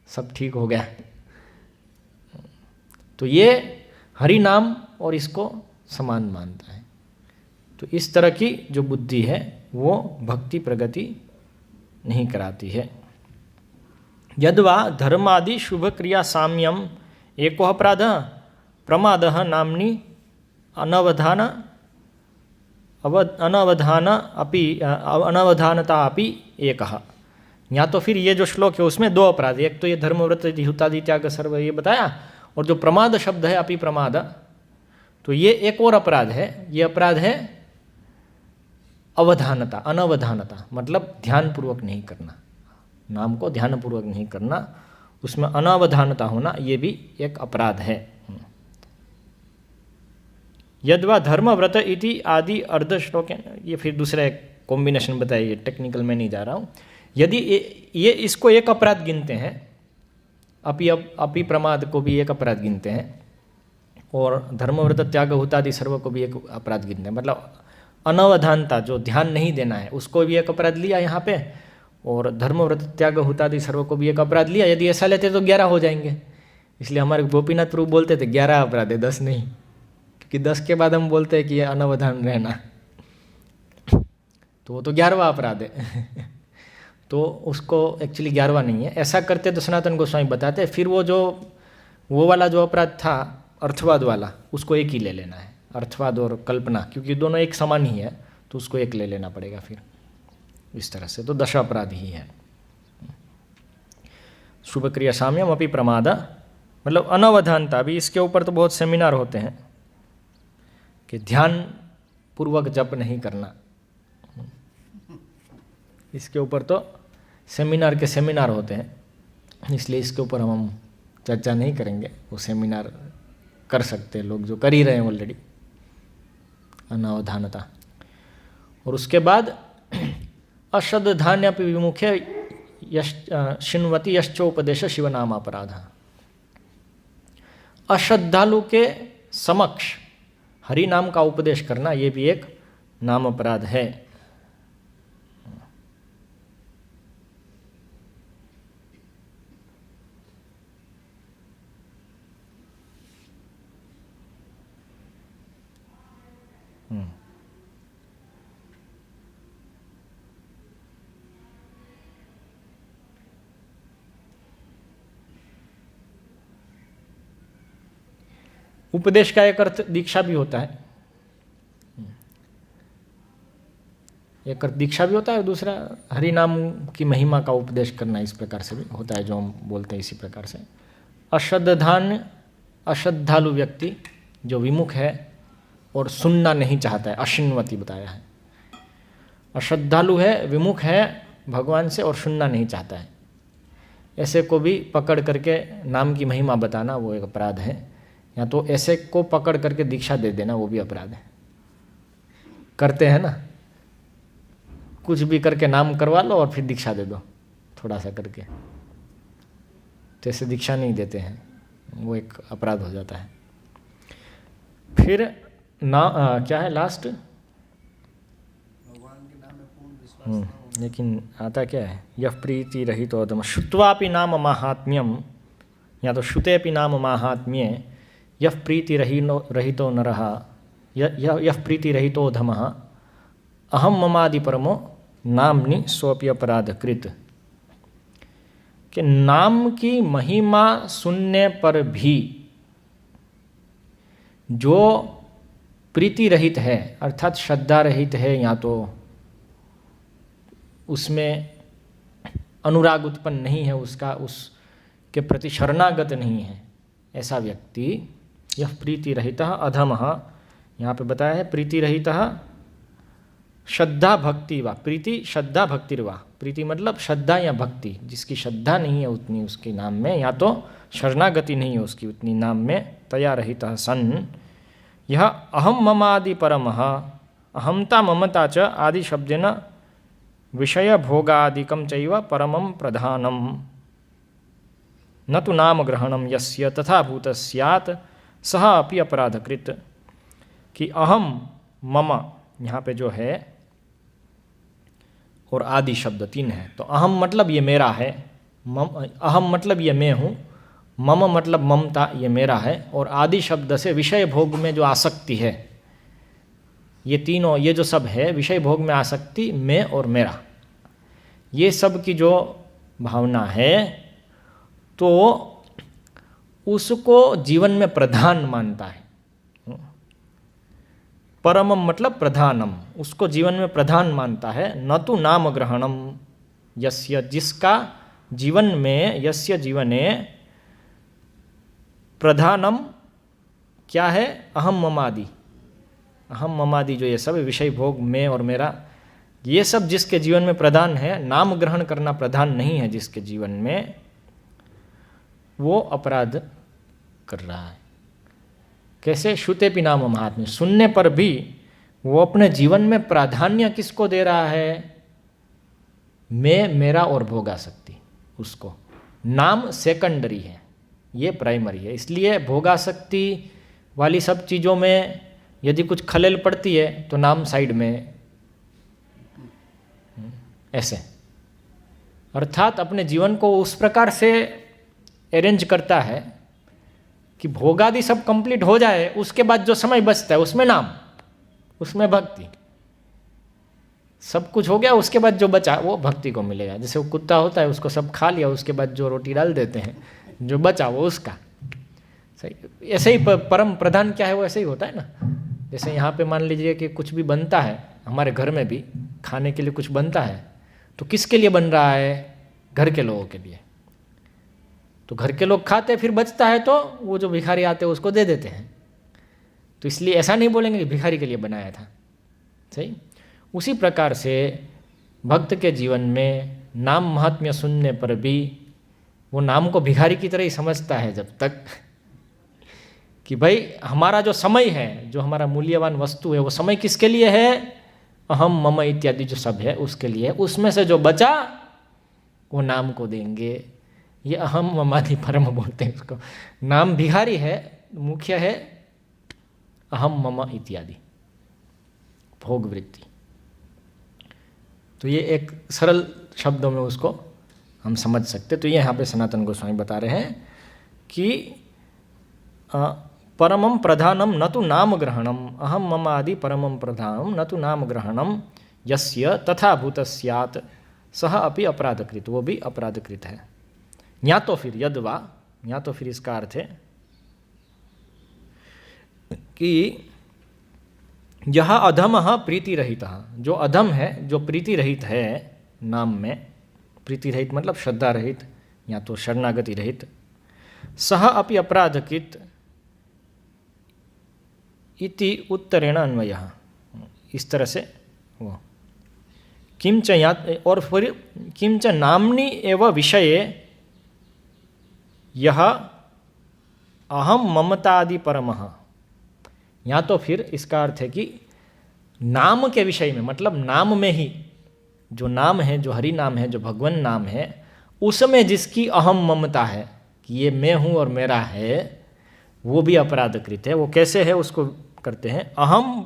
सब ठीक हो गया। तो ये हरि नाम और इसको समान मानता है। तो इस तरह की जो बुद्धि है वो भक्ति प्रगति नहीं कराती है। यद्वा धर्मादि शुभ क्रिया साम्यम एको अपराध प्रमादः नाम्नि अनवधान अनवधानता अपि एकः। या तो फिर ये जो श्लोक है उसमें दो अपराध, एक तो ये धर्मव्रत हुतादि त्याग सर्व ये बताया, और जो प्रमाद शब्द है अपि प्रमाद, तो ये एक और अपराध है। ये अपराध है अवधानता, अनवधानता, मतलब ध्यानपूर्वक नहीं करना, नाम को ध्यानपूर्वक नहीं करना, उसमें अनवधानता होना, ये भी एक अपराध है। यद्वा धर्मव्रत इति आदि अर्ध श्लोक, ये फिर दूसरा एक कॉम्बिनेशन बताइए, टेक्निकल में नहीं जा रहा हूँ। यदि ये इसको एक अपराध गिनते हैं, अपि प्रमाद को भी एक अपराध गिनते हैं, और धर्मव्रत त्याग हुतादि सर्व को भी एक अपराध गिनते हैं, मतलब अनवधानता जो ध्यान नहीं देना है उसको भी एक अपराध लिया यहाँ पे, और धर्मव्रत त्याग हुतादि सर्व को भी एक अपराध लिया। यदि ऐसा लेते तो 11 हो जाएंगे। इसलिए हमारे गोपीनाथ प्रभु बोलते थे 11 अपराध है, 10 नहीं, क्योंकि 10 के बाद हम बोलते हैं कि ये अनवधान रहना, तो वो तो 11वां अपराध है। तो उसको एक्चुअली 11वां नहीं है। ऐसा करते तो सनातन गोस्वामी बताते, फिर वो वाला जो अपराध था अर्थवाद वाला, उसको एक ही ले लेना है, अर्थवाद और कल्पना, क्योंकि दोनों एक समान ही है, तो उसको एक ले लेना पड़ेगा फिर। इस तरह से तो 10 अपराध ही है। शुभ क्रिया साम्यम अपि प्रमाद, मतलब अनवधानता। अभी इसके ऊपर तो बहुत सेमिनार होते हैं कि ध्यान पूर्वक जप नहीं करना, इसके ऊपर तो सेमिनार के सेमिनार होते हैं, इसलिए इसके ऊपर हम चर्चा नहीं करेंगे। वो सेमिनार कर सकते हैं लोग जो कर ही रहे हैं ऑलरेडी, अनवधानता। और उसके बाद अश्रद्धान्यपि विमुखे शिण्वति यश्चोपदेश शिवनामापराध। अश्रद्धालु के समक्ष हरि नाम का उपदेश करना, ये भी एक नाम अपराध है। उपदेश का एक अर्थ दीक्षा भी होता है, एक अर्थ दीक्षा भी होता है, दूसरा हरि नाम की महिमा का उपदेश करना, इस प्रकार से भी होता है जो हम बोलते हैं इसी प्रकार से। अश्रद्धालु व्यक्ति जो विमुख है और सुनना नहीं चाहता है, अशिण्वति बताया है। अश्रद्धालु है, विमुख है भगवान से और सुनना नहीं चाहता है, ऐसे को भी पकड़ करके नाम की महिमा बताना वो एक अपराध है। या तो ऐसे को पकड़ करके दीक्षा दे देना, वो भी अपराध है। करते हैं ना, कुछ भी करके नाम करवा लो और फिर दीक्षा दे दो थोड़ा सा करके, तो ऐसे दीक्षा नहीं देते हैं, वो एक अपराध हो जाता है। फिर क्या है लास्ट, भगवान के नाम में पूर्ण विश्वास। लेकिन आता क्या है, यह प्रीति रहितोधम श्रुत्वापि नाम माहात्म्यम, या तो श्रुतेपि नाम माहात्म्ये यह प्रीति रहितो नरः यह प्रीति रहितो धमः अहम ममादि परमो नामनि सोपि अपराध कृत। कि नाम की महिमा सुनने पर भी जो प्रीति रहित है, अर्थात श्रद्धा रहित है, या तो उसमें अनुराग उत्पन्न नहीं है, उसके प्रति शरणागत नहीं है, ऐसा व्यक्ति यह प्रीति रहितः अधमः, यहाँ पे बताया है प्रीति रहितः श्रद्धा भक्ति वा, प्रीति श्रद्धा भक्तिर्वा, प्रीति मतलब श्रद्धा या भक्ति, जिसकी श्रद्धा नहीं है उतनी उसके नाम में, या तो शरणागति नहीं है उसकी उतनी नाम में, तया रहितः सन् यह अहम ममादि परमः, अहमता ममता च आदि शब्देन विषय भोगादिकं चैव परमं प्रधानम न तो नाम ग्रहणम यस्य तथा भूत स्यात् सह अपि अपराधकृत। कि अहम मम यहाँ पे जो है और आदि शब्द 3 है, तो अहम मतलब ये मेरा है, अहम मतलब ये मैं हूँ, मम मतलब ममता ये मेरा है, और आदि शब्द से विषय भोग में जो आसक्ति है, ये तीनों, ये जो सब है विषय भोग में आसक्ति, मैं और मेरा, ये सब की जो भावना है, तो उसको जीवन में प्रधान मानता है। परमम मतलब प्रधानम, उसको जीवन में प्रधान मानता है। न तो नाम ग्रहणम यस्य, जिसका जीवन में, यस्य जीवने प्रधानम क्या है, अहम ममादि, अहम ममादि जो ये सब विषय भोग में और मेरा, ये सब जिसके जीवन में प्रधान है, नाम ग्रहण करना प्रधान नहीं है जिसके जीवन में, वो अपराध कर रहा है। कैसे? श्रुतेपि नाम महात्म्य, सुनने पर भी वो अपने जीवन में प्राधान्य किसको दे रहा है? मैं, मेरा और भोगासक्ति। उसको नाम सेकेंडरी है, ये प्राइमरी है। इसलिए भोगासक्ति वाली सब चीज़ों में यदि कुछ खलेल पड़ती है तो नाम साइड में, ऐसे। अर्थात अपने जीवन को उस प्रकार से अरेंज करता है कि भोगादि सब कंप्लीट हो जाए, उसके बाद जो समय बचता है उसमें नाम, उसमें भक्ति। सब कुछ हो गया, उसके बाद जो बचा वो भक्ति को मिलेगा। जैसे वो कुत्ता होता है, उसको सब खा लिया, उसके बाद जो रोटी डाल देते हैं, जो बचा वो उसका। सही ऐसे ही परम प्रधान क्या है वो ऐसे ही होता है ना। जैसे यहाँ पे मान लीजिए कि कुछ भी बनता है, हमारे घर में भी खाने के लिए कुछ बनता है, तो किसके लिए बन रहा है? घर के लोगों के लिए। तो घर के लोग खाते, फिर बचता है तो वो जो भिखारी आते हैं उसको दे देते हैं। तो इसलिए ऐसा नहीं बोलेंगे कि भिखारी के लिए बनाया था। सही उसी प्रकार से भक्त के जीवन में नाम महात्म्य सुनने पर भी वो नाम को भिखारी की तरह ही समझता है, जब तक कि भाई हमारा जो समय है, जो हमारा मूल्यवान वस्तु है, वो समय किसके लिए है? अहम मम इत्यादि जो सब है उसके लिए। उसमें से जो बचा वो नाम को देंगे। ये अहम ममादि परम बोलते हैं उसको। नाम भिखारी है, मुख्य है अहम मम इत्यादि भोग वृत्ति। तो ये एक सरल शब्दों में उसको हम समझ सकते। तो ये यहाँ पे सनातन गोस्वामी बता रहे हैं कि परमम प्रधानम न तो नाम ग्रहणम, अहम मम आदि परमम प्रधानम न तो नाम ग्रहणम यस्य तथा भूत स्यात् सह अपि अपराधकृत, वो भी अपराधकृत है। या तो फिर यद्वा, या तो फिर इसका अर्थ है कि यह अधम प्रीति रहित, जो अधम है, जो प्रीति रहित है नाम में, प्रीति रहित मतलब श्रद्धा रहित या तो शरणागति रहित, सह अपि अपराधकृत इति उत्तरेण अन्वय, इस तरह से वो किंच या और फिर किंच नामनी एव विषये यह अहम ममतादि परमः, या तो फिर इसका अर्थ है कि नाम के विषय में, मतलब नाम में ही, जो नाम है, जो हरि नाम है, जो भगवान नाम है, उसमें जिसकी अहम ममता है कि ये मैं हूँ और मेरा है, वो भी अपराधकृत है। वो कैसे है उसको करते हैं। अहम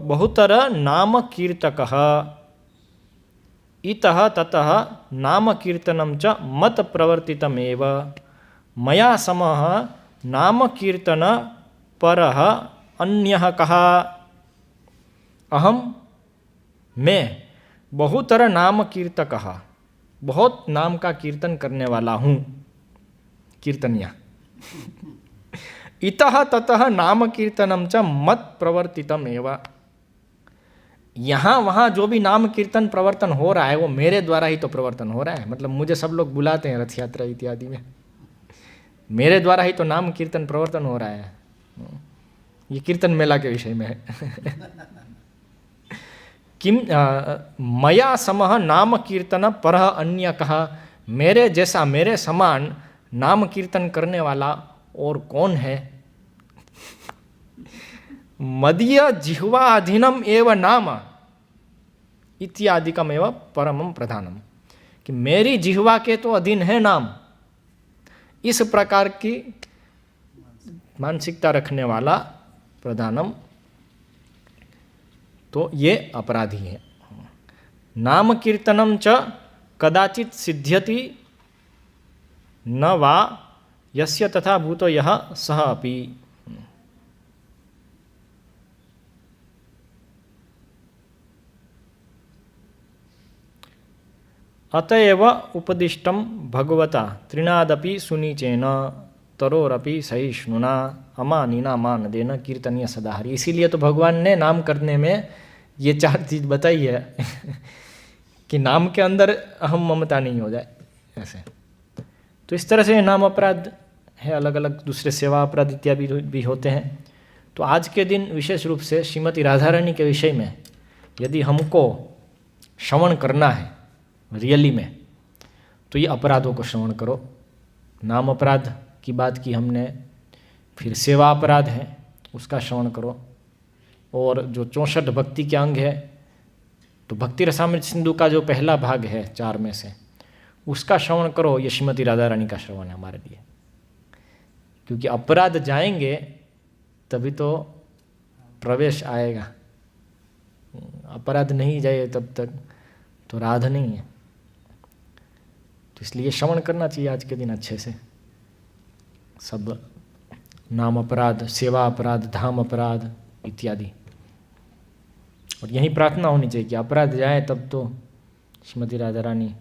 बहुतर नाम कीर्तकः इतः ततः नाम कीर्तनं च मत प्रवर्तितमेव मया समः नाम कीर्तन परः अन्यः कः। अहम मैं बहुतर नाम कीर्तकः, बहुत नाम का कीर्तन करने वाला हूँ, कीर्तनिया। इतः ततः नाम कीर्तनम च मत प्रवर्तितम एव, यहाँ वहाँ जो भी नाम कीर्तन प्रवर्तन हो रहा है वो मेरे द्वारा ही तो प्रवर्तन हो रहा है। मतलब मुझे सब लोग बुलाते हैं रथ यात्रा इत्यादि में, मेरे द्वारा ही तो नाम कीर्तन प्रवर्तन हो रहा है। ये कीर्तन मेला के विषय में है। किम मया समः नाम कीर्तन परः अन्य कहा, मेरे जैसा, मेरे समान नाम कीर्तन करने वाला और कौन है। मदीय जिह्वा अधीनम एव नाम इत्यादिकम एव परमम प्रधानम, कि मेरी जिह्वा के तो अधीन है नाम। इस प्रकार की मानसिकता रखने वाला प्रधानम, तो ये अपराधी है। नाम कीर्तनम च कदाचित सिद्ध्यति न वा यस्य तथा भूतो यह सह अपि। अतएव उपदिष्टम भगवता त्रिनादपि सुनीचेन, तरोरपि सहिष्णुना अमानिना मान देना कीर्तनीय सदाहरि। इसीलिए तो भगवान ने नाम करने में ये 4 चीज़ बताई है कि नाम के अंदर अहम ममता नहीं हो जाए ऐसे। तो इस तरह से नाम अपराध है, अलग अलग दूसरे सेवा अपराध इत्यादि भी होते हैं। तो आज के दिन विशेष रूप से श्रीमती राधा रानी के विषय में यदि हमको श्रवण करना है रियली में, तो ये अपराधों को श्रवण करो। नाम अपराध की बात की हमने, फिर सेवा अपराध है उसका श्रवण करो, और जो 64 भक्ति के अंग है तो भक्ति रसामृत सिंधु का जो पहला भाग है 4 में से, उसका श्रवण करो। ये श्रीमती राधा रानी का श्रवण है हमारे लिए, क्योंकि अपराध जाएंगे तभी तो प्रवेश आएगा। अपराध नहीं जाए तब तक तो राधा नहीं है। तो इसलिए श्रवण करना चाहिए आज के दिन अच्छे से, सब नाम अपराध, सेवा अपराध, धाम अपराध इत्यादि। और यही प्रार्थना होनी चाहिए कि अपराध जाए तब तो श्रीमती राधा रानी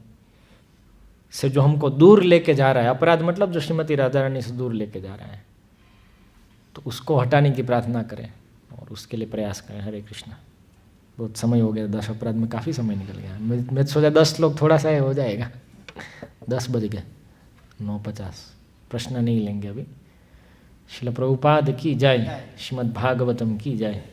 से जो हमको दूर लेके जा रहा है, अपराध मतलब जो श्रीमती राधा रानी से दूर लेके जा रहा है, तो उसको हटाने की प्रार्थना करें और उसके लिए प्रयास करें। हरे कृष्णा। बहुत समय हो गया, 10 अपराध में काफ़ी समय निकल गया। मैं सोचा 10 लोग थोड़ा सा हो जाएगा, 10 बज गए, 9:50। प्रश्न नहीं लेंगे अभी। श्रील प्रभुपाद की जय, श्रीमद् भागवतम की जय।